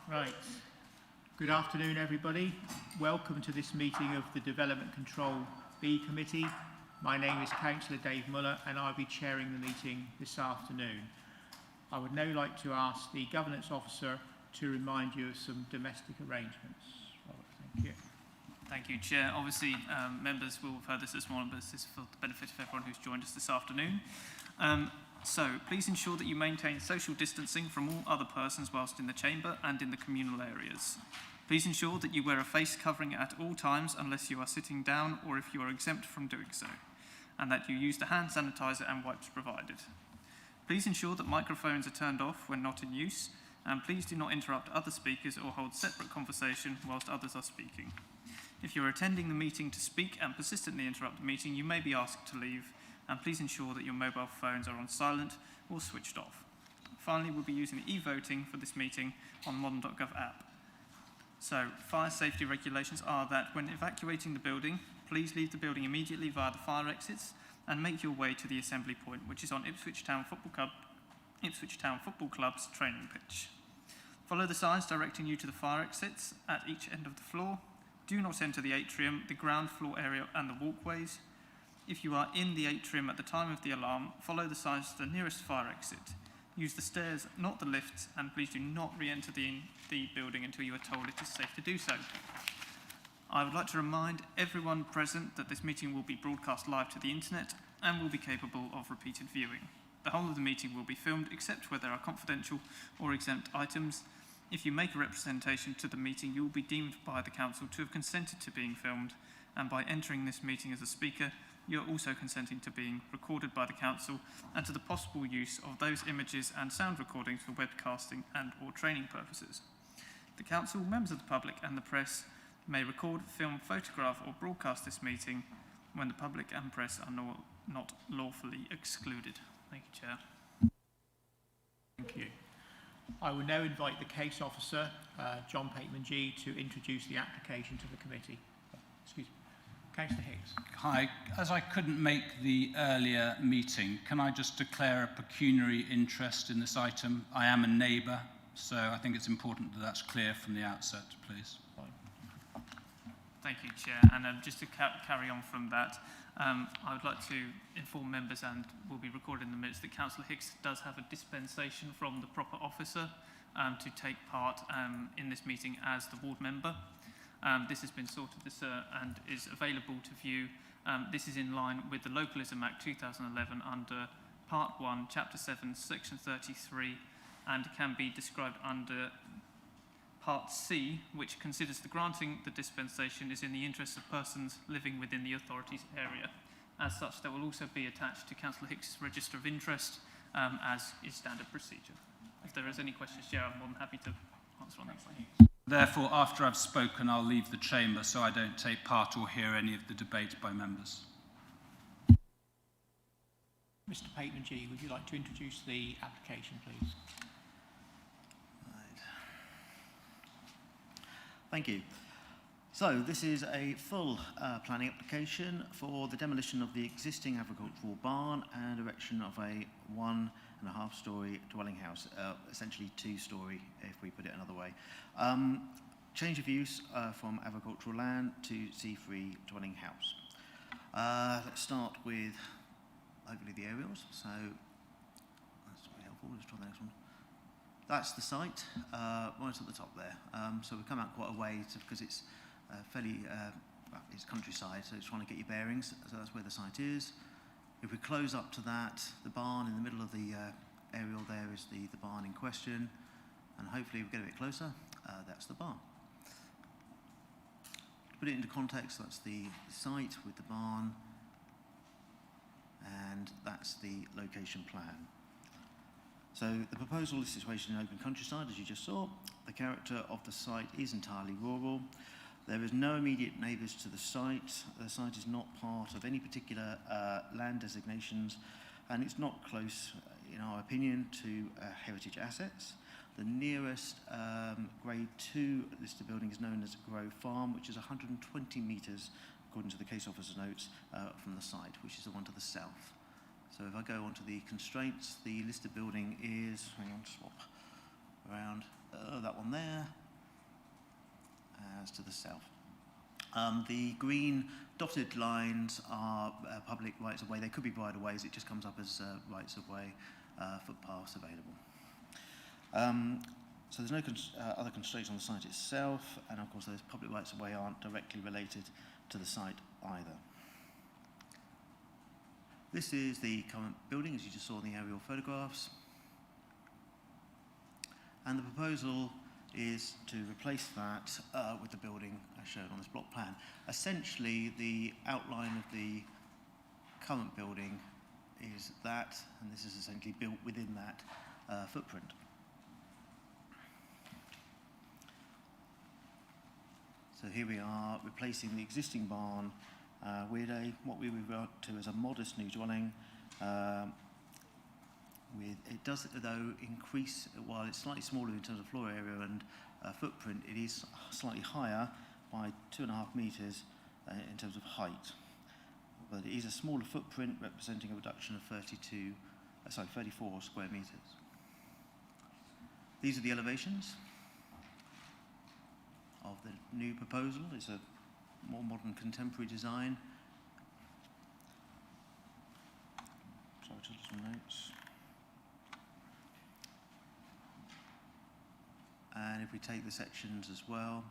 S3: Right. Good afternoon, everybody. Welcome to this meeting of the Development Control B Committee. My name is Councillor Dave Muller and I'll be chairing the meeting this afternoon. I would now like to ask the Governance Officer to remind you of some domestic arrangements. Robert, thank you.
S1: Thank you, Chair. Obviously, members will have heard this morning, but this is for the benefit of everyone who's joined us this afternoon. So, please ensure that you maintain social distancing from all other persons whilst in the chamber and in the communal areas. Please ensure that you wear a face covering at all times unless you are sitting down or if you are exempt from doing so, and that you use the hand sanitizer and wipes provided. Please ensure that microphones are turned off when not in use, and please do not interrupt other speakers or hold separate conversation whilst others are speaking. If you are attending the meeting to speak and persistently interrupt the meeting, you may be asked to leave, and please ensure that your mobile phones are on silent or switched off. Finally, we'll be using e-voting for this meeting on the modern.gov app. So, fire safety regulations are that when evacuating the building, please leave the building immediately via the fire exits and make your way to the assembly point, which is on Ipswich Town Football Club's training pitch. Follow the signs directing you to the fire exits at each end of the floor. Do not enter the atrium, the ground floor area and the walkways. If you are in the atrium at the time of the alarm, follow the signs to the nearest fire exit. Use the stairs, not the lifts, and please do not re-enter the building until you are told it is safe to do so. I would like to remind everyone present that this meeting will be broadcast live to the internet and will be capable of repeated viewing. The whole of the meeting will be filmed except where there are confidential or exempt items. If you make a representation to the meeting, you will be deemed by the Council to have consented to being filmed, and by entering this meeting as a speaker, you are also consenting to being recorded by the Council and to the possible use of those images and sound recordings for webcasting and or training purposes. The Council, members of the public and the press may record, film, photograph or broadcast this meeting when the public and press are not lawfully excluded. Thank you, Chair.
S3: Thank you. I will now invite the Case Officer, John Pateman-G, to introduce the application to the committee. Excuse me. Councillor Hicks.
S16: Hi. As I couldn't make the earlier meeting, can I just declare a pecuniary interest in this item? I am a neighbour, so I think it's important that that's clear from the outset, please.
S1: Thank you, Chair. And just to carry on from that, I would like to inform members, and will be recorded in the minutes, that Councillor Hicks does have a dispensation from the proper officer to take part in this meeting as the ward member. This has been sorted and is available to view. This is in line with the Localism Act 2011 under Part 1, Chapter 7, Section 33, and can be described under Part C, which considers the granting the dispensation is in the interests of persons living within the authority's area. As such, there will also be attached to Councillor Hicks' register of interest, as is standard procedure. If there is any questions, Chair, I'm more than happy to answer on that one.
S16: Therefore, after I've spoken, I'll leave the chamber so I don't take part or hear any of the debate by members.
S3: Mr. Pateman-G, would you like to introduce the application, please?
S14: Thank you. So this is a full planning application for the demolition of the existing agricultural barn and erection of a 1.5-storey dwelling house, essentially 2-storey if we put it another way. Change of use from agricultural land to C3 dwelling house. Let's start with hopefully the aerials. So that's very helpful. Let's try the next one. That's the site, right at the top there. So we've come out quite a way because it's fairly, it's countryside, so it's trying to get your bearings. So that's where the site is. If we close up to that, the barn in the middle of the aerial there is the barn in question. And hopefully we get a bit closer, that's the barn. To put it into context, that's the site with the barn, and that's the location plan. So the proposal is situated in open countryside, as you just saw. The character of the site is entirely rural. There is no immediate neighbours to the site. The site is not part of any particular land designations, and it's not close, in our opinion, to heritage assets. The nearest Grade 2 listed building is known as Grove Farm, which is 120 metres, according to the case officer's notes, from the site, which is the one to the south. So if I go on to the constraints, the listed building is, hang on, swap around, that one there, as to the south. The green dotted lines are public rights of way. They could be right of ways. It just comes up as rights of way, footpaths available. So there's no other constraints on the site itself, and of course those public rights of way aren't directly related to the site either. This is the current building, as you just saw in the aerial photographs. And the proposal is to replace that with the building as shown on this block plan. Essentially, the outline of the current building is that, and this is essentially built within that footprint. So here we are replacing the existing barn with what we refer to as a modest new dwelling. It does, though, increase, while it's slightly smaller in terms of floor area and footprint, it is slightly higher by 2.5 metres in terms of height. But it is a smaller footprint representing a reduction of 34 square metres. These are the elevations of the new proposal. It's a more modern contemporary design. Sorry, just some notes. And if we take the sections as well,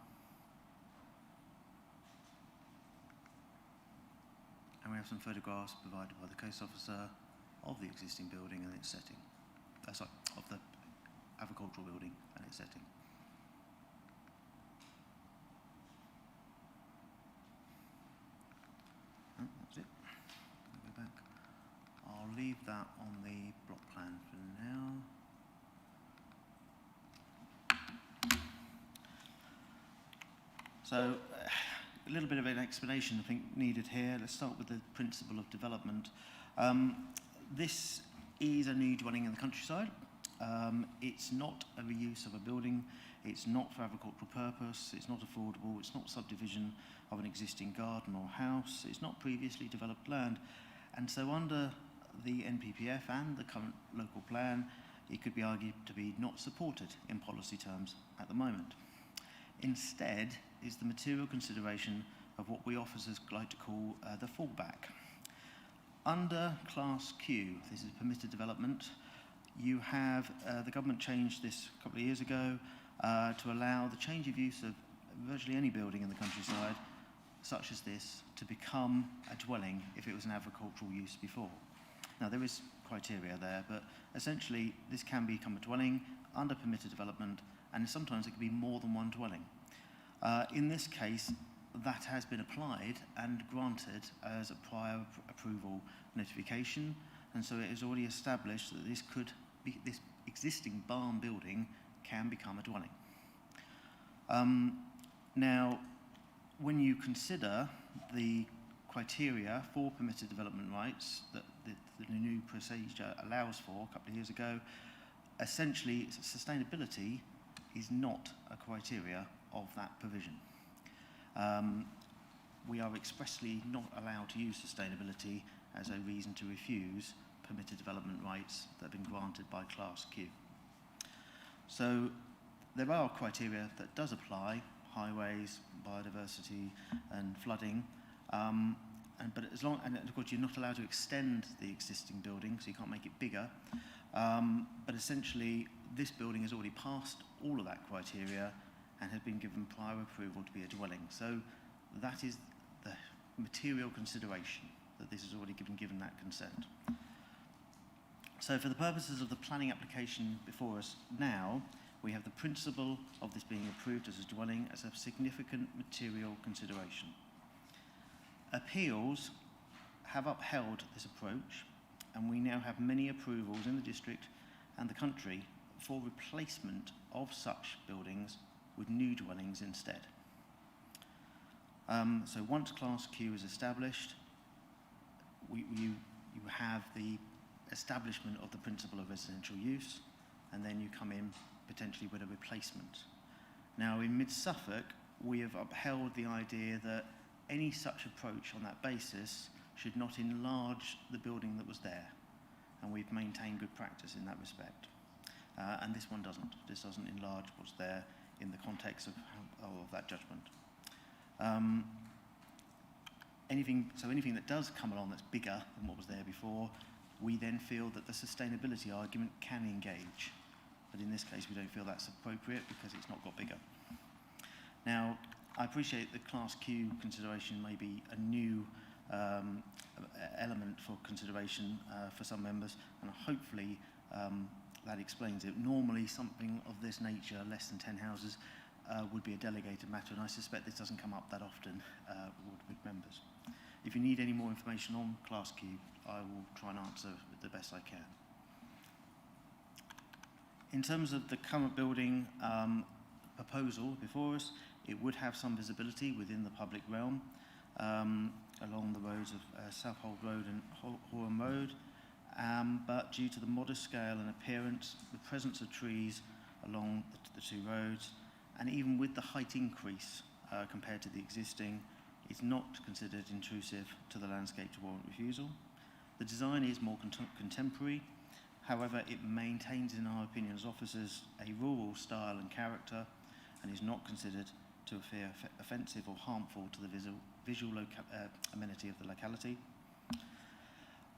S14: and we have some photographs provided by the case officer of the existing building and its setting. Sorry, of the agricultural building and its setting. Oh, that's it. I'll go back. I'll leave that on the block plan for now. So, a little bit of an explanation, I think, needed here. Let's start with the principle of development. This is a new dwelling in the countryside. It's not a reuse of a building. It's not for agricultural purpose. It's not affordable. It's not subdivision of an existing garden or house. It's not previously developed land. And so under the NPPF and the current local plan, it could be argued to be not supported in policy terms at the moment. Instead is the material consideration of what we officers like to call the fallback. Under Class Q, this is permitted development, you have, the government changed this a couple of years ago to allow the change of use of virtually any building in the countryside, such as this, to become a dwelling if it was an agricultural use before. Now there is criteria there, but essentially this can become a dwelling under permitted development, and sometimes it can be more than one dwelling. In this case, that has been applied and granted as a prior approval notification, and so it is already established that this existing barn building can become a dwelling. Now, when you consider the criteria for permitted development rights that the new procedure allows for a couple of years ago, essentially sustainability is not a criteria of that provision. We are expressly not allowed to use sustainability as a reason to refuse permitted development rights that have been granted by Class Q. So there are criteria that does apply: highways, biodiversity and flooding, but and of course you're not allowed to extend the existing building, so you can't make it bigger, but essentially this building has already passed all of that criteria and has been given prior approval to be a dwelling. So that is the material consideration, that this has already been given that consent. So for the purposes of the planning application before us now, we have the principle of this being approved as a dwelling as a significant material consideration. Appeals have upheld this approach, and we now have many approvals in the district and the country for replacement of such buildings with new dwellings instead. So once Class Q is established, you have the establishment of the principle of residential use, and then you come in potentially with a replacement. Now in Mid-Suffolk, we have upheld the idea that any such approach on that basis should not enlarge the building that was there, and we've maintained good practice in that respect. and this one doesn't. This doesn't enlarge what's there in the context of that judgment. Anything that does come along that's bigger than what was there before, we then feel that the sustainability argument can engage. But in this case, we don't feel that's appropriate because it's not got bigger. Now, I appreciate the Class Q consideration may be a new element for consideration for some members, and hopefully that explains it. Normally, something of this nature, less than 10 houses, would be a delegated matter, and I suspect this doesn't come up that often with members. If you need any more information on Class Q, I will try and answer the best I can. In terms of the current building proposal before us, it would have some visibility within the public realm along the roads of Suffolk Road and Horham Road, but due to the modest scale and appearance, the presence of trees along the two roads, and even with the height increase compared to the existing, it's not considered intrusive to the landscape to warrant refusal. The design is more contemporary. However, it maintains, in our opinion as officers, a rural style and character, and is not considered to appear offensive or harmful to the visual amenity of the locality.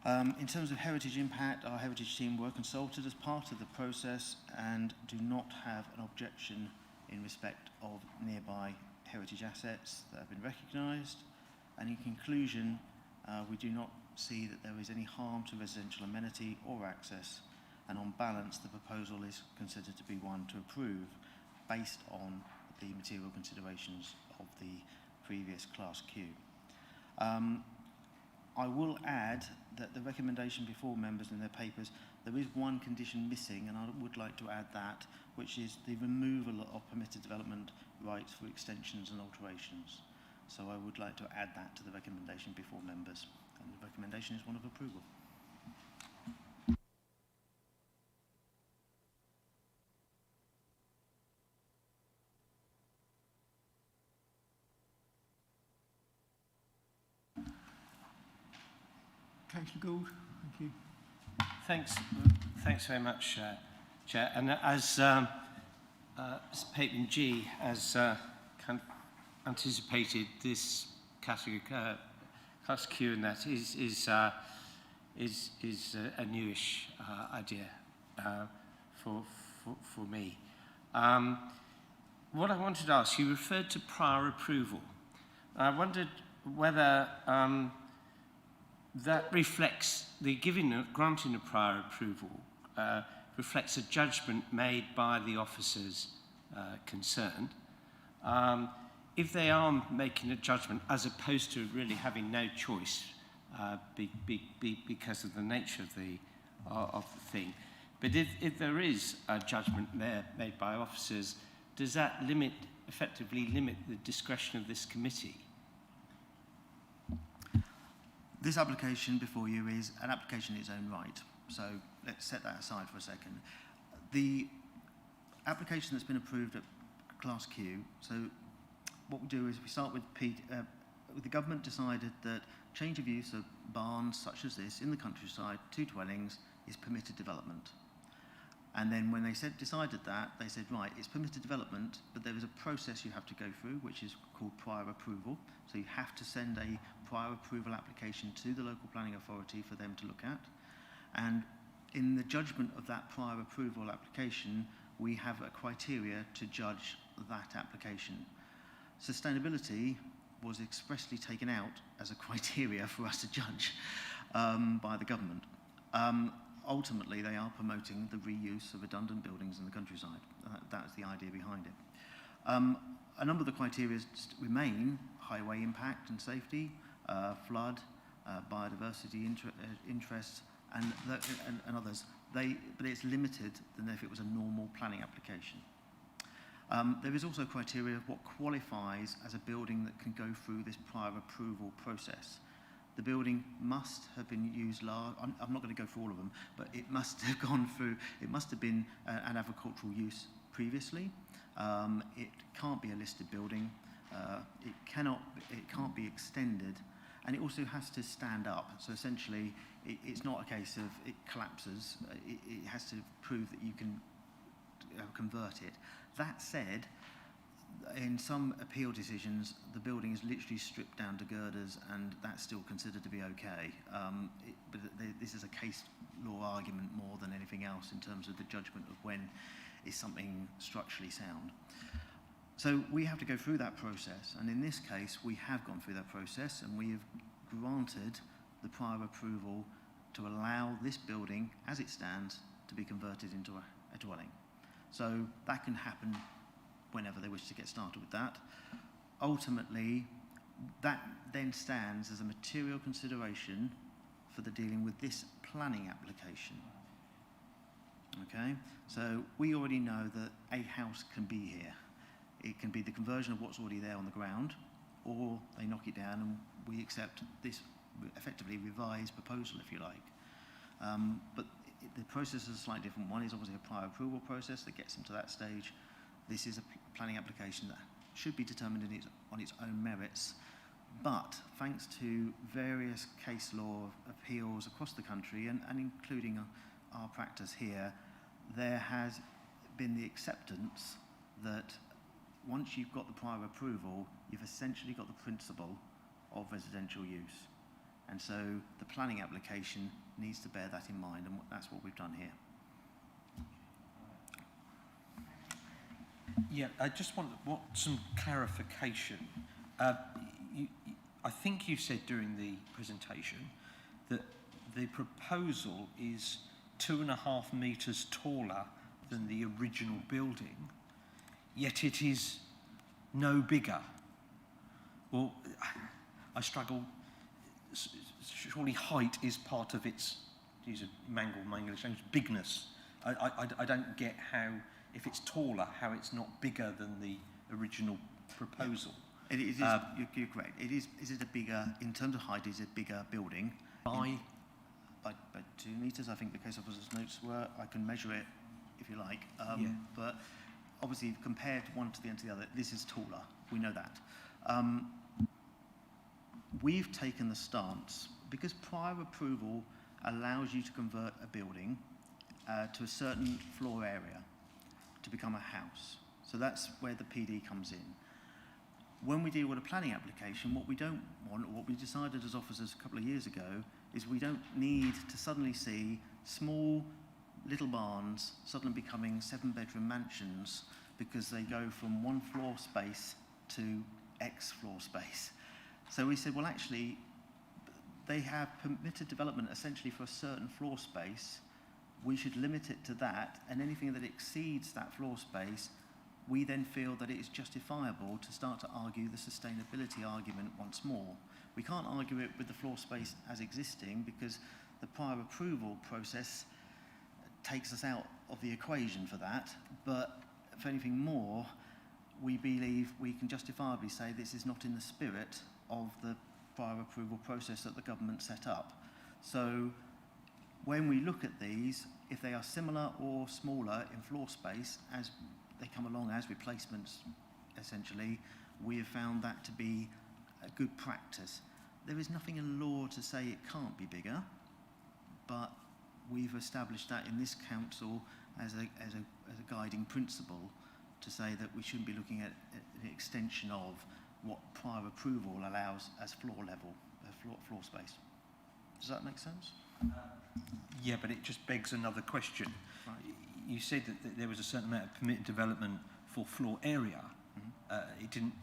S14: In terms of heritage impact, our heritage team were consulted as part of the process and do not have an objection in respect of nearby heritage assets that have been recognised. And in conclusion, we do not see that there is any harm to residential amenity or access, and on balance the proposal is considered to be one to approve based on the material considerations of the previous Class Q. I will add that the recommendation before members in their papers, there is one condition missing, and I would like to add that, which is the removal of permitted development rights for extensions and alterations. So I would like to add that to the recommendation before members, and the recommendation is one of approval.
S3: Councillor Gould, thank you.
S5: Thanks very much, Chair. And as Mr. Pateman G has kind of anticipated, this category Class Q and that is a newish idea for me. What I wanted to ask, you referred to prior approval. I wondered whether that reflects the granting of prior approval reflects a judgment made by the officers concerned. If they are making a judgment as opposed to really having no choice because of the nature of the thing, but if there is a judgment made by officers, does that effectively limit the discretion of this committee?
S14: This application before you is an application in its own right, so let's set that aside for a second. The application that's been approved at Class Q, so what we do is we start with the government decided that change of use of barns such as this in the countryside to dwellings is permitted development. And then when they decided that, they said, right, it's permitted development, but there is a process you have to go through, which is called prior approval. So you have to send a prior approval application to the local planning authority for them to look at. And in the judgment of that prior approval application, we have a criteria to judge that application. Sustainability was expressly taken out as a criteria for us to judge by the government. Ultimately, they are promoting the reuse of redundant buildings in the countryside. That's the idea behind it. A number of the criteria remain: highway impact and safety, flood, biodiversity interests, and others. But it's limited than if it was a normal planning application. There is also criteria of what qualifies as a building that can go through this prior approval process. The building must have been used I'm not going to go through all of them, but it must have gone through, it must have been an agricultural use previously. It can't be a listed building. It can't be extended, and it also has to stand up. So essentially, it's not a case of it collapses. It has to prove that you can convert it. That said, in some appeal decisions, the building is literally stripped down to girders, and that's still considered to be okay. But this is a case law argument more than anything else in terms of the judgment of when is something structurally sound. So we have to go through that process, and in this case, we have gone through that process, and we have granted the prior approval to allow this building, as it stands, to be converted into a dwelling. So that can happen whenever they wish to get started with that. Ultimately, that then stands as a material consideration for the dealing with this planning application. Okay, so we already know that a house can be here. It can be the conversion of what's already there on the ground, or they knock it down and we accept this effectively revised proposal, if you like. But the process is a slightly different. One is obviously a prior approval process that gets them to that stage. This is a planning application that should be determined on its own merits. But thanks to various case law appeals across the country, and including our practice here, there has been the acceptance that once you've got the prior approval, you've essentially got the principle of residential use. And so the planning application needs to bear that in mind, and that's what we've done here.
S2: Yeah, I just want some clarification. I think you said during the presentation that the proposal is 2.5 metres taller than the original building, yet it is no bigger. Well, I struggle. Surely height is part of its, use a mangled my English language, bigness. I don't get how, if it's taller, how it's not bigger than the original proposal.
S14: It is, you're correct. It is a bigger, in terms of height, it's a bigger building. By 2 metres, I think the case officer's notes were. I can measure it if you like. But obviously, compared one to the end to the other, this is taller. We know that. We've taken the stance, because prior approval allows you to convert a building to a certain floor area to become a house. So that's where the PD comes in. When we deal with a planning application, what we don't want, or what we decided as officers a couple of years ago, is we don't need to suddenly see small little barns suddenly becoming 7-bedroom mansions because they go from one floor space to X floor space. So we said, well, actually, they have permitted development essentially for a certain floor space. We should limit it to that, and anything that exceeds that floor space, we then feel that it is justifiable to start to argue the sustainability argument once more. We can't argue it with the floor space as existing because the prior approval process takes us out of the equation for that. But for anything more, we believe we can justifiably say this is not in the spirit of the prior approval process that the government set up. So when we look at these, if they are similar or smaller in floor space as they come along as replacements, essentially, we have found that to be a good practice. There is nothing in law to say it can't be bigger, but we've established that in this council as a guiding principle to say that we shouldn't be looking at an extension of what prior approval allows as floor level, floor space. Does that make sense?
S2: Yeah, but it just begs another question.
S14: Right.
S2: You said that there was a certain amount of permitted development for floor area. It didn't.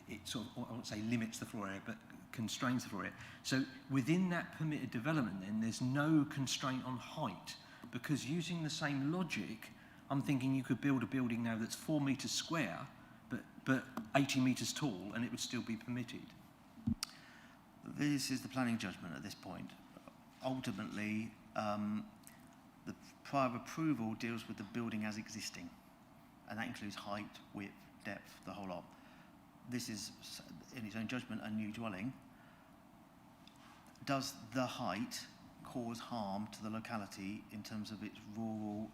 S2: It sort of, I won't say limits the floor area, but constrains the floor area. So within that permitted development, then there's no constraint on height, because using the same logic, I'm thinking you could build a building now that's 4 metres square, but 80 metres tall, and it would still be permitted.
S14: This is the planning judgment at this point. Ultimately, the prior approval deals with the building as existing, and that includes height, width, depth, the whole lot. This is, in its own judgment, a new dwelling. Does the height cause harm to the locality in terms of its rural,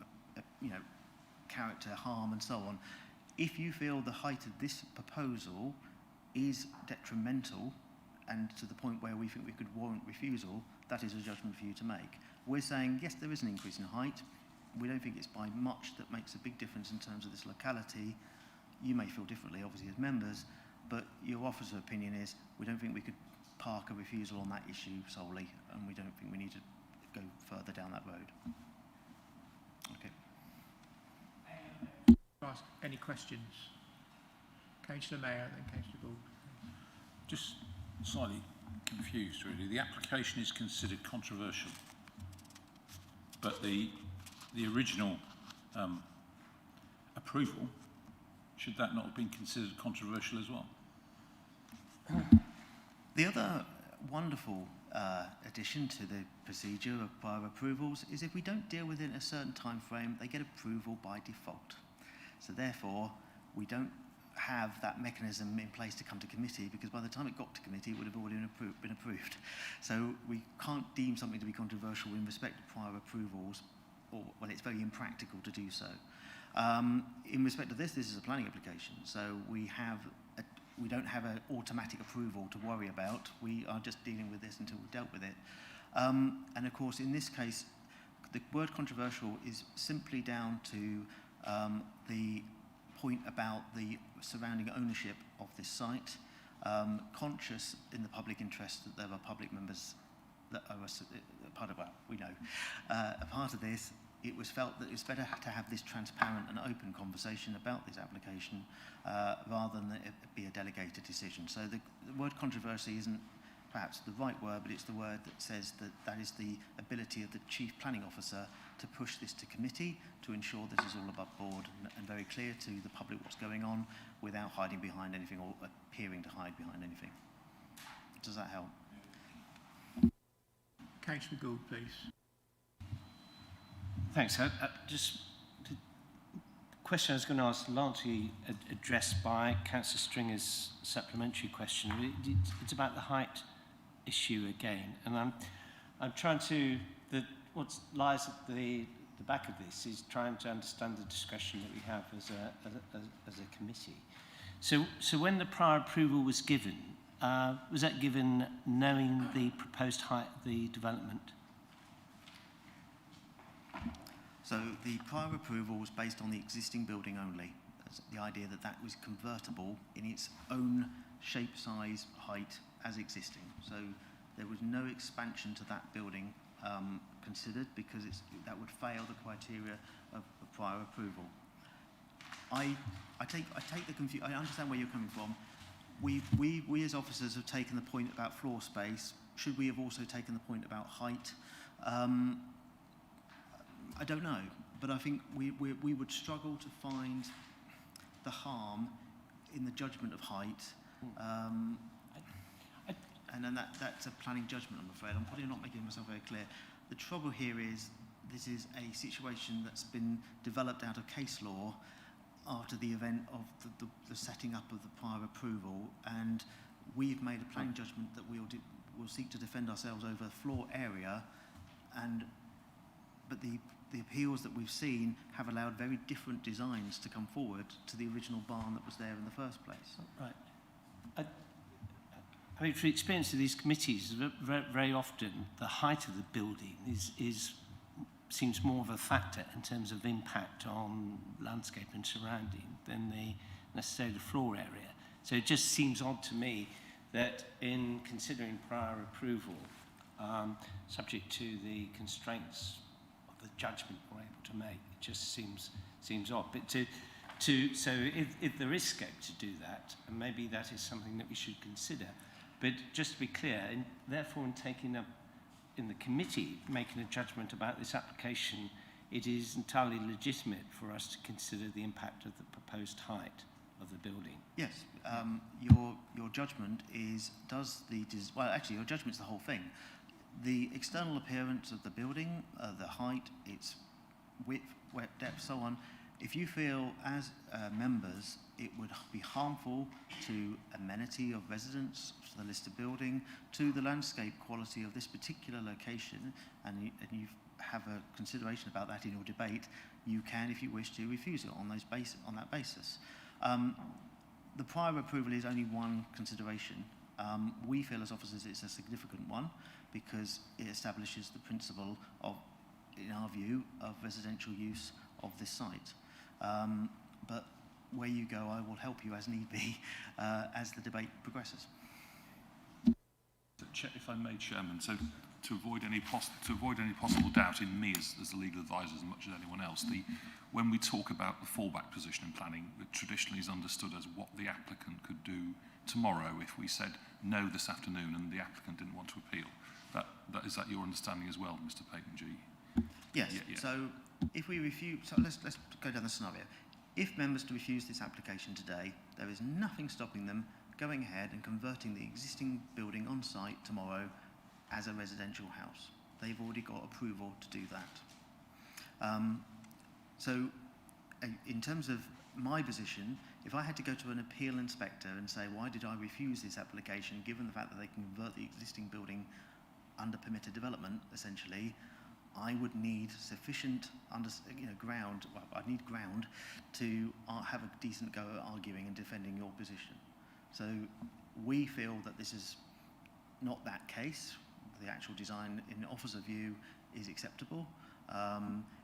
S14: character, harm, and so on? If you feel the height of this proposal is detrimental, and to the point where we think we could warrant refusal, that is a judgment for you to make. We're saying, yes, there is an increase in height. we don't think it's by much that makes a big difference in terms of this locality. You may feel differently, obviously, as members, but your officer's opinion is we don't think we could park a refusal on that issue solely, and we don't think we need to go further down that road. Okay.
S3: Ask any questions? Councillor Mayor, then Councillor Gould.
S4: Just slightly confused, really. The application is considered controversial, but the original approval, should that not have been considered controversial as well?
S14: The other wonderful addition to the procedure of prior approvals is if we don't deal with it in a certain time frame, they get approval by default. So therefore, we don't have that mechanism in place to come to committee, because by the time it got to committee, it would have already been approved. So we can't deem something to be controversial in respect to prior approvals, or, well, it's very impractical to do so. In respect to this is a planning application, so we don't have an automatic approval to worry about. We are just dealing with this until we've dealt with it. And of course, in this case, the word controversial is simply down to the point about the surrounding ownership of this site, conscious in the public interest that there are public members that are a part of, well, we know, a part of this. It was felt that it's better to have this transparent and open conversation about this application rather than it be a delegated decision. So the word controversy isn't perhaps the right word, but it's the word that says that that is the ability of the Chief Planning Officer to push this to committee to ensure this is all above board and very clear to the public what's going on without hiding behind anything or appearing to hide behind anything. Does that help?
S3: Councillor Gould, please.
S5: Thanks. Just the question I was going to ask, largely addressed by Councillor Stringer's supplementary question. It's about the height issue again, and I'm trying to what lies at the back of this is trying to understand the discretion that we have as a committee. So when the prior approval was given, was that given knowing the proposed height of the development?
S14: So the prior approval was based on the existing building only. The idea that that was convertible in its own shape, size, height as existing. So there was no expansion to that building considered, because that would fail the criteria of prior approval. I take the confusion. I understand where you're coming from. We as officers have taken the point about floor space. Should we have also taken the point about height? I don't know, but I think we would struggle to find the harm in the judgment of height. And then that's a planning judgment, I'm afraid. I'm probably not making myself very clear. The trouble here is this is a situation that's been developed out of case law after the event of the setting up of the prior approval, and we've made a planning judgment that we'll seek to defend ourselves over floor area, but the appeals that we've seen have allowed very different designs to come forward to the original barn that was there in the first place.
S5: Right. I mean, for experience of these committees, very often the height of the building seems more of a factor in terms of impact on landscape and surrounding than necessarily the floor area. So it just seems odd to me that in considering prior approval, subject to the constraints of the judgment we're able to make, it just seems odd. But so if there is scope to do that, and maybe that is something that we should consider. But just to be clear, therefore in taking up in the committee, making a judgment about this application, it is entirely legitimate for us to consider the impact of the proposed height of the building.
S14: Yes, your judgment is, well, actually your judgment's the whole thing. The external appearance of the building, the height, its width, depth, so on. If you feel as members it would be harmful to amenity of residents, to the listed building, to the landscape quality of this particular location, and you have a consideration about that in your debate, you can, if you wish to, refuse it on that basis. The prior approval is only one consideration. We feel as officers it's a significant one because it establishes the principle of in our view, of residential use of this site. But where you go, I will help you as need be as the debate progresses.
S15: If I may, Chairman, so to avoid any possible doubt in me as a legal advisor as much as anyone else, when we talk about the fallback position in planning, it traditionally is understood as what the applicant could do tomorrow if we said no this afternoon and the applicant didn't want to appeal. Is that your understanding as well, Mr. Peyton G?
S14: Yes.
S15: Yeah.
S14: So if we refuse, so let's go down the scenario. If members to refuse this application today, there is nothing stopping them going ahead and converting the existing building on site tomorrow as a residential house. They've already got approval to do that. So in terms of my position, if I had to go to an appeal inspector and say, why did I refuse this application, given the fact that they can convert the existing building under permitted development, essentially, I would need sufficient ground, well, I'd need ground to have a decent go at arguing and defending your position. So we feel that this is not that case. The actual design in officer view is acceptable.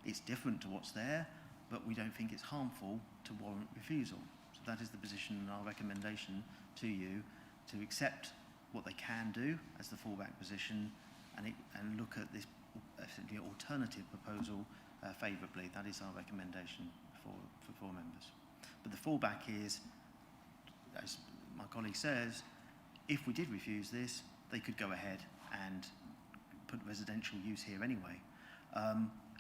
S14: It's different to what's there, but we don't think it's harmful to warrant refusal. So that is the position and our recommendation to you, to accept what they can do as the fallback position and look at this alternative proposal favourably. That is our recommendation for members. But the fallback is, as my colleague says, if we did refuse this, they could go ahead and put residential use here anyway.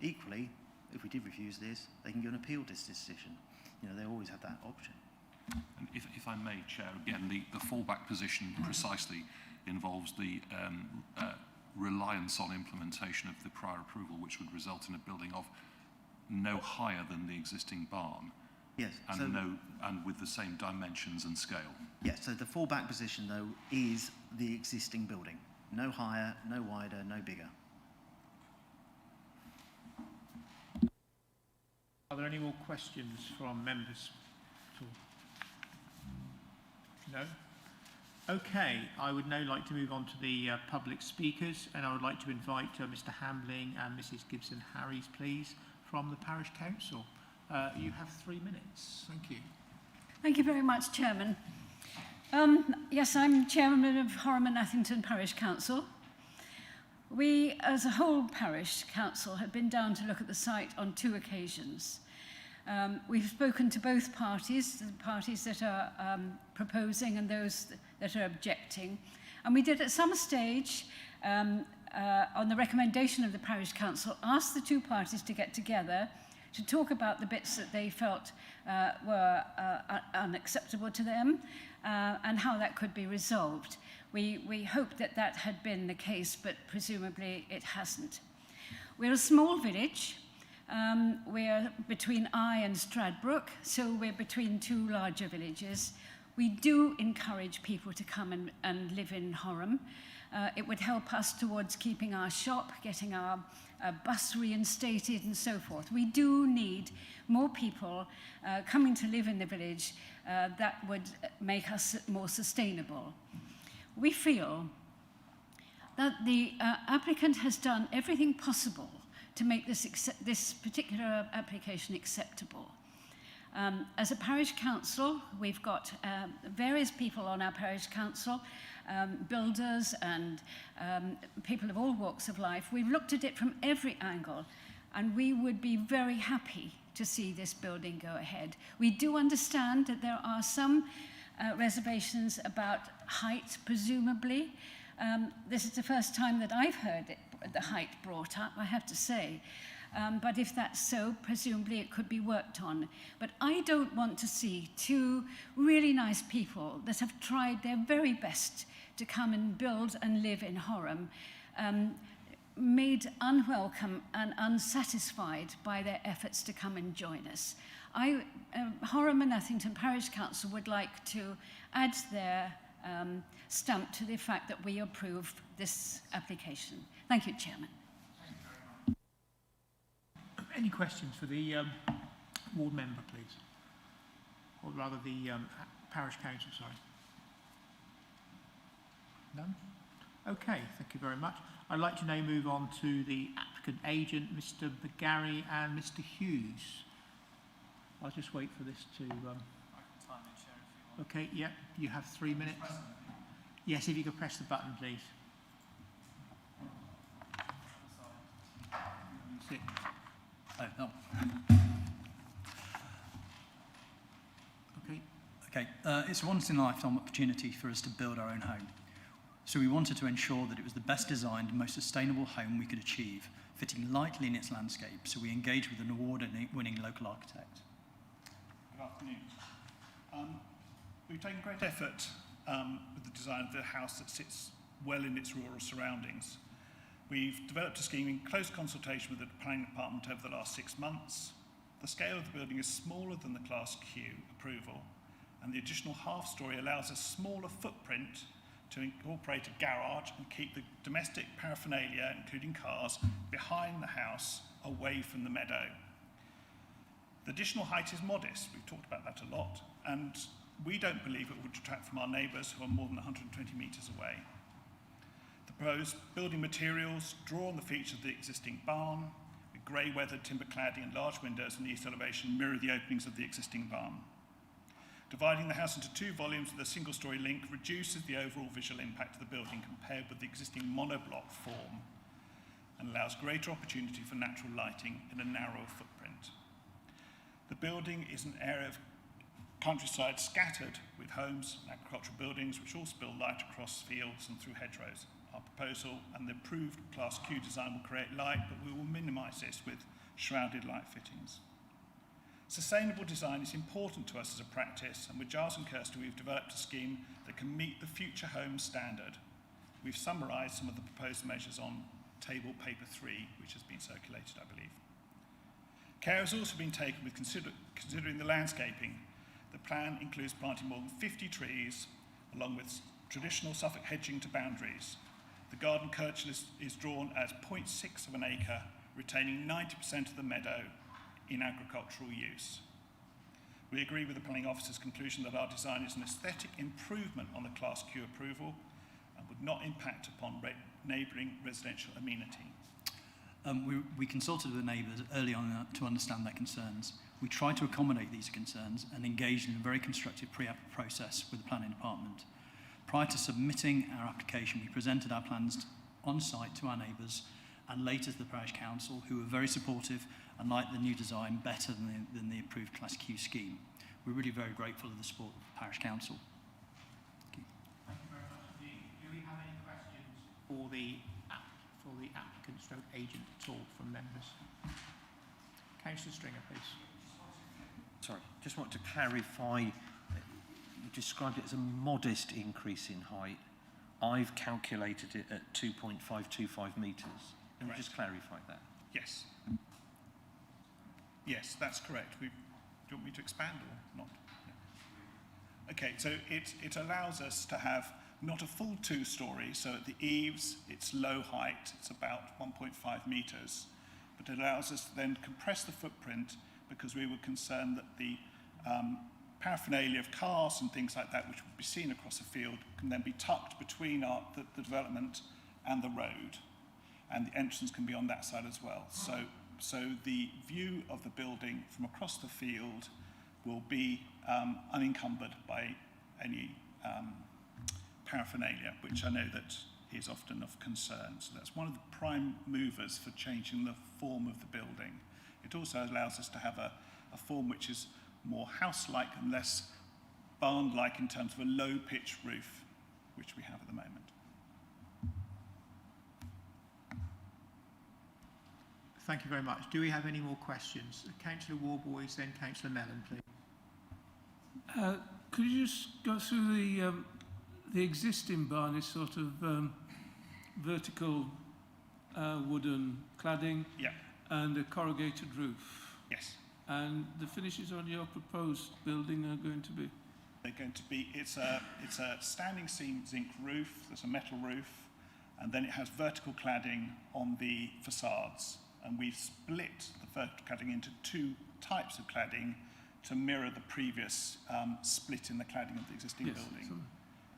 S14: Equally, if we did refuse this, they can go and appeal this decision. They always have that option.
S15: And if I may, Chair, again, the fallback position precisely involves the reliance on implementation of the prior approval, which would result in a building of no higher than the existing barn.
S14: Yes.
S15: And with the same dimensions and scale.
S14: Yes, so the fallback position, though, is the existing building. No higher, no wider, no bigger.
S3: Are there any more questions from members at all? No? Okay, I would now like to move on to the public speakers, and I would like to invite Mr. Hambling and Mrs. Gibson-Harries, please, from the Parish Council. You have 3 minutes. Thank you.
S17: Thank you very much, Chairman. Yes, I'm Chairman of Horham and Athelington Parish Council. We, as a whole parish council, have been down to look at the site on 2 occasions. We've spoken to both parties, the parties that are proposing and those that are objecting. And we did at some stage, on the recommendation of the parish council, ask the 2 parties to get together to talk about the bits that they felt were unacceptable to them and how that could be resolved. We hoped that that had been the case, but presumably it hasn't. We're a small village. We're between Eye and Stradbrook, so we're between 2 larger villages. We do encourage people to come and live in Horham. It would help us towards keeping our shop, getting our bus reinstated and so forth. We do need more people coming to live in the village that would make us more sustainable. We feel that the applicant has done everything possible to make this particular application acceptable. As a parish council, we've got various people on our parish council, builders and people of all walks of life. We've looked at it from every angle, and we would be very happy to see this building go ahead. We do understand that there are some reservations about height, presumably. This is the first time that I've heard the height brought up, I have to say. But if that's so, presumably it could be worked on. But I don't want to see 2 really nice people that have tried their very best to come and build and live in Horham, made unwelcome and unsatisfied by their efforts to come and join us. Horham and Athelington Parish Council would like to add their stamp to the fact that we approve this application. Thank you, Chairman.
S3: Any questions for the ward member, please? Or rather the parish council, sorry. None? Okay, thank you very much. I'd like to now move on to the applicant. applicant agent, Mr. McGarry and Mr. Hughes. I'll just wait for this to... Okay, yeah, you have 3 minutes. Yes, if you could press the button, please. That's it.
S18: Oh, no.
S3: Okay.
S18: Okay, it's a once-in-a-lifetime opportunity for us to build our own home. So we wanted to ensure that it was the best designed and most sustainable home we could achieve, fitting lightly in its landscape, so we engaged with an award-winning local architect.
S10: Good afternoon. We've taken great effort with the design of the house that sits well in its rural surroundings. We've developed a scheme in close consultation with the planning department over the last 6 months. The scale of the building is smaller than the Class Q approval, and the additional half-storey allows a smaller footprint to incorporate a garage and keep the domestic paraphernalia, including cars, behind the house, away from the meadow. The additional height is modest, we've talked about that a lot, and we don't believe it would detract from our neighbours who are more than 120 metres away. The proposed building materials draw on the features of the existing barn, with grey weathered timber cladding and large windows in the east elevation mirror the openings of the existing barn. Dividing the house into 2 volumes with a single-storey link reduces the overall visual impact of the building compared with the existing monoblock form and allows greater opportunity for natural lighting in a narrower footprint. The building is an area of countryside scattered with homes and agricultural buildings which all spill light across fields and through hedgerows. Our proposal and the approved Class Q design will create light, but we will minimise this with shrouded light fittings. Sustainable design is important to us as a practice, and with Giles and Kirsty we've developed a scheme that can meet the future home standard. We've summarised some of the proposed measures on table paper 3, which has been circulated, I believe. Care has also been taken with considering the landscaping. The plan includes planting more than 50 trees, along with traditional Suffolk hedging to boundaries. The garden curtain is drawn as 0.6 of an acre, retaining 90% of the meadow in agricultural use. We agree with the planning officer's conclusion that our design is an aesthetic improvement on the Class Q approval and would not impact upon neighbouring residential amenity.
S18: We consulted with the neighbours early on to understand their concerns. We tried to accommodate these concerns and engaged in a very constructive pre-app process with the planning department. Prior to submitting our application, we presented our plans on site to our neighbours and later to the parish council, who were very supportive and liked the new design better than the approved Class Q scheme. We're really very grateful for the support of the parish council.
S3: Thank you very much indeed. Do we have any questions for the applicant stroke agent at all from members? Councillor Stringer, please.
S2: Sorry, just want to clarify, you described it as a modest increase in height. I've calculated it at 2.525 metres. Can you just clarify that?
S10: Yes. Yes, that's correct. Do you want me to expand or not? Yeah. Okay, so it allows us to have not a full 2-storey, so at the eaves it's low height, it's about 1.5 metres, but it allows us to then compress the footprint because we were concerned that the paraphernalia of cars and things like that, which would be seen across a field, can then be tucked between the development and the road, and the entrance can be on that side as well. So the view of the building from across the field will be unencumbered by any paraphernalia, which I know that is often of concern. So that's one of the prime movers for changing the form of the building. It also allows us to have a form which is more house-like and less barn-like in terms of a low-pitch roof, which we have at the moment.
S3: Thank you very much. Do we have any more questions? Councillor Warboys, then Councillor Mellon, please.
S11: Could you just go through the existing barn is sort of vertical wooden cladding,
S10: yeah,
S3: and a corrugated roof.
S10: Yes.
S3: And the finishes on your proposed building are going to be?
S10: They're going to be, it's a standing seam zinc roof, there's a metal roof, and then it has vertical cladding on the facades. And we've split the vertical cladding into 2 types of cladding to mirror the previous split in the cladding of the existing building,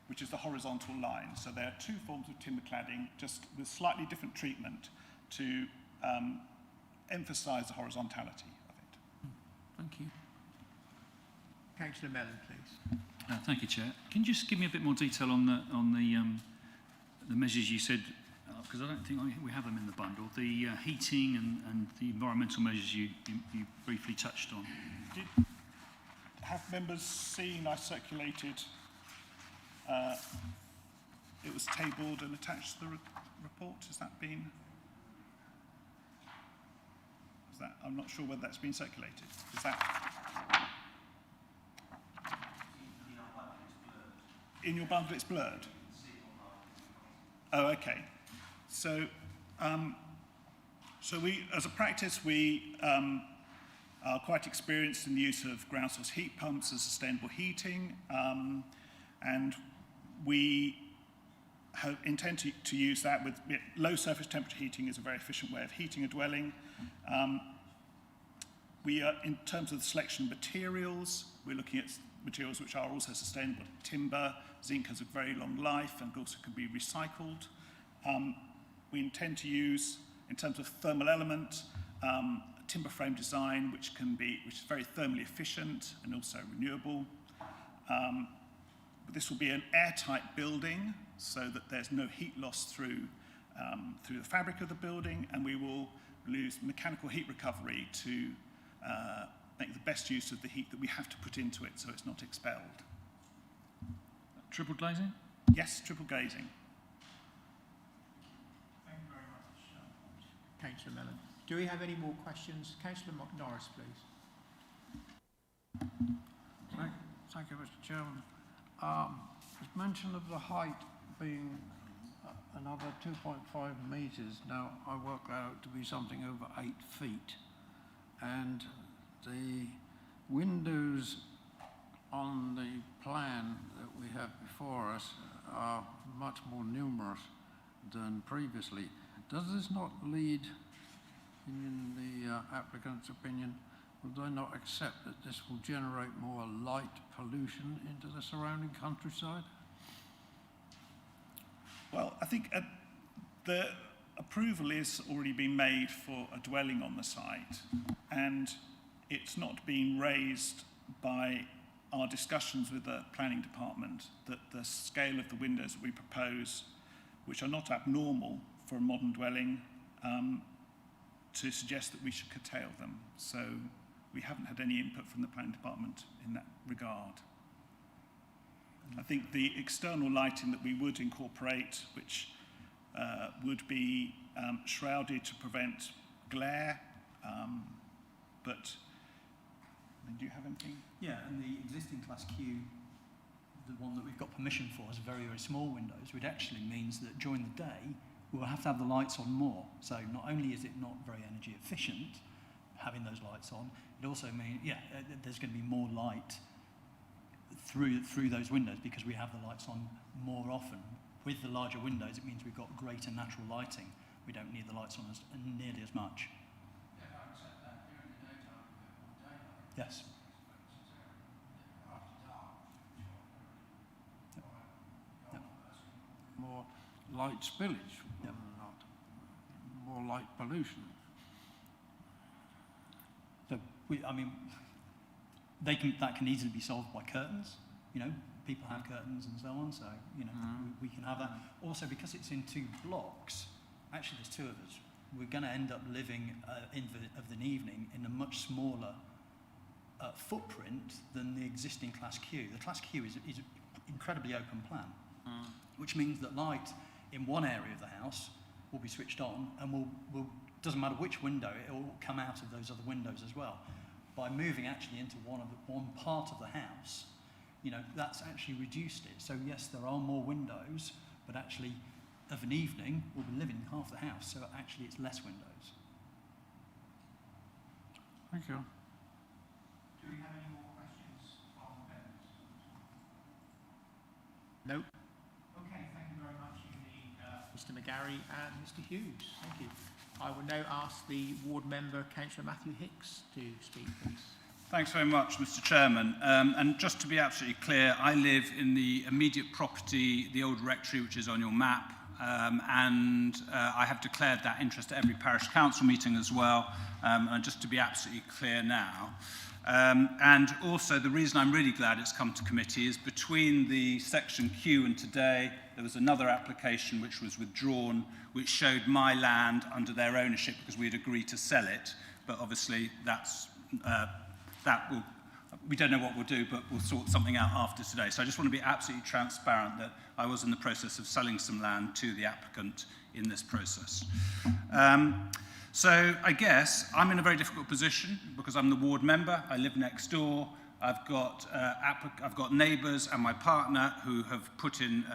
S10: which is the horizontal line. So there are 2 forms of timber cladding, just with slightly different treatment to
S3: emphasise the horizontality of it.
S11: Thank you.
S3: Councillor Mellon, please.
S6: Thank you, Chair. Can you just give me a bit more detail on the measures you said, because I don't think we have them in the bundle, the heating and the environmental measures you briefly touched on.
S3: Have members seen I circulated, it was tabled and attached to the report? Has that been? I'm not sure whether that's been circulated. Is that? In your bundle it's blurred? Oh, okay. So, we, as a practice, we are quite experienced in the use of ground source heat pumps as sustainable heating, and we intend to use that with low surface temperature heating is a very efficient way of heating a dwelling. We are, in terms of the selection of materials, we're looking at materials which are also sustainable. Timber, zinc has a very long life and also can be recycled. We intend to use, in terms of thermal element, timber frame design, which is very thermally efficient and also renewable. But this will be an airtight building, so that there's no heat loss through the fabric of the building, and we will use mechanical heat recovery to make the best use of the heat that we have to put into it, so it's not expelled.
S6: Triple glazing?
S3: Yes, triple glazing.
S19: Thank you very much, Councillor Mellon. Do we have any more questions? Councillor Norris, please.
S7: Thank you, Mr. Chairman. There's mention of the height being another 2.5 metres. Now, I work that out to be something over 8 feet. And the windows on the plan that we have before us are much more numerous than previously. Does this not lead, in the applicant's opinion, will they not accept that this will generate more light pollution into the surrounding countryside?
S3: Well, I think the approval is already been made for a dwelling on the site, and it's not been raised by our discussions with the planning department that the scale of the windows that we propose, which are not abnormal for a modern dwelling, to suggest that we should curtail them. So we haven't had any input from the planning department in that regard. I think the external lighting that we would incorporate, which would be shrouded to prevent glare, but do you have anything?
S18: Yeah, and the existing Class Q, the one that we've got permission for, has very, very small windows, which actually means that during the day we'll have to have the lights on more. So not only is it not very energy efficient having those lights on, it also means, there's going to be more light through those windows because we have the lights on more often. With the larger windows, it means we've got greater natural lighting. We don't need the lights on nearly as much. Yes.
S7: More light spillage, not more light pollution.
S18: So that can easily be solved by curtains. People have curtains and so on, so we can have that. Also, because it's in 2 blocks, actually there's 2 of us. We're going to end up living of an evening in a much smaller footprint than the existing Class Q. The Class Q is an incredibly open plan, which means that light in one area of the house will be switched on, and doesn't matter which window, it will come out of those other windows as well. By moving actually into one part of the house, that's actually reduced it. So yes, there are more windows, but actually of an evening we'll be living in half the house, so actually it's less windows.
S7: Thank you.
S19: Do we have any more questions from members? No. Okay, thank you very much indeed, Mr. McGarry and Mr. Hughes. Thank you. I will now ask the ward member, Councillor Matthew Hicks, to speak, please.
S16: Thanks very much, Mr. Chairman. And just to be absolutely clear, I live in the immediate property, the old rectory, which is on your map, and I have declared that interest at every parish council meeting as well, and just to be absolutely clear now. And also the reason I'm really glad it's come to committee is between the section Q and today, there was another application which was withdrawn, which showed my land under their ownership because we had agreed to sell it. But obviously we don't know what we'll do, but we'll sort something out after today. So I just want to be absolutely transparent that I was in the process of selling some land to the applicant in this process. So I guess I'm in a very difficult position because I'm the ward member. I live next door. I've got neighbours and my partner who have put in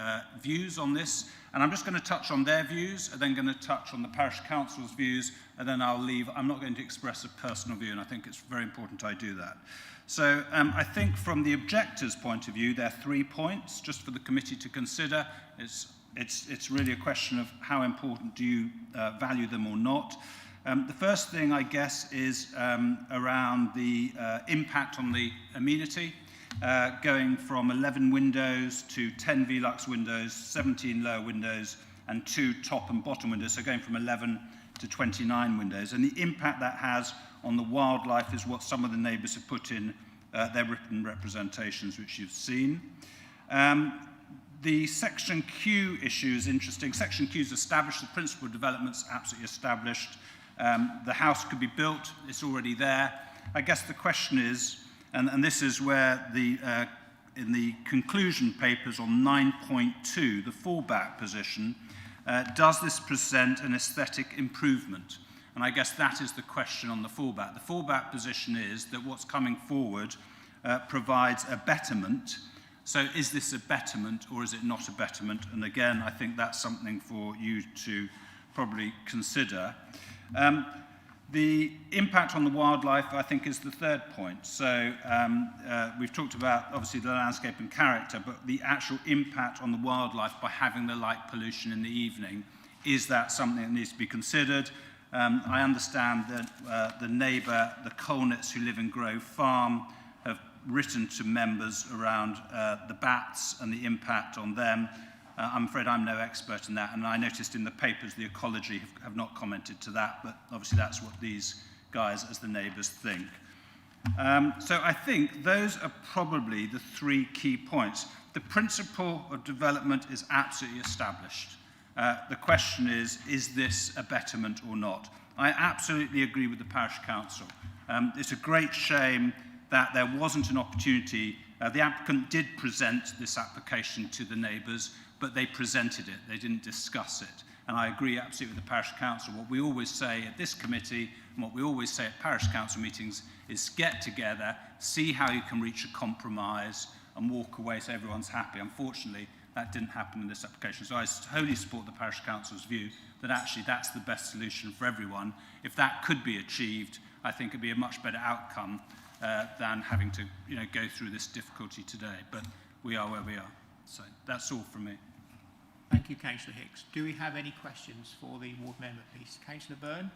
S16: views on this. And I'm just going to touch on their views, and then going to touch on the parish council's views, and then I'll leave. I'm not going to express a personal view, and I think it's very important I do that. So I think from the objector's point of view, there are 3 points just for the committee to consider. It's really a question of how important do you value them or not. The first thing, I guess, is around the impact on the amenity, going from 11 windows to 10 Velux windows, 17 lower windows, and 2 top and bottom windows, so going from 11 to 29 windows. And the impact that has on the wildlife is what some of the neighbours have put in their written representations, which you've seen. The Section Q issue is interesting. Section Q is established, the principal development's absolutely established. The house could be built, it's already there. I guess the question is, and this is where in the conclusion papers on 9.2, the fallback position, does this present an aesthetic improvement? And I guess that is the question on the fallback. The fallback position is that what's coming forward provides a betterment. So is this a betterment or is it not a betterment? And again, I think that's something for you to probably consider. The impact on the wildlife, I think, is the third point. So we've talked about, obviously, the landscape and character, but the actual impact on the wildlife by having the light pollution in the evening, is that something that needs to be considered? I understand that the neighbour, the Colnets who live in Grove Farm, have written to members around the bats and the impact on them. I'm afraid I'm no expert in that, and I noticed in the papers the ecology have not commented to that, but obviously that's what these guys as the neighbours think. So I think those are probably the 3 key points. The principle of development is absolutely established. The question is this a betterment or not? I absolutely agree with the parish council. It's a great shame that there wasn't an opportunity. The applicant did present this application to the neighbours, but they presented it, they didn't discuss it. And I agree absolutely with the parish council. What we always say at this committee, and what we always say at parish council meetings, is get together, see how you can reach a compromise, and walk away so everyone's happy. Unfortunately, that didn't happen in this application. So I wholly support the parish council's view that actually that's the best solution for everyone. If that could be achieved, I think it'd be a much better outcome than having to go through this difficulty today. But we are where we are. So that's all from me.
S19: Thank you, Councillor Hicks. Do we have any questions for the ward member, please? Councillor Byrne.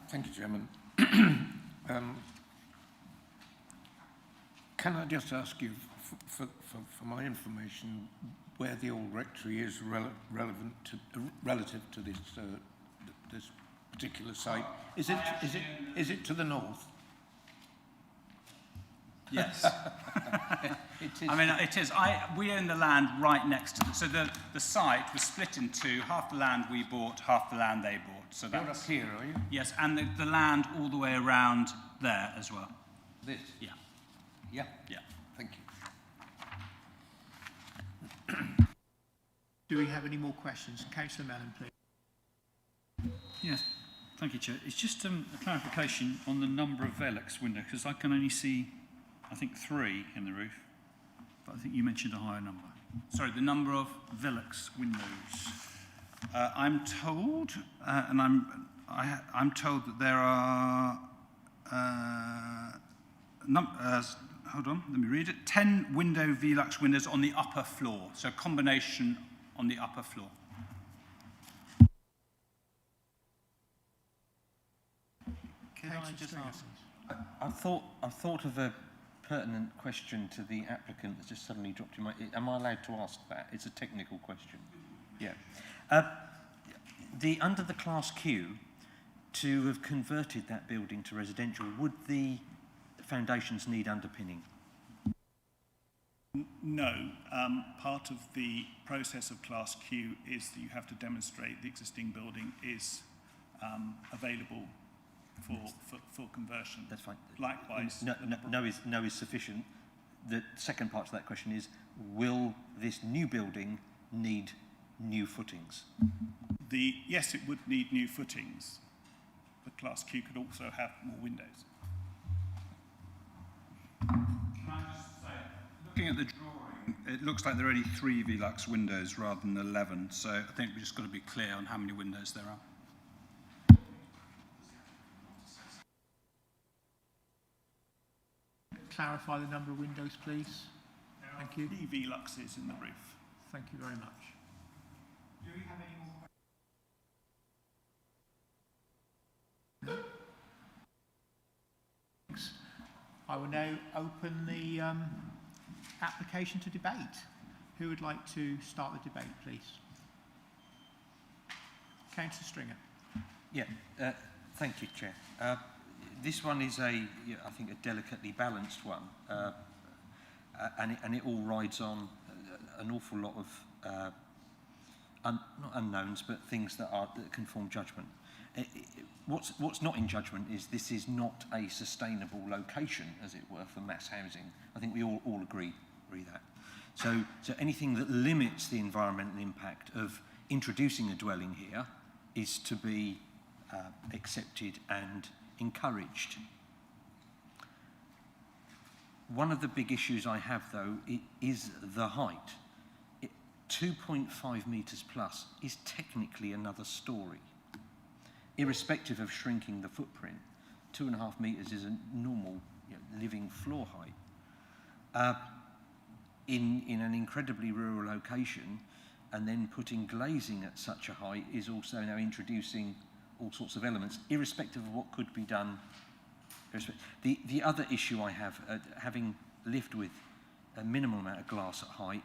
S7: Thank you, Chairman. Can I just ask you, for my information, where the old rectory is relative to this this particular site? Is it to the north?
S16: Yes. It is. I mean, it is. We own the land right next to it. So the site was split in 2. Half the land we bought, half the land they bought. So that's...
S7: You're up here, are you?
S16: Yes, and the land all the way around there as well.
S7: This?
S16: Yeah.
S7: Yeah?
S16: Yeah.
S7: Thank you.
S19: Do we have any more questions? Councillor Mellon, please.
S6: Yes. Thank you, Chair. It's just a clarification on the number of Velux windows, because I can only see, I think, 3 in the roof, but I think you mentioned a higher number.
S16: Sorry, the number of Velux windows. I'm told, and I'm told that there are, hold on, let me read it, 10 window Velux windows on the upper floor, so a combination on the upper floor.
S2: Can I just ask? I thought of a pertinent question to the applicant that's just suddenly dropped in my... Am I allowed to ask that? It's a technical question. Yeah. Under the Class Q, to have converted that building to residential, would the foundations need underpinning?
S20: No. Part of the process of Class Q is that you have to demonstrate the existing building is available for conversion.
S2: That's fine.
S20: Likewise...
S2: No is sufficient. The second part to that question is, will this new building need new footings?
S20: Yes, it would need new footings, but Class Q could also have more windows.
S16: Can I just say, looking at the drawing, it looks like there are only 3 Velux windows rather than 11, so I think we've just got to be clear on how many windows there are.
S19: Clarify the number of windows, please. Thank you.
S20: 3 Veluxes in the roof.
S19: Thank you very much. Do we have any more questions? I will now open the application to debate. Who would like to start the debate, please? Councillor Stringer.
S2: Yeah, thank you, Chair. This one is I think, a delicately balanced one, and it all rides on an awful lot of not unknowns, but things that can form judgment. What's not in judgment is this is not a sustainable location, as it were, for mass housing. I think we all agree that. So anything that limits the environmental impact of introducing a dwelling here is to be accepted and encouraged. One of the big issues I have, though, is the height. 2.5 metres plus is technically another story. Irrespective of shrinking the footprint, 2.5 metres is a normal living floor height. In an incredibly rural location, and then putting glazing at such a height is also now introducing all sorts of elements, irrespective of what could be done. The other issue I have, having lived with a minimal amount of glass at height,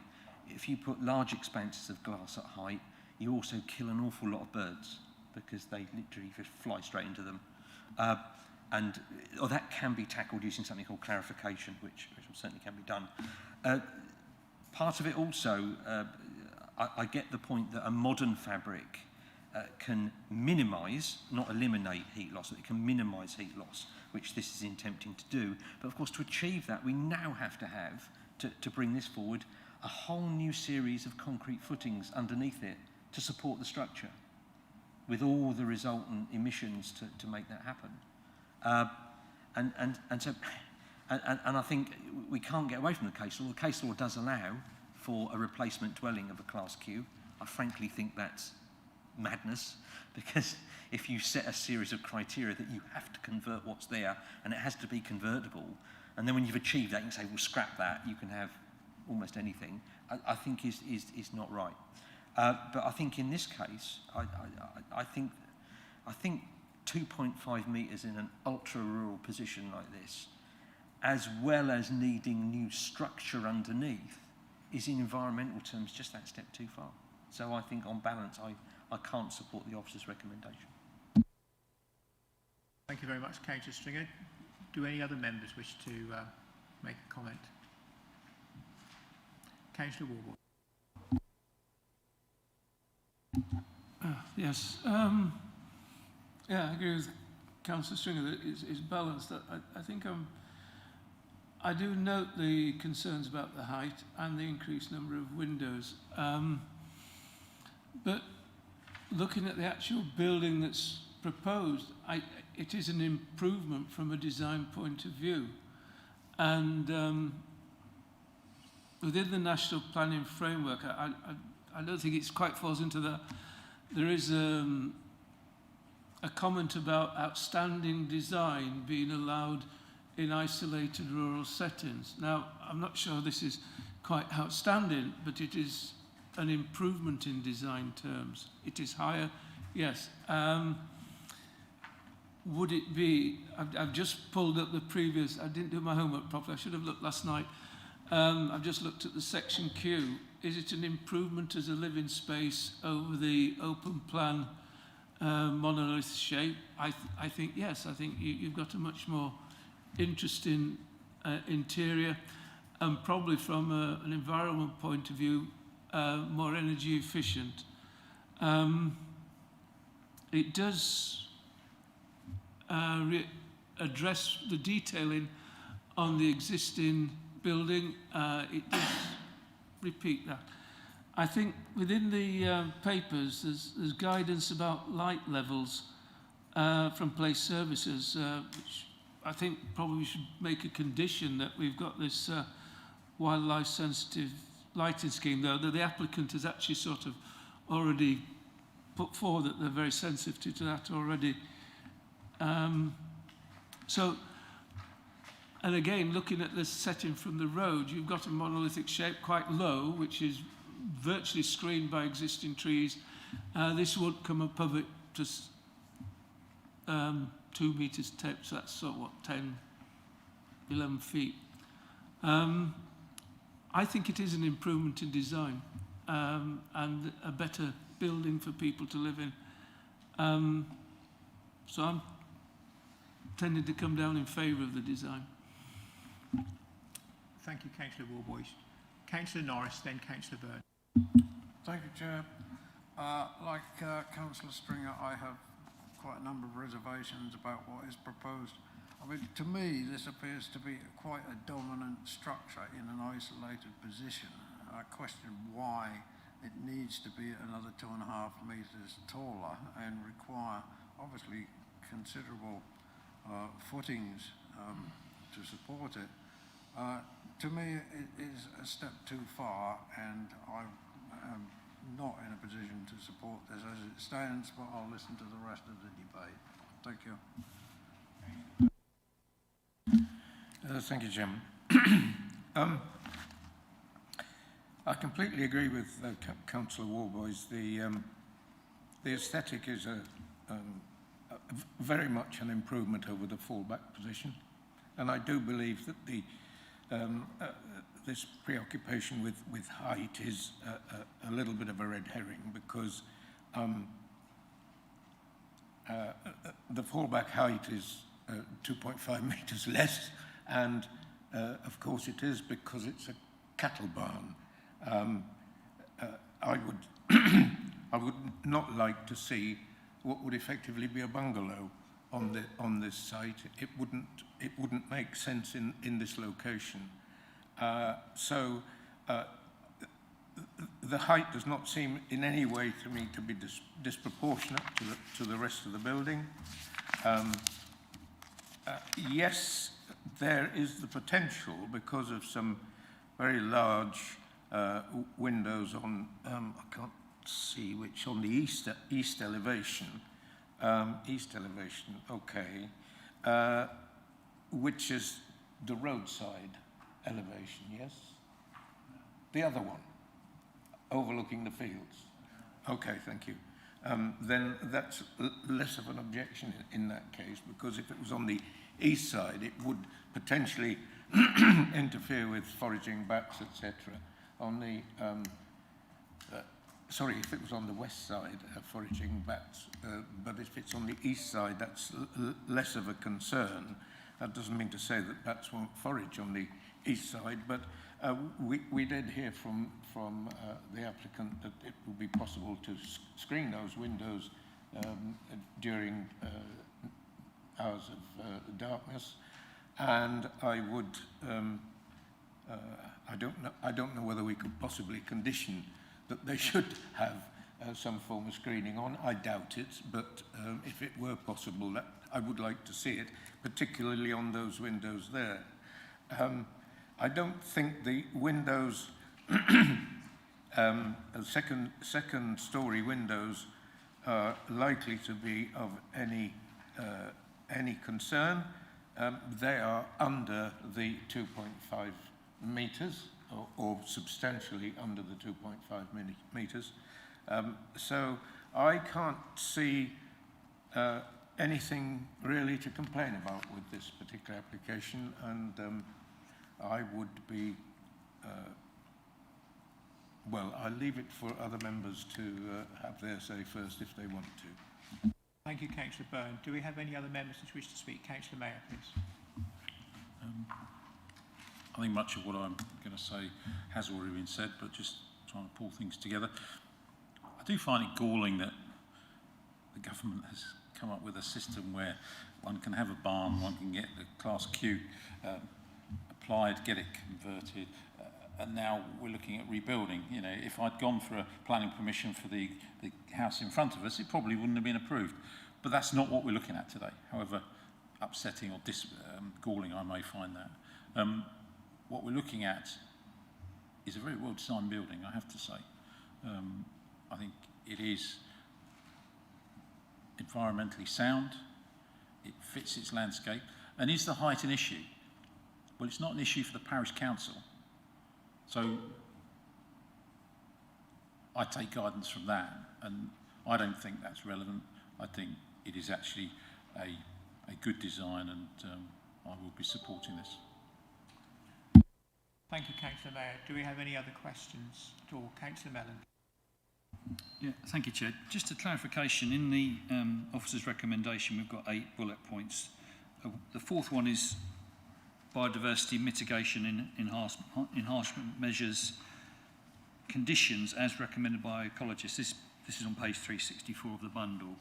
S2: if you put large expanses of glass at height, you also kill an awful lot of birds because they literally just fly straight into them. Or that can be tackled using something called clarification, which certainly can be done. Part of it also, I get the point that a modern fabric can minimise, not eliminate heat loss, but it can minimise heat loss, which this is attempting to do. But of course, to achieve that, we now have to have, to bring this forward, a whole new series of concrete footings underneath it to support the structure, with all the resultant emissions to make that happen. And I think we can't get away from the case law. The case law does allow for a replacement dwelling of a Class Q. I frankly think that's madness, because if you set a series of criteria that you have to convert what's there and it has to be convertible, and then when you've achieved that, you can say, well, scrap that, you can have almost anything, I think is not right. But I think in this case, I think 2.5 metres in an ultra-rural position like this, as well as needing new structure underneath, is in environmental terms just that step too far. So I think on balance, I can't support the officer's recommendation.
S19: Thank you very much, Councillor Stringer. Do any other members wish to make a comment? Councillor Warburton.
S11: Yes. Yeah, I agree with Councillor Stringer that it's balanced. I think I do note the concerns about the height and the increased number of windows. But looking at the actual building that's proposed, it is an improvement from a design point of view. And within the national planning framework, I don't think it quite falls into that. There is a comment about outstanding design being allowed in isolated rural settings. Now, I'm not sure this is quite outstanding, but it is an improvement in design terms. It is higher, yes. would it be, I've just pulled up the previous, I didn't do my homework properly, I should have looked last night. I've just looked at the section Q. Is it an improvement as a living space over the open plan monolith shape? I think yes. I think you've got a much more interesting interior, and probably from an environment point of view, more energy efficient. It does address the detailing on the existing building. It does repeat that. I think within the papers there's guidance about light levels from place services, which I think probably we should make a condition that we've got this wildlife sensitive lighting scheme, though that the applicant has actually sort of already put forward that they're very sensitive to that already. So, and again, looking at the setting from the road, you've got a monolithic shape quite low, which is virtually screened by existing trees. This would come above it to 2 meters tip, so that's sort of what, 10, 11 feet. I think it is an improvement in design and a better building for people to live in. So I'm tending to come down in favour of the design.
S19: Thank you, Councillor Warboys. Councillor Norris, then Councillor Byrne.
S21: Thank you, Chair. Like Councillor Stringer, I have quite a number of reservations about what is proposed. I mean, to me, this appears to be quite a dominant structure in an isolated position. I question why it needs to be another 2.5 metres taller and require, obviously, considerable footings to support it. To me, it is a step too far, and I am not in a position to support this as it stands, but I'll listen to the rest of the debate. Thank you.
S7: Thank you, Jim. I completely agree with Councillor Warboys. The aesthetic is very much an improvement over the fallback position, and I do believe that the this preoccupation with height is a little bit of a red herring, because the fallback height is 2.5 metres less, and of course it is because it's a cattle barn. I would not like to see what would effectively be a bungalow on this site. It wouldn't make sense in this location. So the height does not seem in any way to me to be disproportionate to the rest of the building. Yes, there is the potential, because of some very large windows on, I can't see which, on the east elevation, okay, which is the roadside elevation, yes? The other one, overlooking the fields. Okay, thank you. Then that's less of an objection in that case, because if it was on the east side, it would potentially interfere with foraging bats, etc. On the, sorry, if it was on the west side, foraging bats, but if it's on the east side, that's less of a concern. That doesn't mean to say that bats won't forage on the east side, but we did hear from the applicant that it would be possible to screen those windows during hours of darkness, and I would I don't know whether we could possibly condition that they should have some form of screening on. I doubt it, but if it were possible, that I would like to see it, particularly on those windows there. I don't think the windows, second story windows, are likely to be of any concern. They are under the 2.5 metres, or substantially under the 2.5 metres. So I can't see anything really to complain about with this particular application, and I would be, well, I'll leave it for other members to have their say first if they want to.
S19: Thank you, Councillor Byrne. Do we have any other members that wish to speak? Councillor Mayor, please.
S4: I think much of what I'm going to say has already been said, but just trying to pull things together. I do find it galling that the government has come up with a system where one can have a barn, one can get the Class Q applied, get it converted, and now we're looking at rebuilding. You know, if I'd gone for a planning permission for the house in front of us, it probably wouldn't have been approved. But that's not what we're looking at today, however upsetting or galling I may find that. What we're looking at is a very well-designed building, I have to say. I think it is environmentally sound, it fits its landscape, and is the height an issue? Well, it's not an issue for the parish council. So I take guidance from that, and I don't think that's relevant. I think it is actually a good design, and I will be supporting this.
S19: Thank you, Councillor Mayor. Do we have any other questions at all? Councillor Mellon.
S6: Yeah, thank you, Chair. Just a clarification, in the officer's recommendation, we've got 8 bullet points. The fourth one is biodiversity mitigation and enhancement measures, conditions as recommended by ecologists. This is on page 364 of the bundle.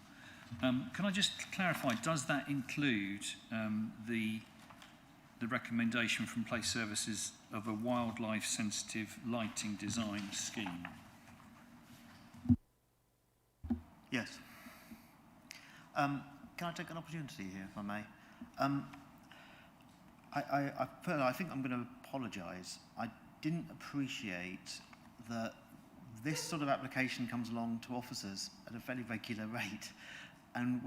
S6: Can I just clarify, does that include the recommendation from Place Services of a wildlife sensitive lighting design scheme?
S14: Yes. Can I take an opportunity here, if I may? I think I'm going to apologise. I didn't appreciate that this sort of application comes along to officers at a fairly regular rate, and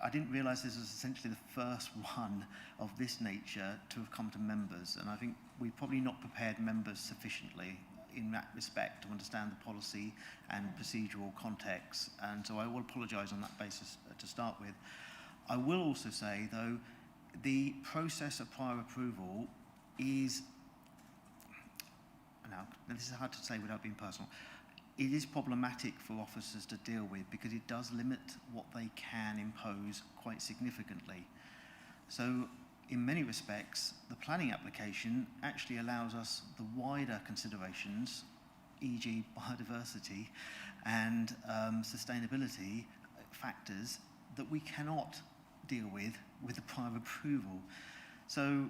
S14: I didn't realise this was essentially the first one of this nature to have come to members, and I think we've probably not prepared members sufficiently in that respect to understand the policy and procedural context, and so I will apologise on that basis to start with. I will also say, though, the process of prior approval is, now this is hard to say without being personal, it is problematic for officers to deal with because it does limit what they can impose quite significantly. So in many respects, the planning application actually allows us the wider considerations, e.g. biodiversity and sustainability factors that we cannot deal with the prior approval. So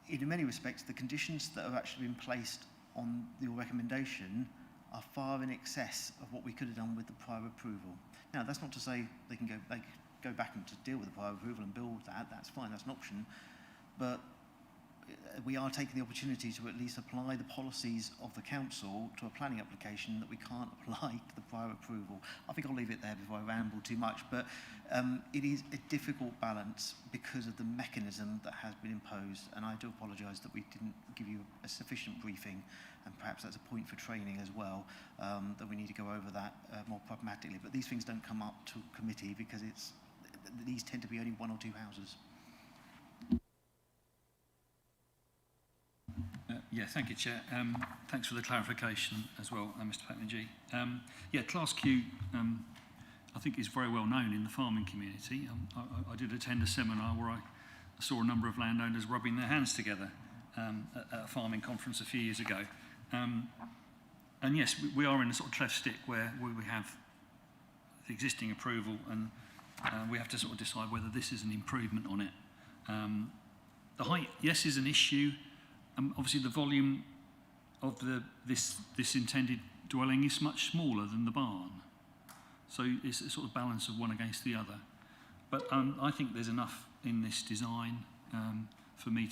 S14: in many respects, the conditions that have actually been placed on your recommendation are far in excess of what we could have done with the prior approval. Now, that's not to say they can go back and to deal with the prior approval and build that. That's fine, that's an option. But we are taking the opportunity to at least apply the policies of the council to a planning application that we can't apply to the prior approval. I think I'll leave it there before I ramble too much, but it is a difficult balance because of the mechanism that has been imposed, and I do apologise that we didn't give you a sufficient briefing, and perhaps that's a point for training as well, that we need to go over that more pragmatically. But these things don't come up to committee because these tend to be only 1 or 2 houses.
S6: Yeah, thank you, Chair. Thanks for the clarification as well, Mr. Patman-G. Yeah, Class Q, I think is very well known in the farming community. I did attend a seminar where I saw a number of landowners rubbing their hands together at a farming conference a few years ago. And yes, we are in a sort of cleft stick where we have the existing approval and we have to sort of decide whether this is an improvement on it. The height, yes, is an issue. Obviously, the volume of this intended dwelling is much smaller than the barn. So it's a sort of balance of one against the other. But I think there's enough in this design for me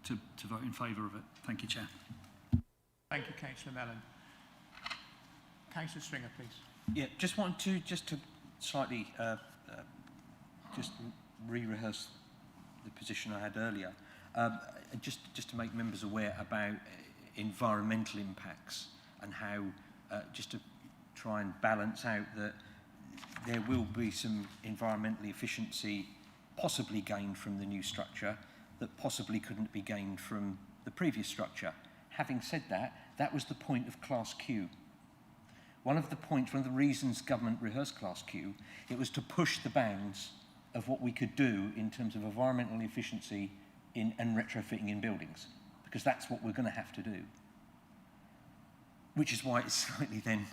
S6: to vote in favour of it. Thank you, Chair.
S19: Thank you, Councillor Mellon. Councillor Stringer, please.
S2: Yeah, just wanted to slightly just re-rehearse the position I had earlier. Just to make members aware about environmental impacts and how, just to try and balance out that there will be some environmental efficiency possibly gained from the new structure that possibly couldn't be gained from the previous structure. Having said that, that was the point of Class Q. One of the reasons government rehearsed Class Q, it was to push the bounds of what we could do in terms of environmental efficiency and retrofitting in buildings, because that's what we're going to have to do. Which is why it's slightly then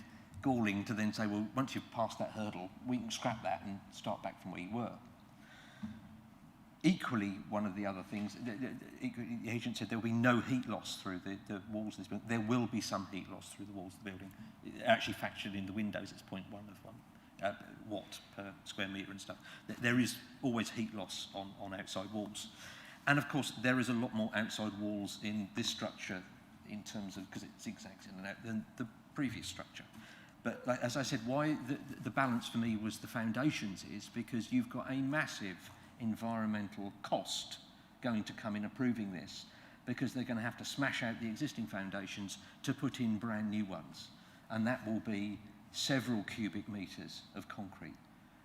S2: galling to then say, well, once you've passed that hurdle, we can scrap that and start back from where you were. Equally, one of the other things, the agent said there will be no heat loss through the walls of this building. There will be some heat loss through the walls of the building. It actually factored in the windows, it's 0.1 of 1 watt per square metre and stuff. There is always heat loss on outside walls. And of course, there is a lot more outside walls in this structure in terms of, because it zigzags in and out, than the previous structure. But like, as I said, why the balance for me was the foundations is because you've got a massive environmental cost going to come in approving this, because they're going to have to smash out the existing foundations to put in brand new ones. And that will be several cubic metres of concrete,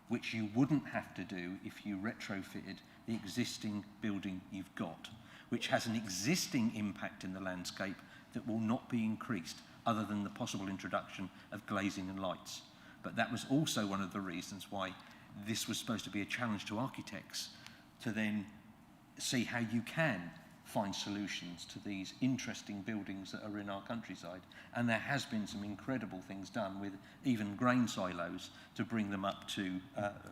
S2: which you wouldn't have to do if you retrofitted the existing building you've got, which has an existing impact in the landscape that will not be increased other than the possible introduction of glazing and lights. But that was also one of the reasons why this was supposed to be a challenge to architects to then see how you can find solutions to these interesting buildings that are in our countryside. And there has been some incredible things done with even grain silos to bring them up to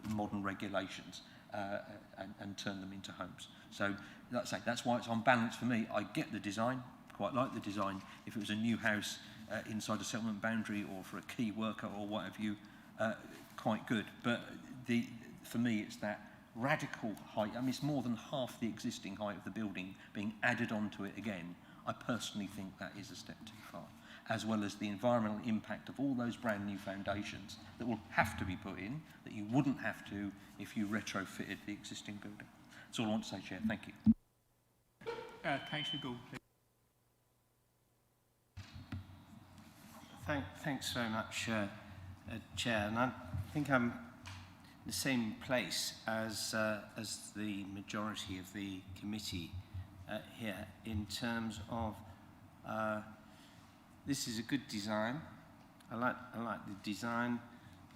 S2: modern regulations and turn them into homes. So that's why it's on balance for me. I get the design, quite like the design. If it was a new house inside a settlement boundary or for a key worker or what have you, quite good. But for me, it's that radical height. I mean, it's more than half the existing height of the building being added onto it again. I personally think that is a step too far, as well as the environmental impact of all those brand new foundations that will have to be put in, that you wouldn't have to if you retrofitted the existing building. That's all I want to say, Chair. Thank you.
S19: Councillor Gould, please.
S5: Thanks very much, Chair. And I think I'm in the same place as the majority of the committee here in terms of this is a good design. I like the design.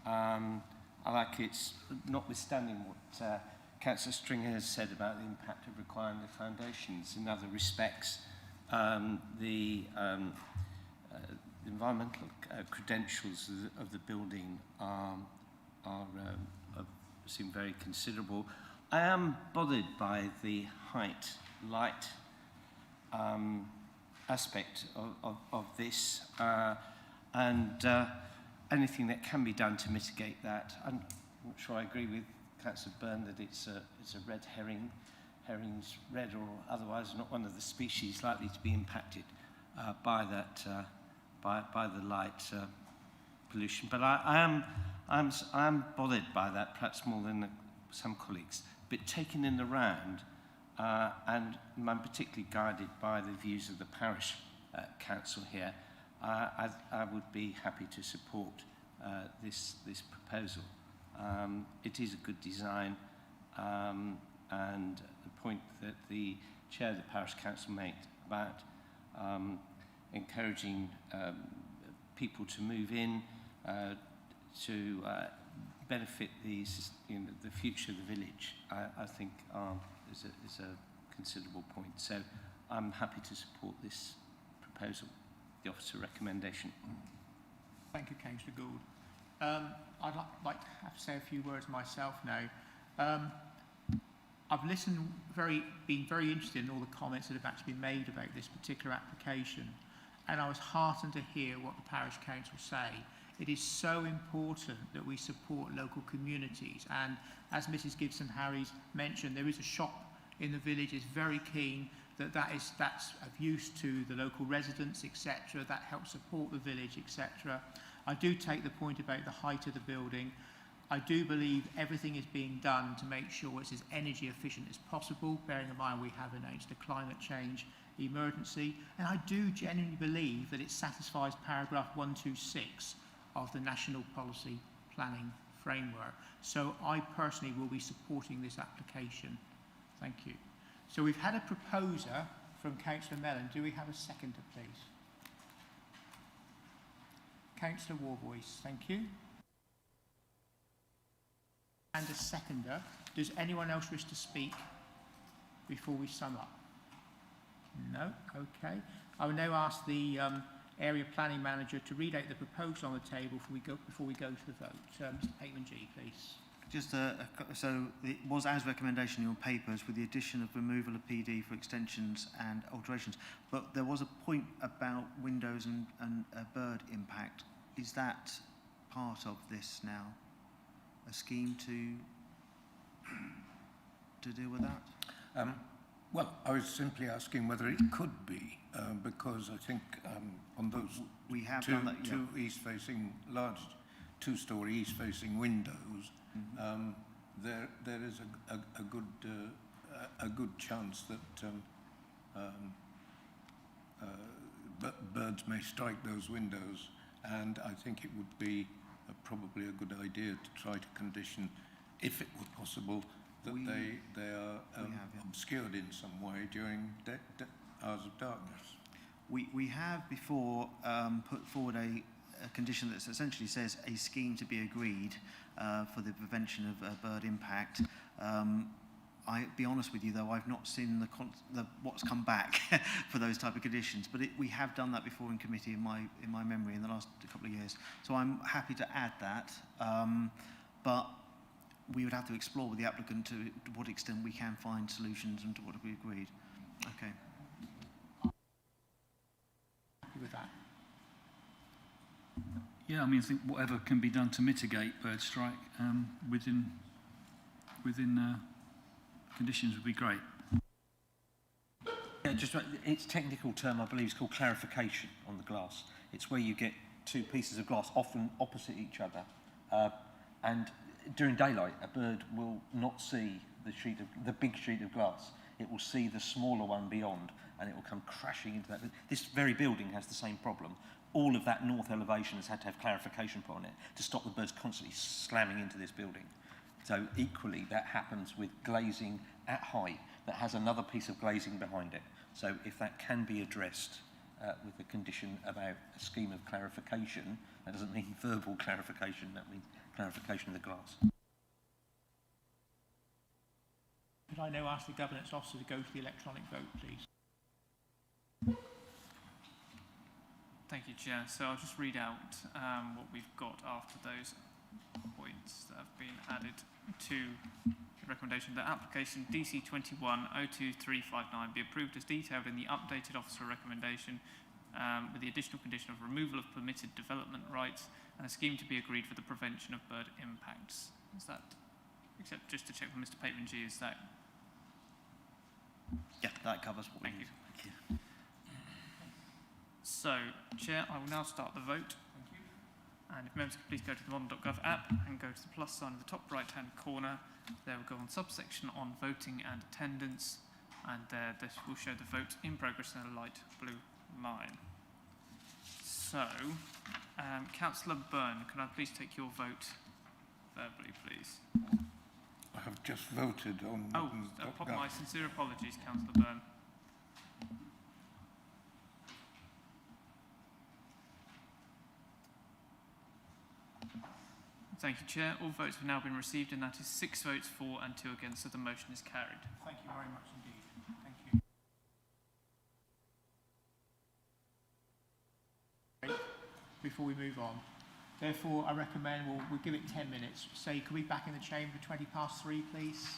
S5: I like it's notwithstanding what Councillor Stringer has said about the impact of requiring the foundations. In other respects, the environmental credentials of the building seem very considerable. I am bothered by the height, light aspect of this, and anything that can be done to mitigate that. I'm not sure I agree with Councillor Byrne that it's a red herring. Herrings, red or otherwise, not one of the species likely to be impacted by that. By the light pollution, but I am bothered by that, perhaps more than some colleagues. But taken in the round, and I'm particularly guided by the views of the parish council here, I would be happy to support this proposal. It is a good design, and the point that the chair of the parish council made about encouraging people to move in to benefit the future of the village, I think is a considerable point. So I'm happy to support this proposal, the officer recommendation.
S19: Thank you, Councillor Gould. I'd like to have to say a few words myself now. I've been very interested in all the comments that have actually been made about this particular application, and I was heartened to hear what the parish council say. It is so important that we support local communities, and as Mrs. Gibson-Harries mentioned, there is a shop in the village. Is very keen that's of use to the local residents, etc. That helps support the village, etc. I do take the point about the height of the building. I do believe everything is being done to make sure it's as energy efficient as possible, bearing in mind we have announced a climate change emergency, and I do genuinely believe that it satisfies paragraph 126 of the National Policy Planning framework. So I personally will be supporting this application. Thank you. So we've had a proposer from Councillor Mellon. Do we have a seconder, please? Councillor Warvoice, thank you. And a seconder. Does anyone else wish to speak before we sum up? No? Okay. I will now ask the area planning manager to read out the proposal on the table before we go to the vote. Mr. Pateman G, please.
S14: Just so it was as recommendation in your papers with the addition of removal of PD for extensions and alterations, but there was a point about windows and bird impact. Is that part of this now? A scheme to deal with that?
S7: Well, I was simply asking whether it could be, because I think on those
S14: we have
S7: two,
S14: done that, yeah.
S7: two east-facing, large two-storey east-facing windows, there is a good chance that birds may strike those windows, and I think it would be probably a good idea to try to condition, if it were possible, that they are obscured in some way during hours of darkness.
S14: We have before put forward a condition that essentially says a scheme to be agreed for the prevention of bird impact. I'll be honest with you though, I've not seen what's come back for those type of conditions, but we have done that before in committee in my memory in the last couple of years. So I'm happy to add that, but we would have to explore with the applicant to what extent we can find solutions and to what we agreed. Okay.
S19: Happy with that?
S6: Yeah, I mean, I think whatever can be done to mitigate bird strike within conditions would be great.
S2: Yeah, just its technical term, I believe, is called clarification on the glass. It's where you get two pieces of glass often opposite each other, and during daylight, a bird will not see the big sheet of glass. It will see the smaller one beyond, and it will come crashing into that. This very building has the same problem. All of that north elevation has had to have clarification put on it to stop the birds constantly slamming into this building. So equally, that happens with glazing at height that has another piece of glazing behind it. So if that can be addressed with a condition about a scheme of clarification, that doesn't mean verbal clarification, that means clarification of the glass.
S19: Could I now ask the governance officer to go to the electronic vote, please?
S1: Thank you, Chair. So I'll just read out what we've got after those points that have been added to the recommendation that application DC 21-02359 be approved as detailed in the updated officer recommendation with the additional condition of removal of permitted development rights and a scheme to be agreed for the prevention of bird impacts. Is that, except just to check with Mr. Pateman G, is that?
S14: Yeah, that covers what we need.
S1: Thank you. So, Chair, I will now start the vote. Thank you. And if members could please go to the modern.gov app and go to the plus sign in the top right-hand corner. There will go on subsection on voting and attendance, and this will show the vote in progress in a light blue line. So, Councillor Byrne, can I please take your vote verbally, please?
S7: I have just voted on...
S1: my sincere apologies, Councillor Byrne. Thank you, Chair. All votes have now been received, and that is 6 votes for and 2 against, so the motion is carried.
S19: Thank you very much indeed. Thank you. Before we move on, therefore, I recommend we'll give it 10 minutes. Say, could we be back in the chamber 3:20, please?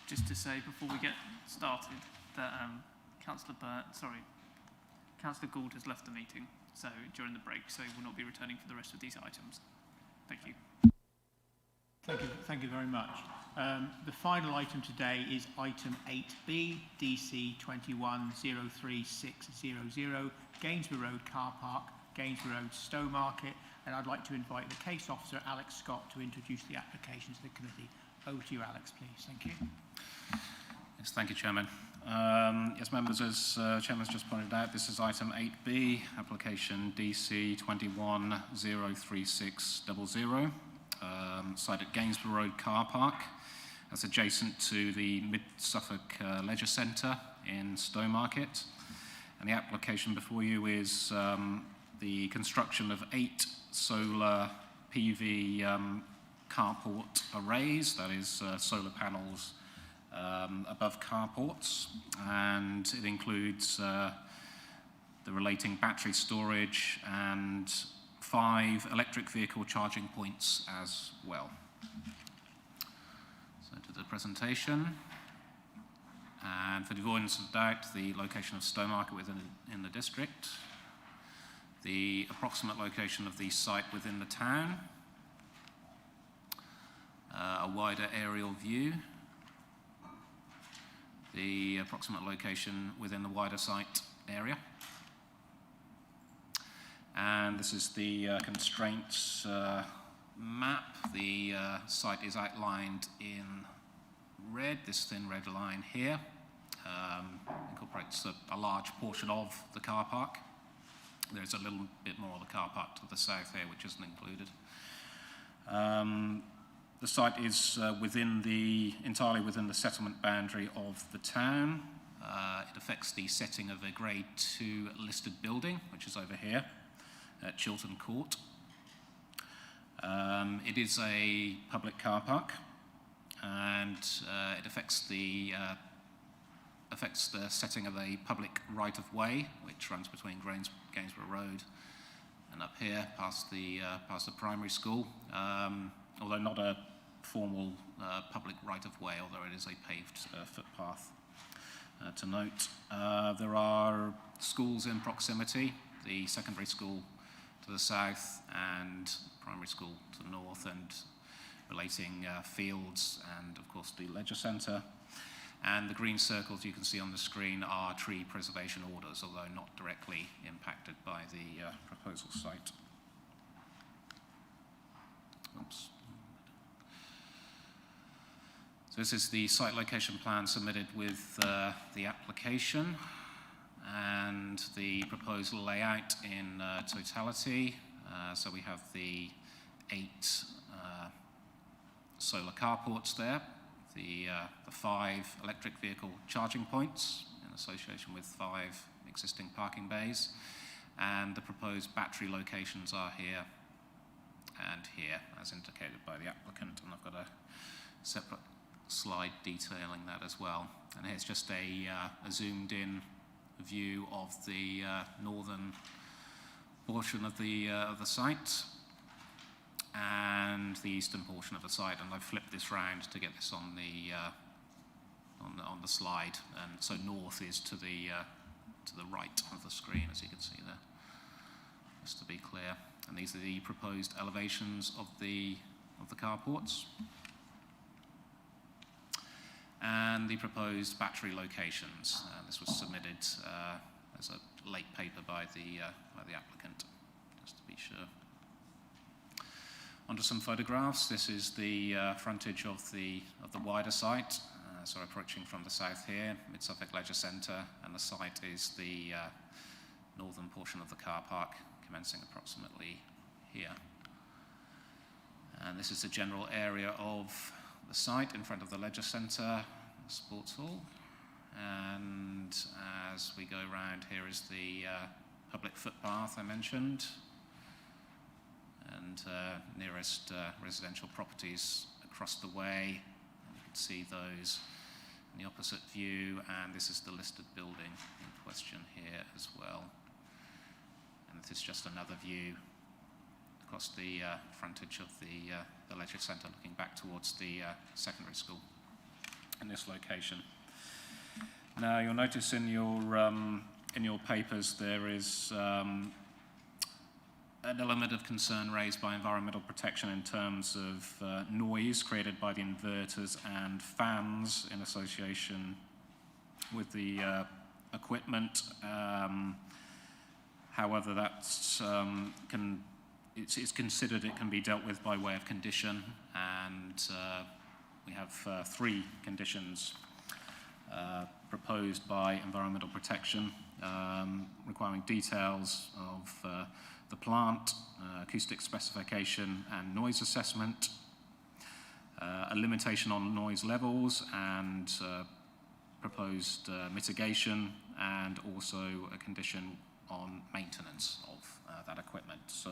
S1: just to say before we get started that Councillor Gould has left the meeting during the break, so he will not be returning for the rest of these items. Thank you.
S19: Thank you very much. The final item today is item 8B, DC 2103600, Gainsborough Road Car Park, Gainsborough Road, Stowmarket, and I'd like to invite the case officer, Alex Scott, to introduce the application to the committee. Over to you, Alex, please. Thank you.
S9: Yes, thank you, Chairman. Yes, members, as Chairman's just pointed out, this is item 8B, application DC 2103600, site at Gainsborough Road Car Park. That's adjacent to the Mid-Suffolk Leisure Centre in Stowmarket. And the application before you is the construction of 8 solar PV carport arrays, that is solar panels above carports, and it includes the relating battery storage and 5 electric vehicle charging points as well. So to the presentation, and for the avoidance of doubt, the location of Stowmarket in the district, the approximate location of the site within the town, a wider aerial view, the approximate location within the wider site area. And this is the constraints map. The site is outlined in red, this thin red line here. Incorporates a large portion of the car park. There's a little bit more of the car park to the south here, which isn't included. The site is entirely within the settlement boundary of the town. It affects the setting of a Grade 2 listed building, which is over here at Chiltern Court. It is a public car park, and it affects the setting of a public right-of-way, which runs between Gainsborough Road and up here past the primary school. Although not a formal public right-of-way, although it is a paved footpath to note. There are schools in proximity, the secondary school to the south and primary school to the north, and relating fields and, of course, the leisure centre. And the green circles you can see on the screen are tree preservation orders, although not directly impacted by the proposal site. Oops. So this is the site location plan submitted with the application and the proposal layout in totality. So we have the 8 solar carports there, the 5 electric vehicle charging points in association with 5 existing parking bays, and the proposed battery locations are here and here, as indicated by the applicant, and I've got a separate slide detailing that as well. And here's just a zoomed-in view of the northern portion of the site and the eastern portion of the site, and I've flipped this round to get this on the slide, and so north is to the right of the screen, as you can see there, just to be clear. And these are the proposed elevations of the carports and the proposed battery locations. This was submitted as a late paper by the applicant, just to be sure. Onto some photographs. This is the frontage of the wider site. So approaching from the south here, Mid-Suffolk Leisure Centre, and the site is the northern portion of the car park, commencing approximately here. And this is the general area of the site in front of the Leisure Centre, the sports hall. And as we go around, here is the public footpath I mentioned, and nearest residential properties across the way. And you can see those in the opposite view, and this is the listed building in question here as well. And this is just another view across the frontage of the leisure centre, looking back towards the secondary school in this location. Now, you'll notice in your papers there is an element of concern raised by environmental protection in terms of noise created by the inverters and fans in association with the equipment. However, that's it's considered it can be dealt with by way of condition, and we have 3 conditions proposed by environmental protection, requiring details of the plant, acoustic specification and noise assessment, a limitation on noise levels and proposed mitigation, and also a condition on maintenance of that equipment. So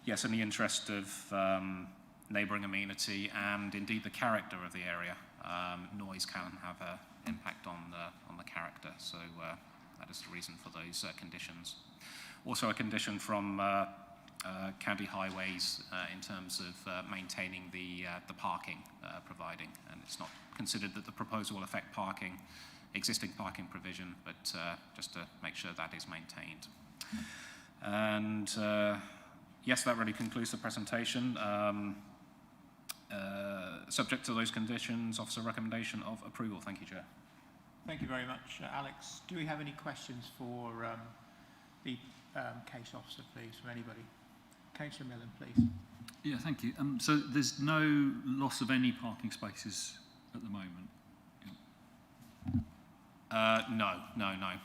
S9: yes, in the interest of neighbouring amenity and indeed the character of the area, noise can have an impact on the character. So that is the reason for those conditions. Also a condition from county highways in terms of maintaining the parking providing, and it's not considered that the proposal will affect existing parking provision, but just to make sure that is maintained. And yes, that really concludes the presentation. Subject to those conditions, officer recommendation of approval. Thank you, Chair.
S19: Thank you very much. Alex, do we have any questions for the case officer, please, from anybody? Councillor Millen, please.
S6: Yeah, thank you. So there's no loss of any parking spaces at the moment?
S9: No,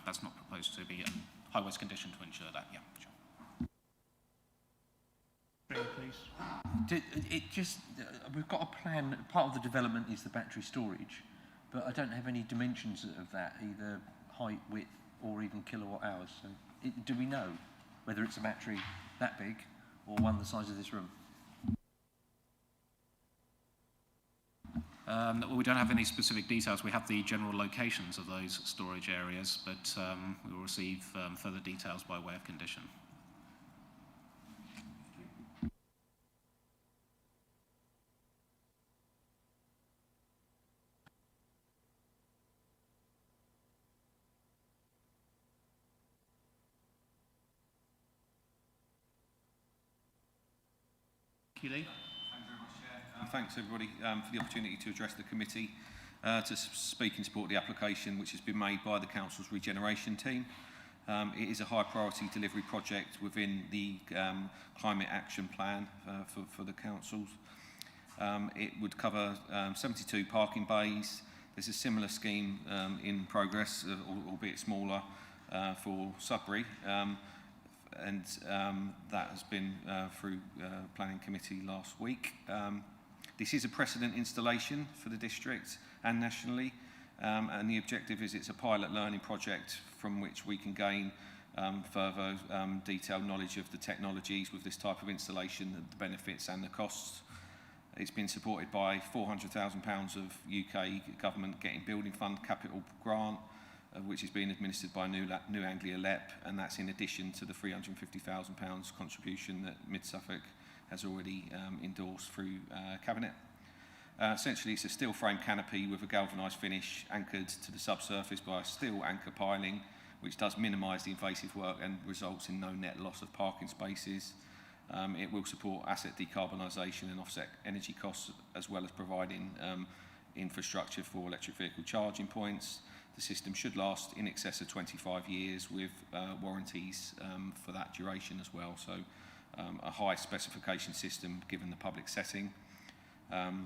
S9: that's not proposed to be. Highways condition to ensure that, yeah, sure.
S19: Please.
S2: We've got a plan. Part of the development is the battery storage, but I don't have any dimensions of that, either height, width, or even kilowatt hours. So do we know whether it's a battery that big or one the size of this room?
S9: We don't have any specific details. We have the general locations of those storage areas, but we will receive further details by way of condition.
S19: Thank you, Lee.
S8: Thanks everybody for the opportunity to address the committee to speak in support of the application which has been made by the Council's regeneration team. It is a high priority delivery project within the climate action plan for the councils. It would cover 72 parking bays. There's a similar scheme in progress, albeit smaller, for Sudbury. And that has been through planning committee last week. This is a precedent installation for the district and nationally, and the objective is it's a pilot learning project from which we can gain further detailed knowledge of the technologies with this type of installation, the benefits and the costs. It's been supported by £400,000 of UK government Getting Building Fund capital grant, which is being administered by New Anglia LEP, and that's in addition to the £350,000 contribution that Mid Suffolk has already endorsed through Cabinet. Essentially, it's a steel frame canopy with a galvanised finish anchored to the subsurface by a steel anchor piling, which does minimise the invasive work and results in no net loss of parking spaces. It will support asset decarbonisation and offset energy costs, as well as providing infrastructure for electric vehicle charging points. The system should last in excess of 25 years with warranties for that duration as well. So a high specification system given the public setting.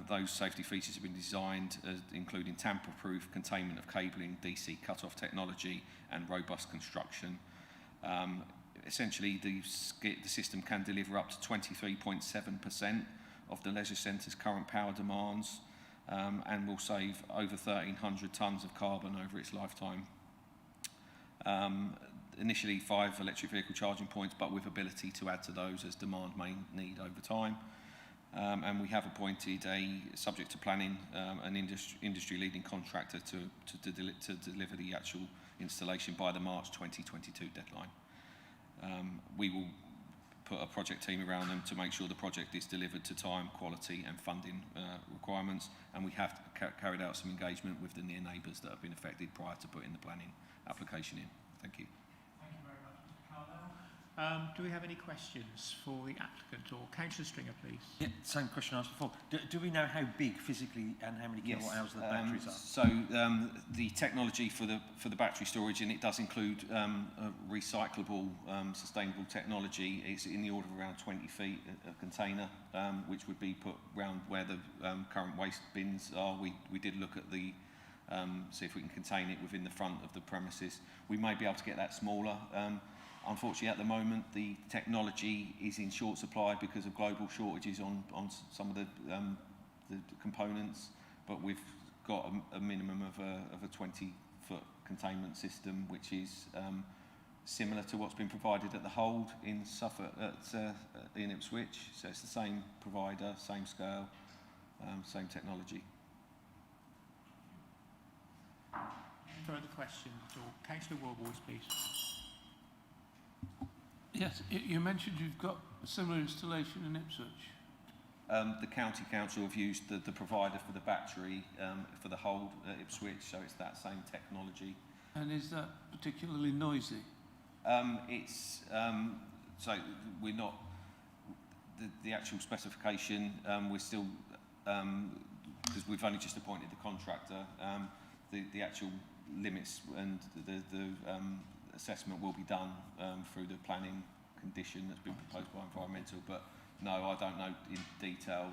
S8: Those safety features have been designed including tamper-proof containment of cabling, DC cut-off technology and robust construction. Essentially, the system can deliver up to 23.7% of the leisure centre's current power demands and will save over 1,300 tonnes of carbon over its lifetime. Initially 5 electric vehicle charging points, but with ability to add to those as demand may need over time. And we have appointed subject to planning, an industry-leading contractor to deliver the actual installation by the March 2022 deadline. We will
S9: put a project team around them to make sure the project is delivered to time, quality and funding requirements, and we have carried out some engagement with the near neighbours that have been affected prior to putting the planning application in. Thank you.
S19: Thank you very much, Mr. Carwell. Do we have any questions for the applicant, or Councillor Stringer, please?
S2: Yeah, same question I asked before. Do we know how big physically and how many kilowatt hours the batteries are?
S9: So the technology for the battery storage, and it does include a recyclable, sustainable technology. It's in the order of around 20 feet a container, which would be put round where the current waste bins are. We did look at the see if we can contain it within the front of the premises. We may be able to get that smaller. Unfortunately, at the moment, the technology is in short supply because of global shortages on some of the components, but we've got a minimum of a 20-foot containment system, which is similar to what's been provided at the Hold in Suffolk, in Ipswich. So it's the same provider, same scale, same technology.
S19: Further questions, or Councillor Warboys, please?
S11: Yes, you mentioned you've got a similar installation in Ipswich.
S9: The County Council have used the provider for the battery for the Hold at Ipswich, so it's that same technology.
S11: And is that particularly noisy?
S9: So we're not, the actual specification, we're still, because we've only just appointed the contractor, the actual limits and the assessment will be done through the planning condition that's been proposed by environmental, but no, I don't know in detail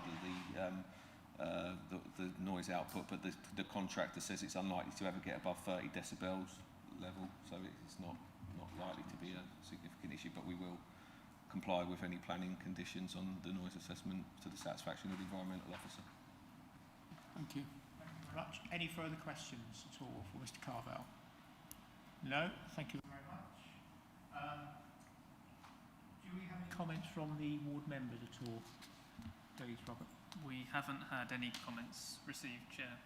S9: the noise output, but the contractor says it's unlikely to ever get above 30 decibels level, so it's not likely to be a significant issue, but we will comply with any planning conditions on the noise assessment to the satisfaction of the environmental officer.
S11: Thank you.
S19: Thank you very much. Any further questions at all for Mr. Carwell? No? Thank you very much. Do we have any comments from the ward members at all? Please, Robert.
S1: We haven't had any comments received, Chair.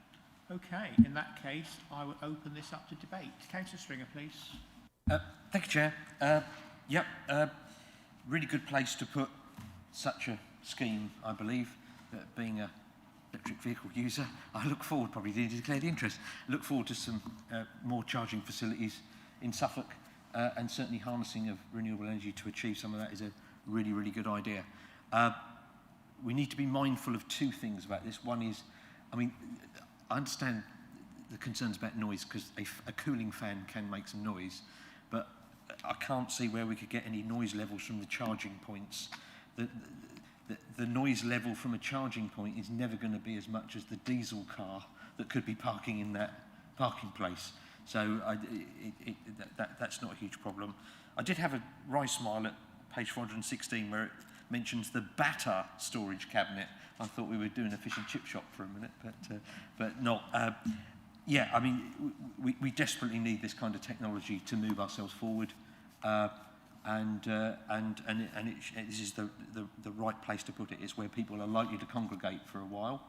S19: Okay, in that case, I will open this up to debate. Councillor Stringer, please.
S2: Thank you, Chair. Really good place to put such a scheme, I believe, being a electric vehicle user. I look forward, probably didn't declare the interest, look forward to some more charging facilities in Suffolk, and certainly harnessing of renewable energy to achieve some of that is a really, really good idea. We need to be mindful of two things about this. One is, I mean, I understand the concerns about noise because a cooling fan can make some noise, but I can't see where we could get any noise levels from the charging points. The noise level from a charging point is never going to be as much as the diesel car that could be parking in that parking place. So that's not a huge problem. I did have a wry smile at page 416 where it mentions the batter storage cabinet. I thought we were doing a fish and chip shop for a minute, but not. Yeah, I mean, we desperately need this kind of technology to move ourselves forward. This is the right place to put it. It's where people are likely to congregate for a while,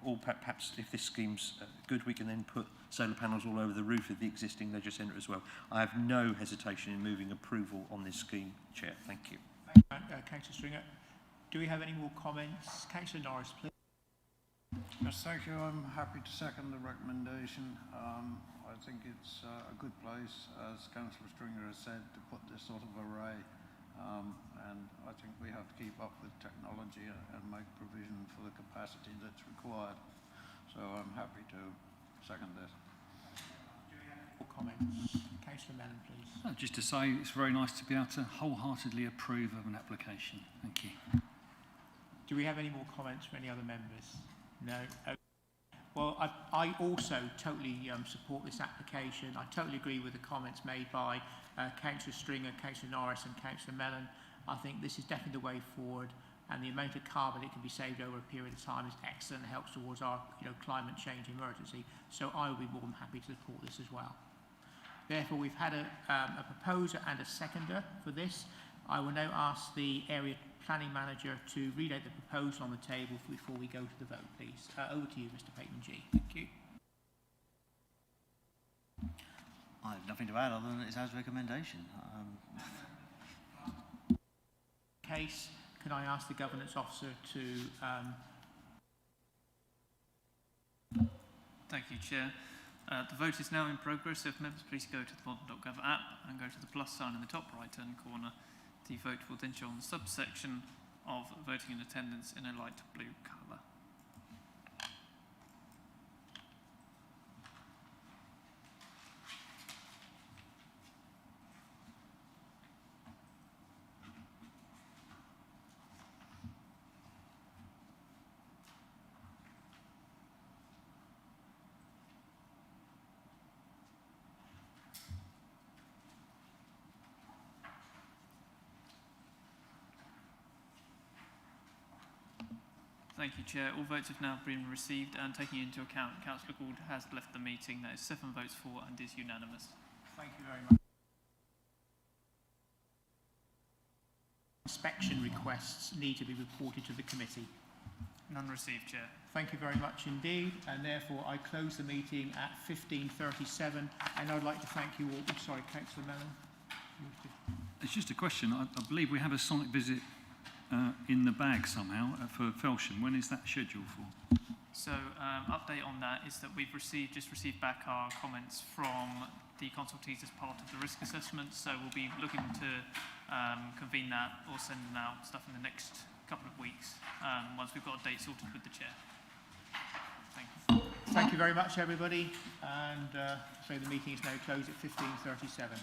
S2: or perhaps if this scheme's good, we can then put solar panels all over the roof of the existing leisure centre as well. I have no hesitation in moving approval on this scheme, Chair. Thank you.
S19: Thank you, Councillor Stringer. Do we have any more comments? Councillor Norris, please.
S21: Yes, thank you. I'm happy to second the recommendation. I think it's a good place, as Councillor Stringer has said, to put this sort of array, and I think we have to keep up with technology and make provision for the capacity that's required. So I'm happy to second this.
S19: Do we have any more comments? Councillor Mellon, please.
S6: Just to say, it's very nice to be able to wholeheartedly approve of an application. Thank you.
S19: Do we have any more comments from any other members? No? Okay. Well, I also totally support this application. I totally agree with the comments made by Councillor Stringer, Councillor Norris and Councillor Mellon. I think this is definitely the way forward, and the amount of carbon that can be saved over a period of time is excellent and helps towards our climate change emergency. So I will be more than happy to support this as well. Therefore, we've had a proposer and a seconder for this. I will now ask the area planning manager to read out the proposal on the table before we go to the vote, please. Over to you, Mr. Pateman G. Thank you.
S14: I have nothing to add other than it's as recommendation.
S19: case, can I ask the governance officer to...
S1: Thank you, Chair. The vote is now in progress, so if members please go to the modern.gov app and go to the plus sign in the top right-hand corner. The vote will then show on the subsection of voting in attendance in a light blue colour. Thank you, Chair. All votes have now been received, and taking into account Councillor Gould has left the meeting, that is 7 votes for and is unanimous.
S19: Thank you very much. Inspection requests need to be reported to the committee.
S1: None received, Chair.
S19: Thank you very much indeed, and therefore I close the meeting at 15:37, and I'd like to thank you all. Sorry, Councillor Mellon.
S6: It's just a question. I believe we have a sonic visit in the bag somehow for Felsham. When is that scheduled for?
S1: So, update on that is that we've just received back our comments from the consultees as part of the risk assessment. So we'll be looking to convene that or send out stuff in the next couple of weeks once we've got a date sorted with the chair. Thank you.
S19: Thank you very much, everybody. And so the meeting is now closed at 15:37.